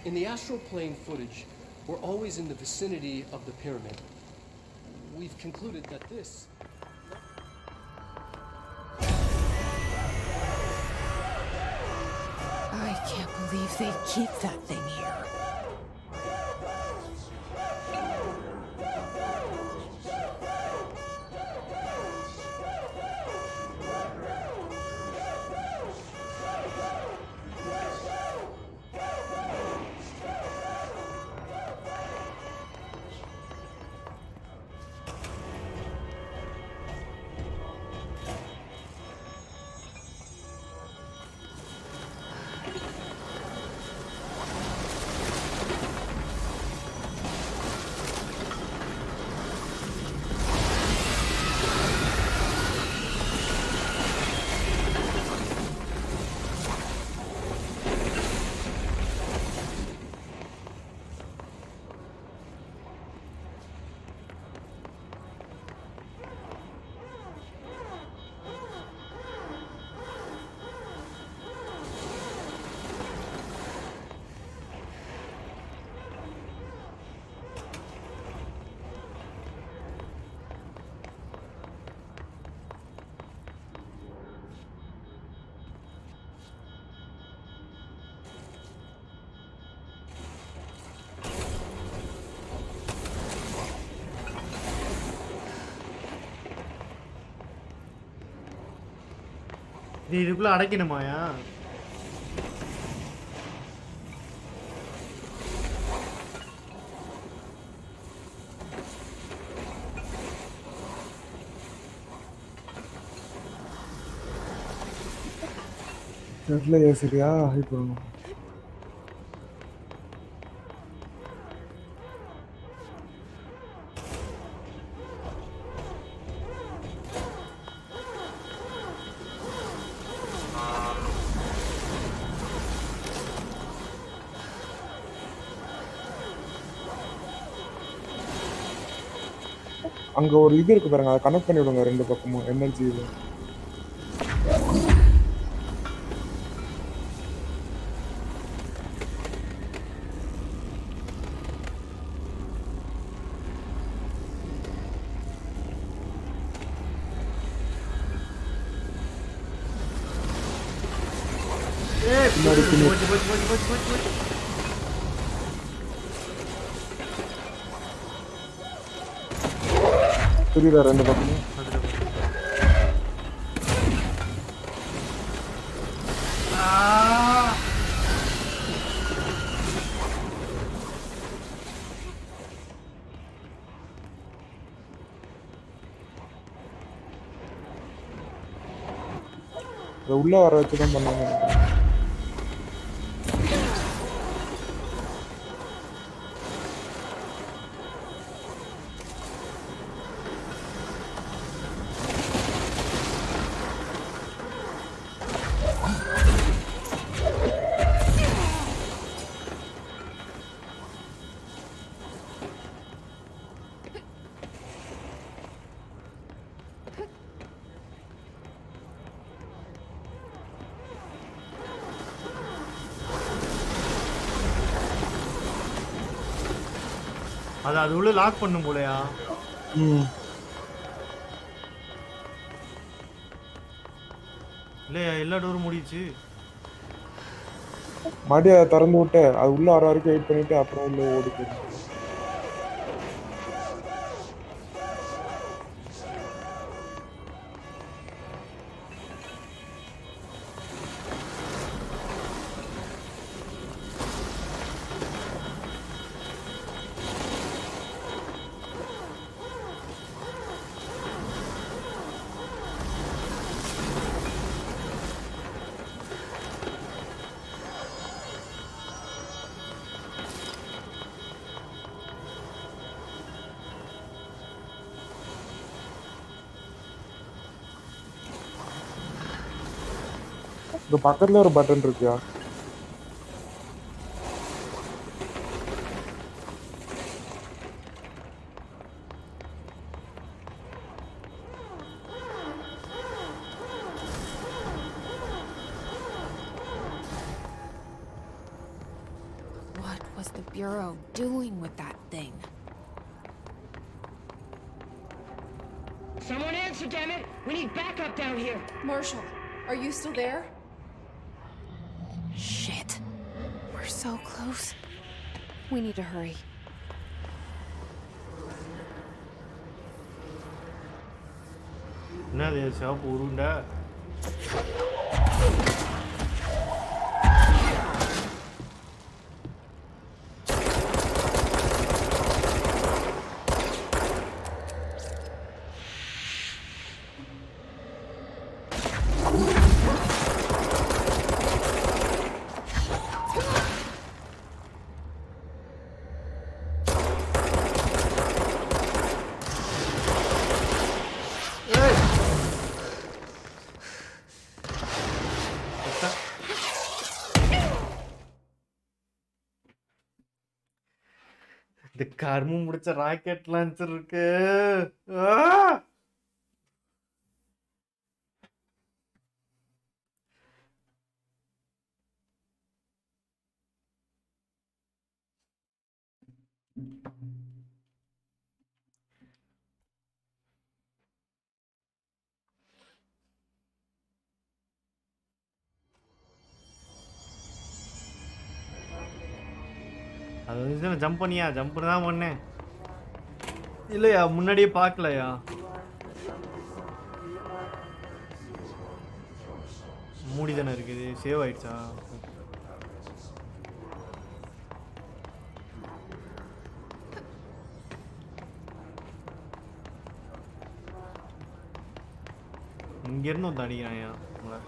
[SPEAKER 6] In the astral plane footage, we're always in the vicinity of the pyramid. We've concluded that this...
[SPEAKER 3] I can't believe they keep that thing here.
[SPEAKER 1] நீ இதுக்குள்ள அடைக்கணுமாயா?
[SPEAKER 12] தெரியல சரியா இப்போ அங்க ஒரு இது இருக்கு பாருங்க, அதை கனெக்ட் பண்ணி விடுங்க 2 பக்கமும் எனர்ஜி இது. புரியுதா 2 பக்கமும்? உள்ள வர வச்சு தான் பண்ணாங்க.
[SPEAKER 1] அது உள்ள லாக் பண்ணும் போலயா? இல்லையா எல்லா டோரும் மூடிச்சு.
[SPEAKER 12] மறுபடியும் அதை திறந்து விட்டு அது உள்ள வர வரைக்கும் வெயிட் பண்ணிட்டு அப்புறம் உள்ள ஓடி போயிடும். இந்த பக்கத்துல ஒரு button இருக்குயா?
[SPEAKER 3] What was the Bureau doing with that thing?
[SPEAKER 9] Someone answer, damn it! We need backup down here!
[SPEAKER 18] Marshall, are you still there?
[SPEAKER 3] Shit. We're so close. We need to hurry.
[SPEAKER 1] என்னது shop உருண்டா? இந்த கர்மம் முடிச்ச rocket launcher இருக்கு. அது வந்து jump பண்ணியா? Jump தான் பண்ணேன். இல்லையா முன்னாடியே பார்க்கலையா? மூடி தானே இருக்குது. சேவ் ஆயிடுச்சா? இங்கேருந்து வந்து அடிக்கிறாயா உங்களை?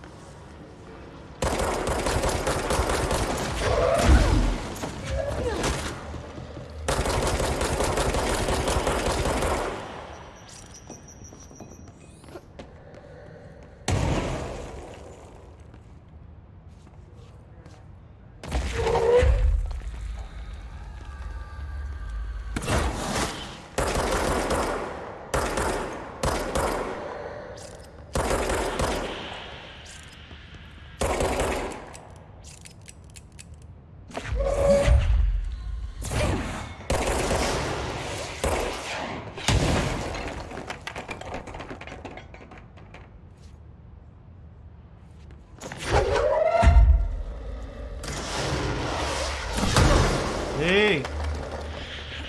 [SPEAKER 1] ஏய்,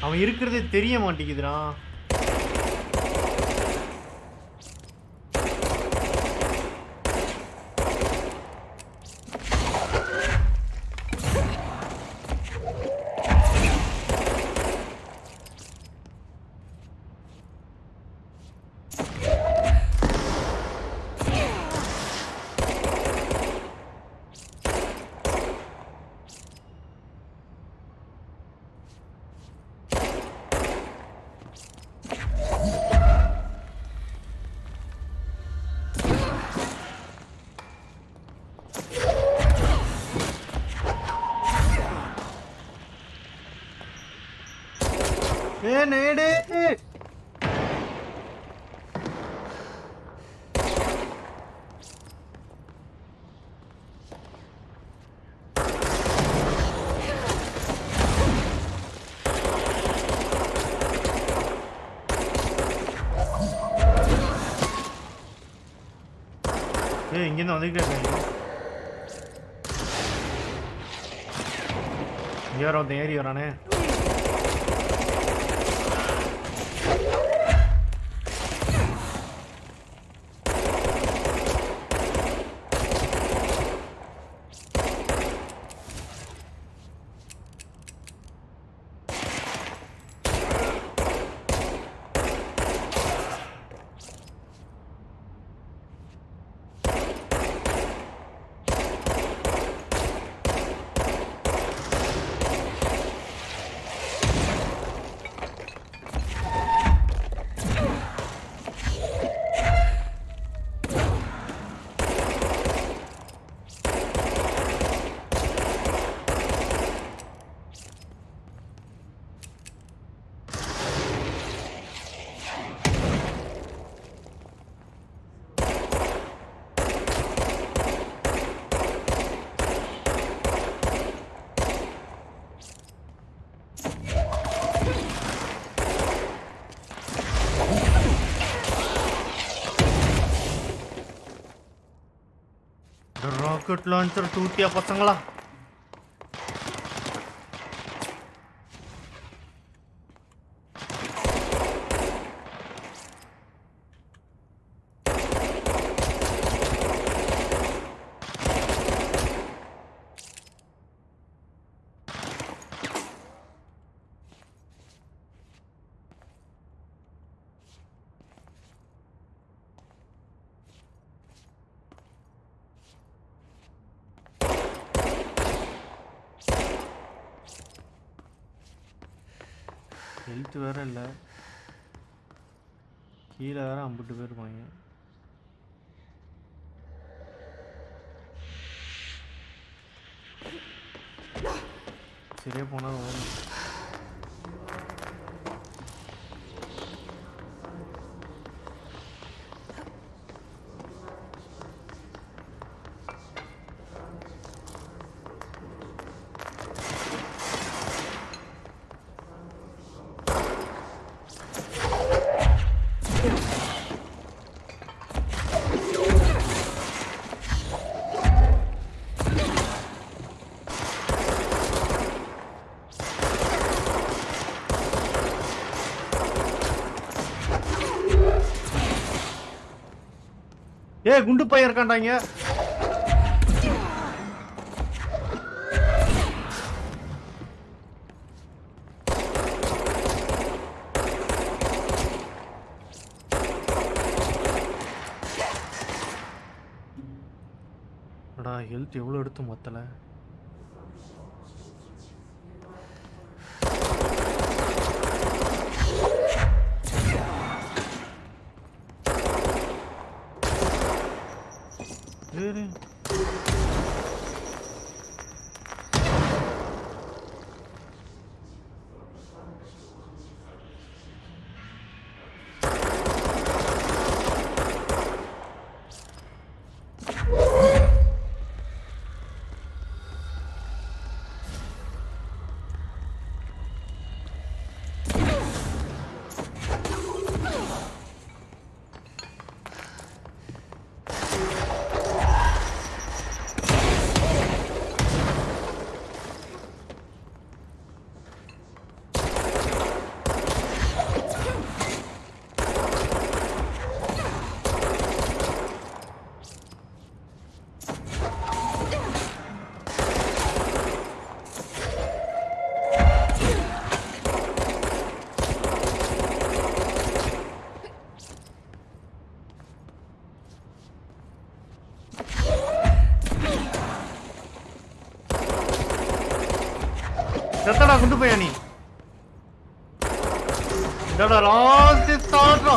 [SPEAKER 1] அவன் இருக்கிறதே தெரிய மாட்டேங்குதுடா. நேடு இங்கேருந்து வந்துக்கிட்டே இருக்காங்க. இங்கே வர ஒருத்தன் ஏறி வரானே. ராக்கெட் லான்ச்சர் டூட்டியா பசங்களா? ஹெல்த் வேற இல்லை, கீழே வேற 50 பேர் இருப்பாங்க. சரியா போனால் ஓடும். ஏ குண்டு பையன் இருக்காண்டாங்க. அடா ஹெல்த் எவ்வளோ எடுத்து மொத்தல செத்தடா குண்டு பையா நீ டடா லாஸ்ட் ஸ்டார்ட்ரா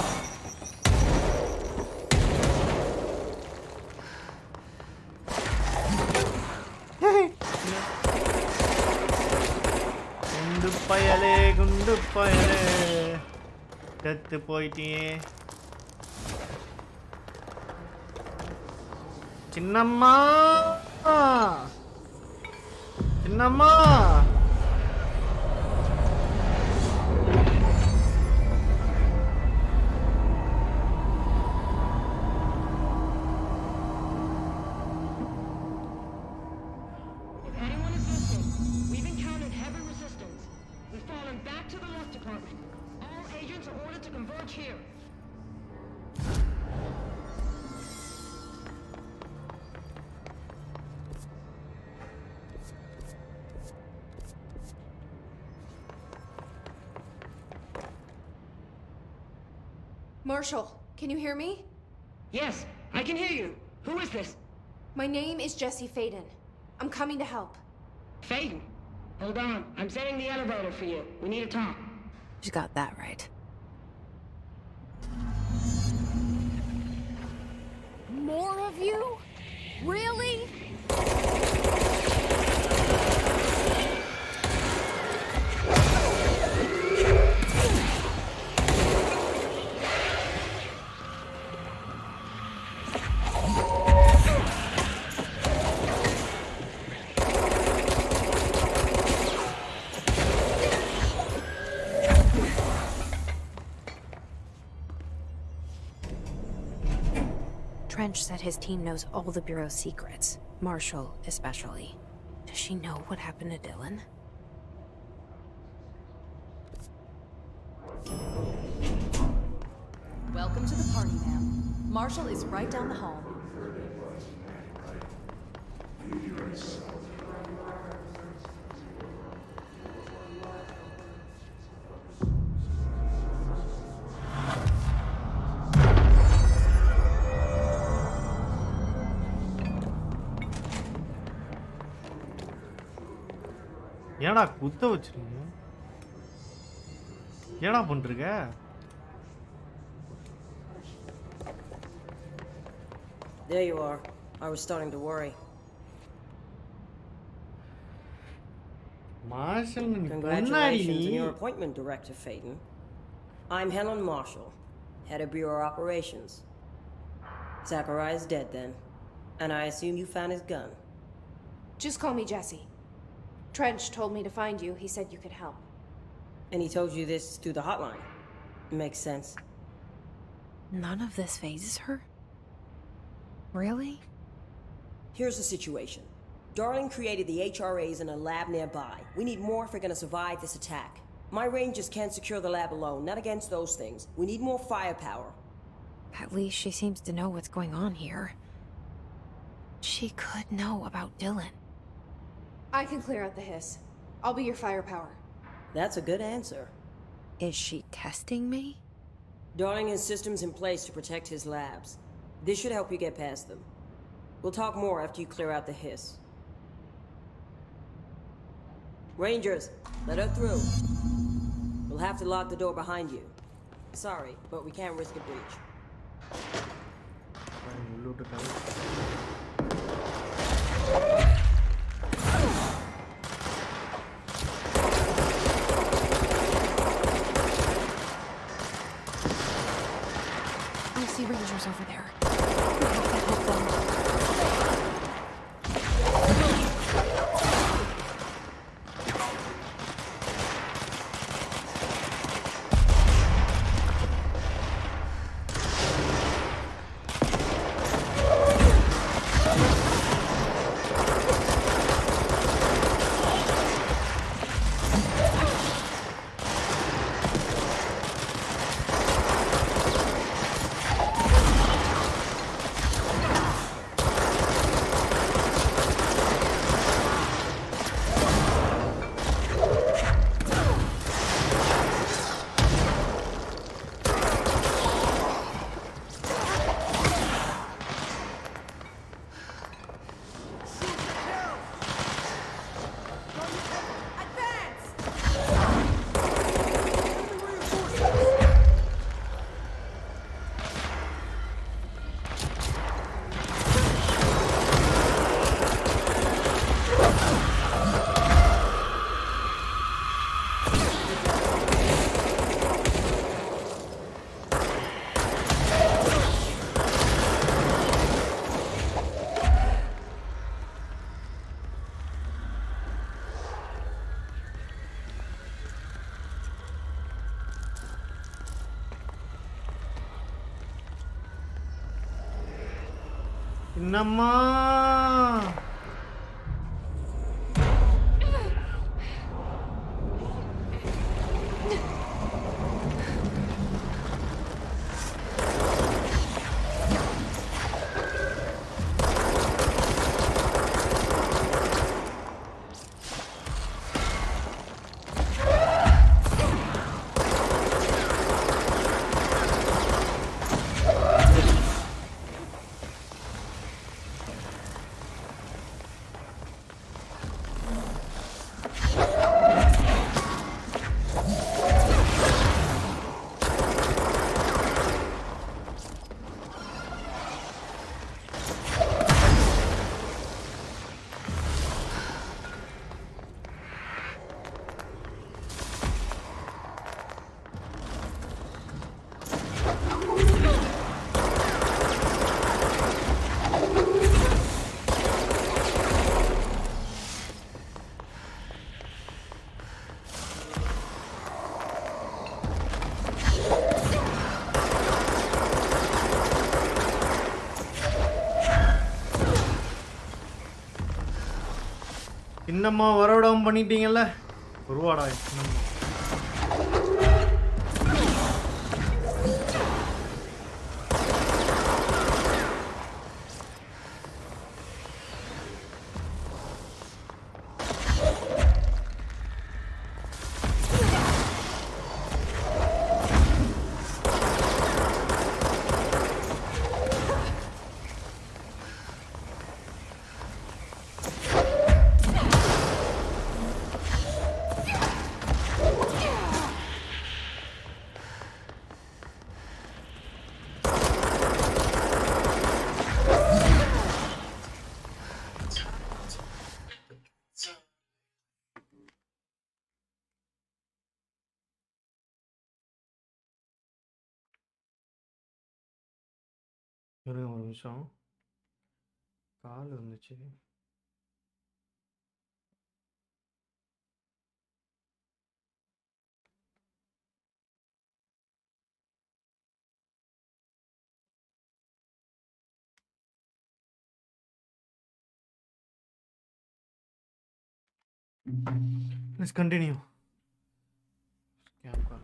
[SPEAKER 1] குண்டு பயலே செத்து போயிட்டியே சின்னம்மா சின்னம்மா
[SPEAKER 5] Marshall, can you hear me?
[SPEAKER 9] Yes, I can hear you. Who is this?
[SPEAKER 5] My name is Jesse Faden. I'm coming to help.
[SPEAKER 9] Faden? Hold on. I'm setting the elevator for you. We need to talk.
[SPEAKER 3] You got that right.
[SPEAKER 5] More of you? Really?
[SPEAKER 3] Trench said his team knows all the Bureau's secrets, Marshall especially. Does she know what happened to Dylan?
[SPEAKER 18] Welcome to the party, ma'am. Marshall is right down the hall.
[SPEAKER 1] ஏடா குத்த வச்சிருக்கீங்க ஏடா பண்ணிருக்க
[SPEAKER 20] There you are. I was starting to worry.
[SPEAKER 1] Marshall,
[SPEAKER 20] congratulations on your appointment, Director Faden. I'm Helen Marshall, head of Bureau Operations. Zachariah is dead then, and I assume you found his gun.
[SPEAKER 5] Just call me Jesse. Trench told me to find you. He said you could help.
[SPEAKER 20] And he told you this through the hotline. Makes sense.
[SPEAKER 3] None of this phases her? Really?
[SPEAKER 20] Here's the situation. Darling created the HRAs in a lab nearby. We need more if we're gonna survive this attack. My rangers can't secure the lab alone, not against those things. We need more firepower.
[SPEAKER 3] At least she seems to know what's going on here. She could know about Dylan.
[SPEAKER 5] I can clear out the hiss. I'll be your firepower.
[SPEAKER 20] That's a good answer.
[SPEAKER 3] Is she testing me?
[SPEAKER 20] Darling has systems in place to protect his labs. This should help you get past them. We'll talk more after you clear out the hiss. Rangers, let her through. We'll have to lock the door behind you. Sorry, but we can't risk a breach.
[SPEAKER 3] I see Rangers over there. We have to help them.
[SPEAKER 1] என்னம்மா என்னம்மா வரவிடாம பண்ணிட்டீங்கல்ல ஒருவாடா என்னம்மா இருங்க ஒரு நிமிஷம் கால் வந்துச்சு Let's continue. Scam call.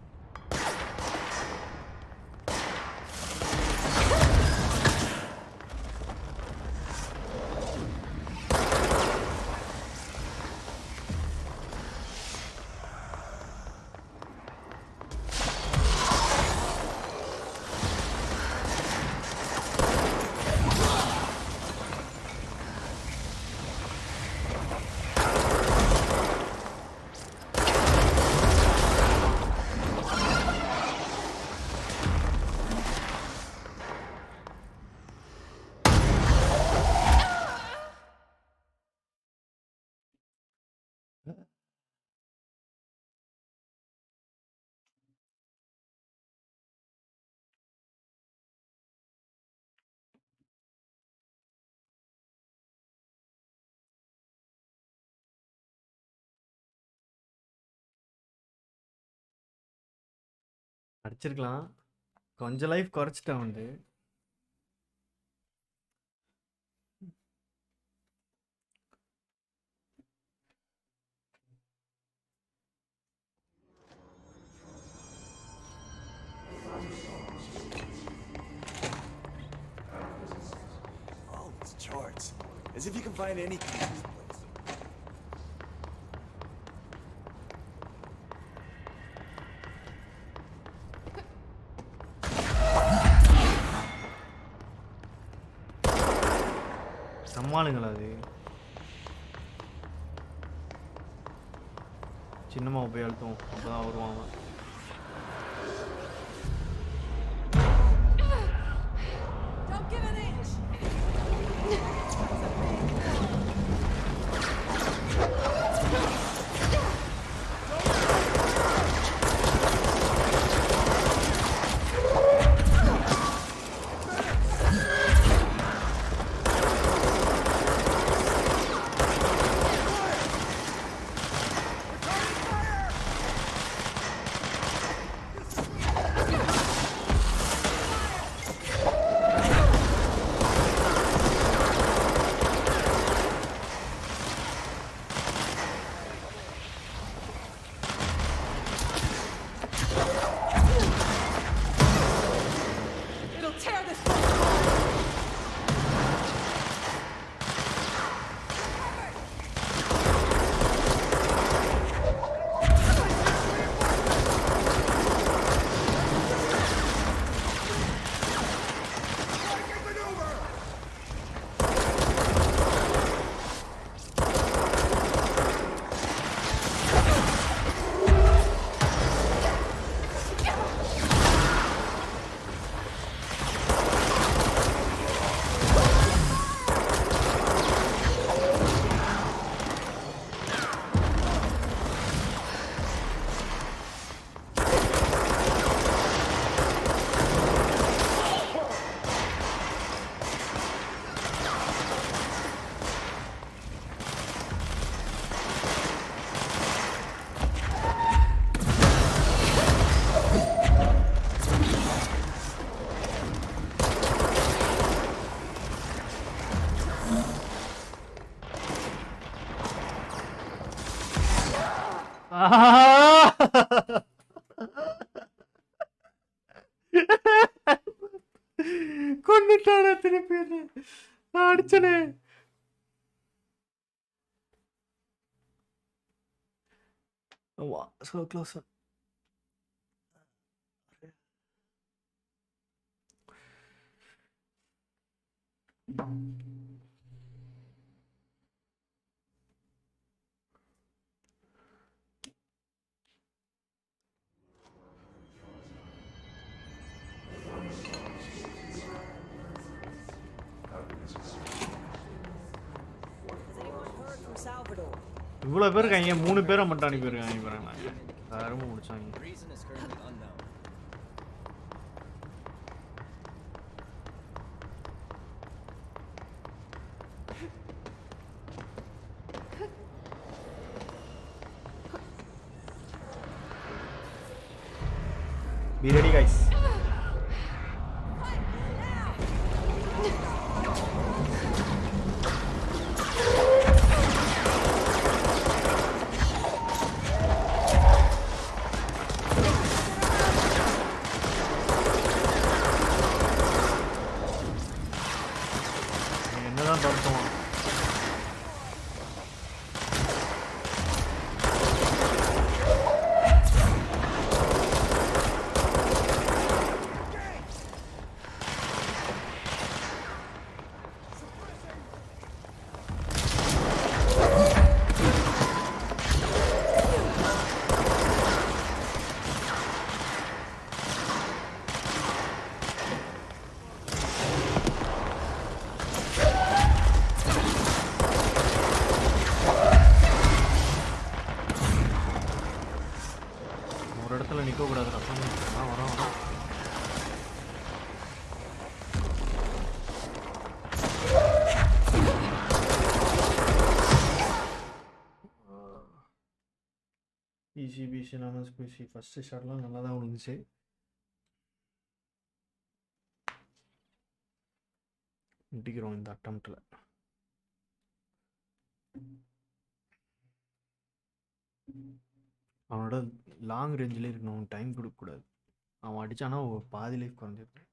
[SPEAKER 1] அடிச்சிருக்கலாம். கொஞ்சம் life குறைச்சிட்டேன் வந்து.
[SPEAKER 17] All these charts. As if you can find anything in this place.
[SPEAKER 1] நம்மாளுங்களா அது? சின்னமா போய் அழுத்தம் அப்பதான் வருவாங்க.
[SPEAKER 15] Don't give an inch!
[SPEAKER 1] கொன்னுட்டானே திருப்பி அடிச்சனே. So close. இவ்வளவு பேர் இருக்காங்க, 3 பேரை மட்டும் அனுப்பியிருக்காங்க பாருங்க. ரொம்ப முடிச்சாங்க.
[SPEAKER 17] Reason is currently unknown.
[SPEAKER 1] Be ready, guys. என்னதான் தடுத்தோம்? பிசி லெமன் ஸ்குவிசி ஃபஸ்ட்டு ஷாட்லாம் நல்லா தான் விழுந்துச்சு. முடிக்கிறோம் இந்த அட்டம்ப்ட்ல. அவனோட லாங் ரேஞ்சில் இருக்கணும், டைம் கொடுக்கக்கூடாது. அவன் அடிச்சானா பாதி லைஃப் குறைஞ்சிருக்கு.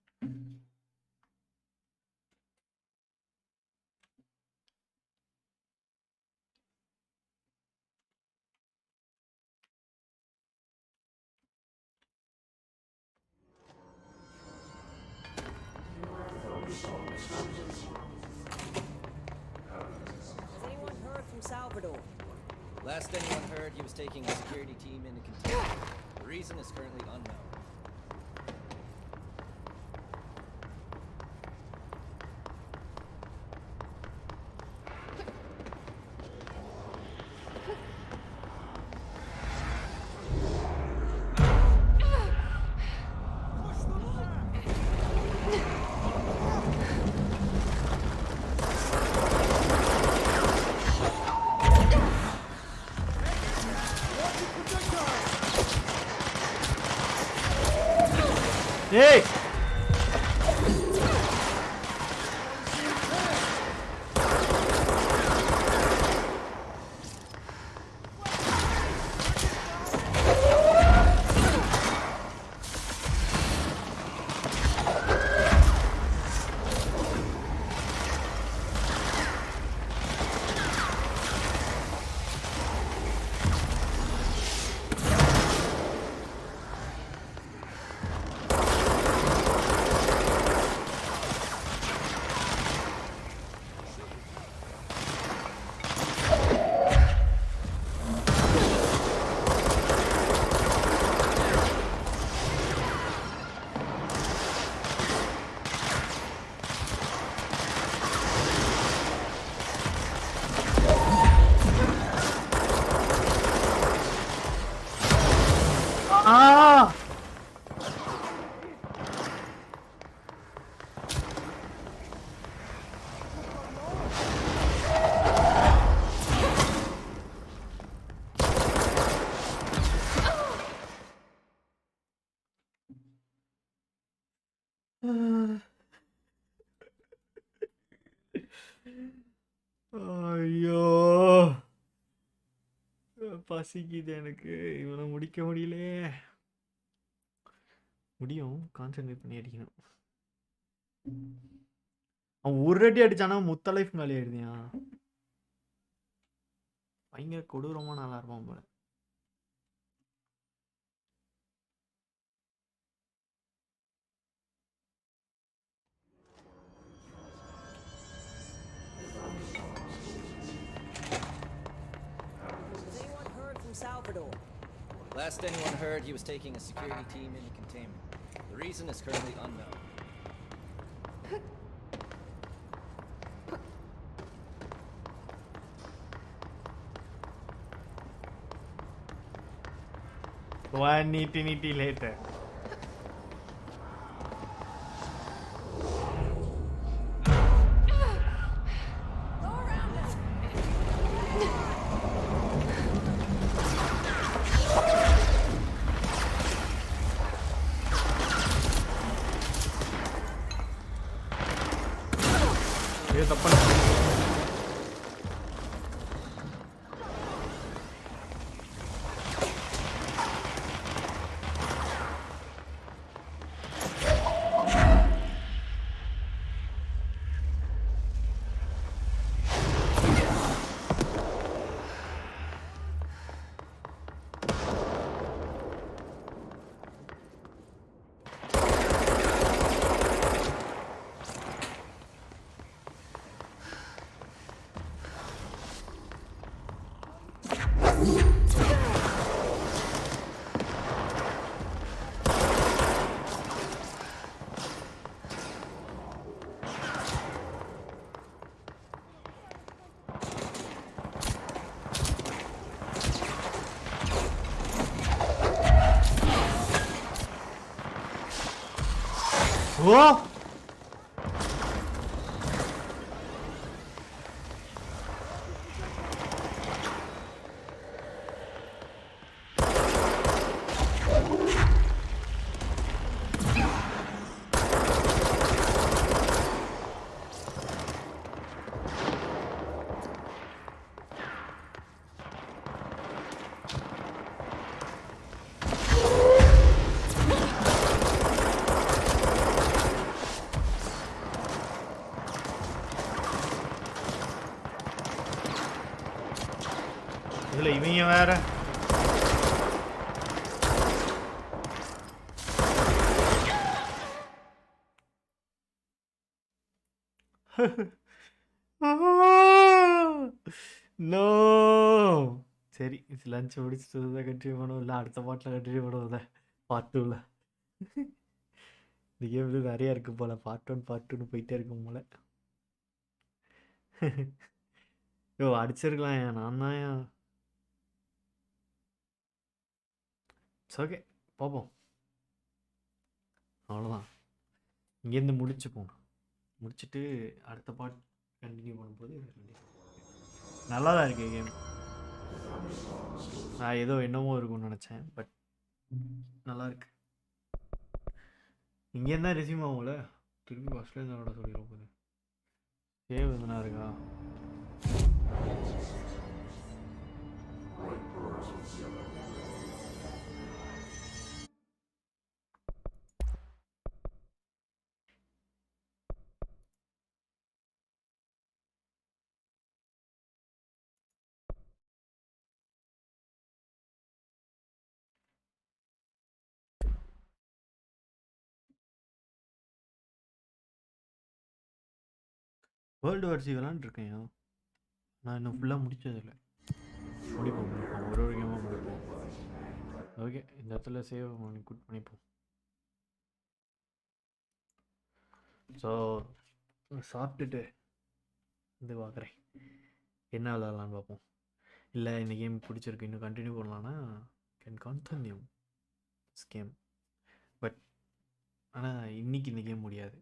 [SPEAKER 20] Has anyone heard from Salvador?
[SPEAKER 17] Last anyone heard, he was taking a security team into containment. The reason is currently unknown.
[SPEAKER 1] Hey! ஐயோ பசிக்குது எனக்கு. இவனை முடிக்க முடியலே. முடியும், கான்சென்ட்ரேட் பண்ணி அடிக்கணும். அவன் ஒரு அடி அடிச்சானா முத்த லைஃப் மேலே எழுதியா. பயங்கர கொடூரமா நல்லா இருப்பான் போல.
[SPEAKER 20] Salvador.
[SPEAKER 17] Last anyone heard, he was taking a security team into containment. The reason is currently unknown.
[SPEAKER 1] One eternity later. Oh! இதுல இவங்க வேற நோ சரி லஞ்ச் முடிச்சுட்டு தான் கண்டினியூ பண்ணுவோம் இல்லை அடுத்த பாட்டில் கண்டினியூ பண்ணுவோம் பார்ட் 2ல இந்த கேம்ல நிறைய இருக்கு போல பார்ட் 1 பார்ட் 2ன்னு போயிட்டே இருக்கும் போல யோ அடிச்சிருக்கலாம் ஏன் நான் தான் ஓகே பார்ப்போம் அவ்வளோதான் இங்கேருந்து முடிச்சுப்போம் முடிச்சுட்டு அடுத்த பார்ட் கண்டினியூ பண்ணும்போது நல்லா தான் இருக்கு கேம் நான் ஏதோ என்னமோ இருக்கும்னு நினச்சேன் பட் நல்லா இருக்கு இங்கேருந்து தான் ரெசியூம் ஆகும்ல திருப்பி ஃபஸ்ட்லேருந்து என்னோட சொல்லிட போகுது சேவ் எதுனா இருக்கா வேர்ல்டு வார் சி விளாண்டுருக்கேன் நான் இன்னும் ஃபுல்லாக முடிச்சதில்லை முடிப்போம் ஒரு கேமாக முடிப்போம் ஓகே இந்த இடத்துல சேவ் பண்ணி குட் பண்ணிப்போம் ஸோ சாப்பிட்டுட்டு இது பார்க்குறேன் என்ன விளாட்லான்னு பார்ப்போம் இல்லை இந்த கேம் பிடிச்சிருக்கு இன்னும் கண்டினியூ பண்ணலான்னா can continue this game but ஆனால் இன்றைக்கி இந்த கேம் முடியாது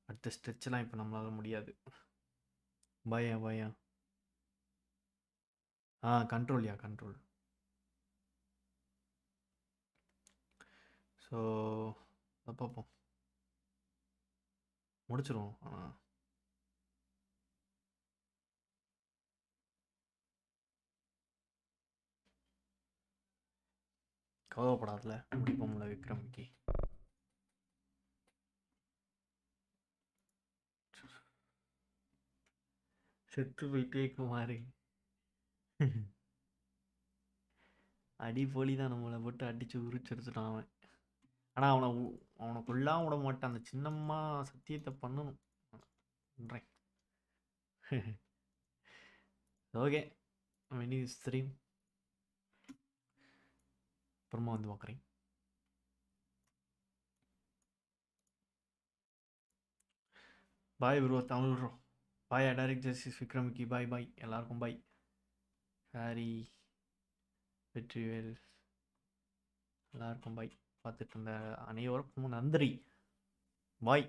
[SPEAKER 1] அடுத்த ஸ்ட்ரெச்செலாம் இப்போ நம்மளால் முடியாது பயம் கண்ட்ரோல்யா கண்ட்ரோல் ஸோ அதை பார்ப்போம் முடிச்சிருவோம் கவலைப்படாதுல முடிப்போம்ல விக்ரமிக்கு செத்து போயிட்டே குமாரு அடி போலி தான் நம்மளை போட்டு அடிச்சு உரிச்செடுத்துட்டான் அவன் ஆனால் அவனை கொல்லாம விட மாட்டான் அந்த சின்னம்மா சத்தியத்தை பண்ணணும் பண்றேன் ஓகே மினி ஸ்ட்ரீம் அப்புறமா வந்து பார்க்குறேன் bye bro Tamil bro bye direct justice விக்ரமிக்கு பாய் பாய் எல்லாருக்கும் பாய் ஹாரி வெற்றிவேல் எல்லாருக்கும் பாய் பார்த்துட்டு இருந்த அனைவருக்கும் நன்றி பாய்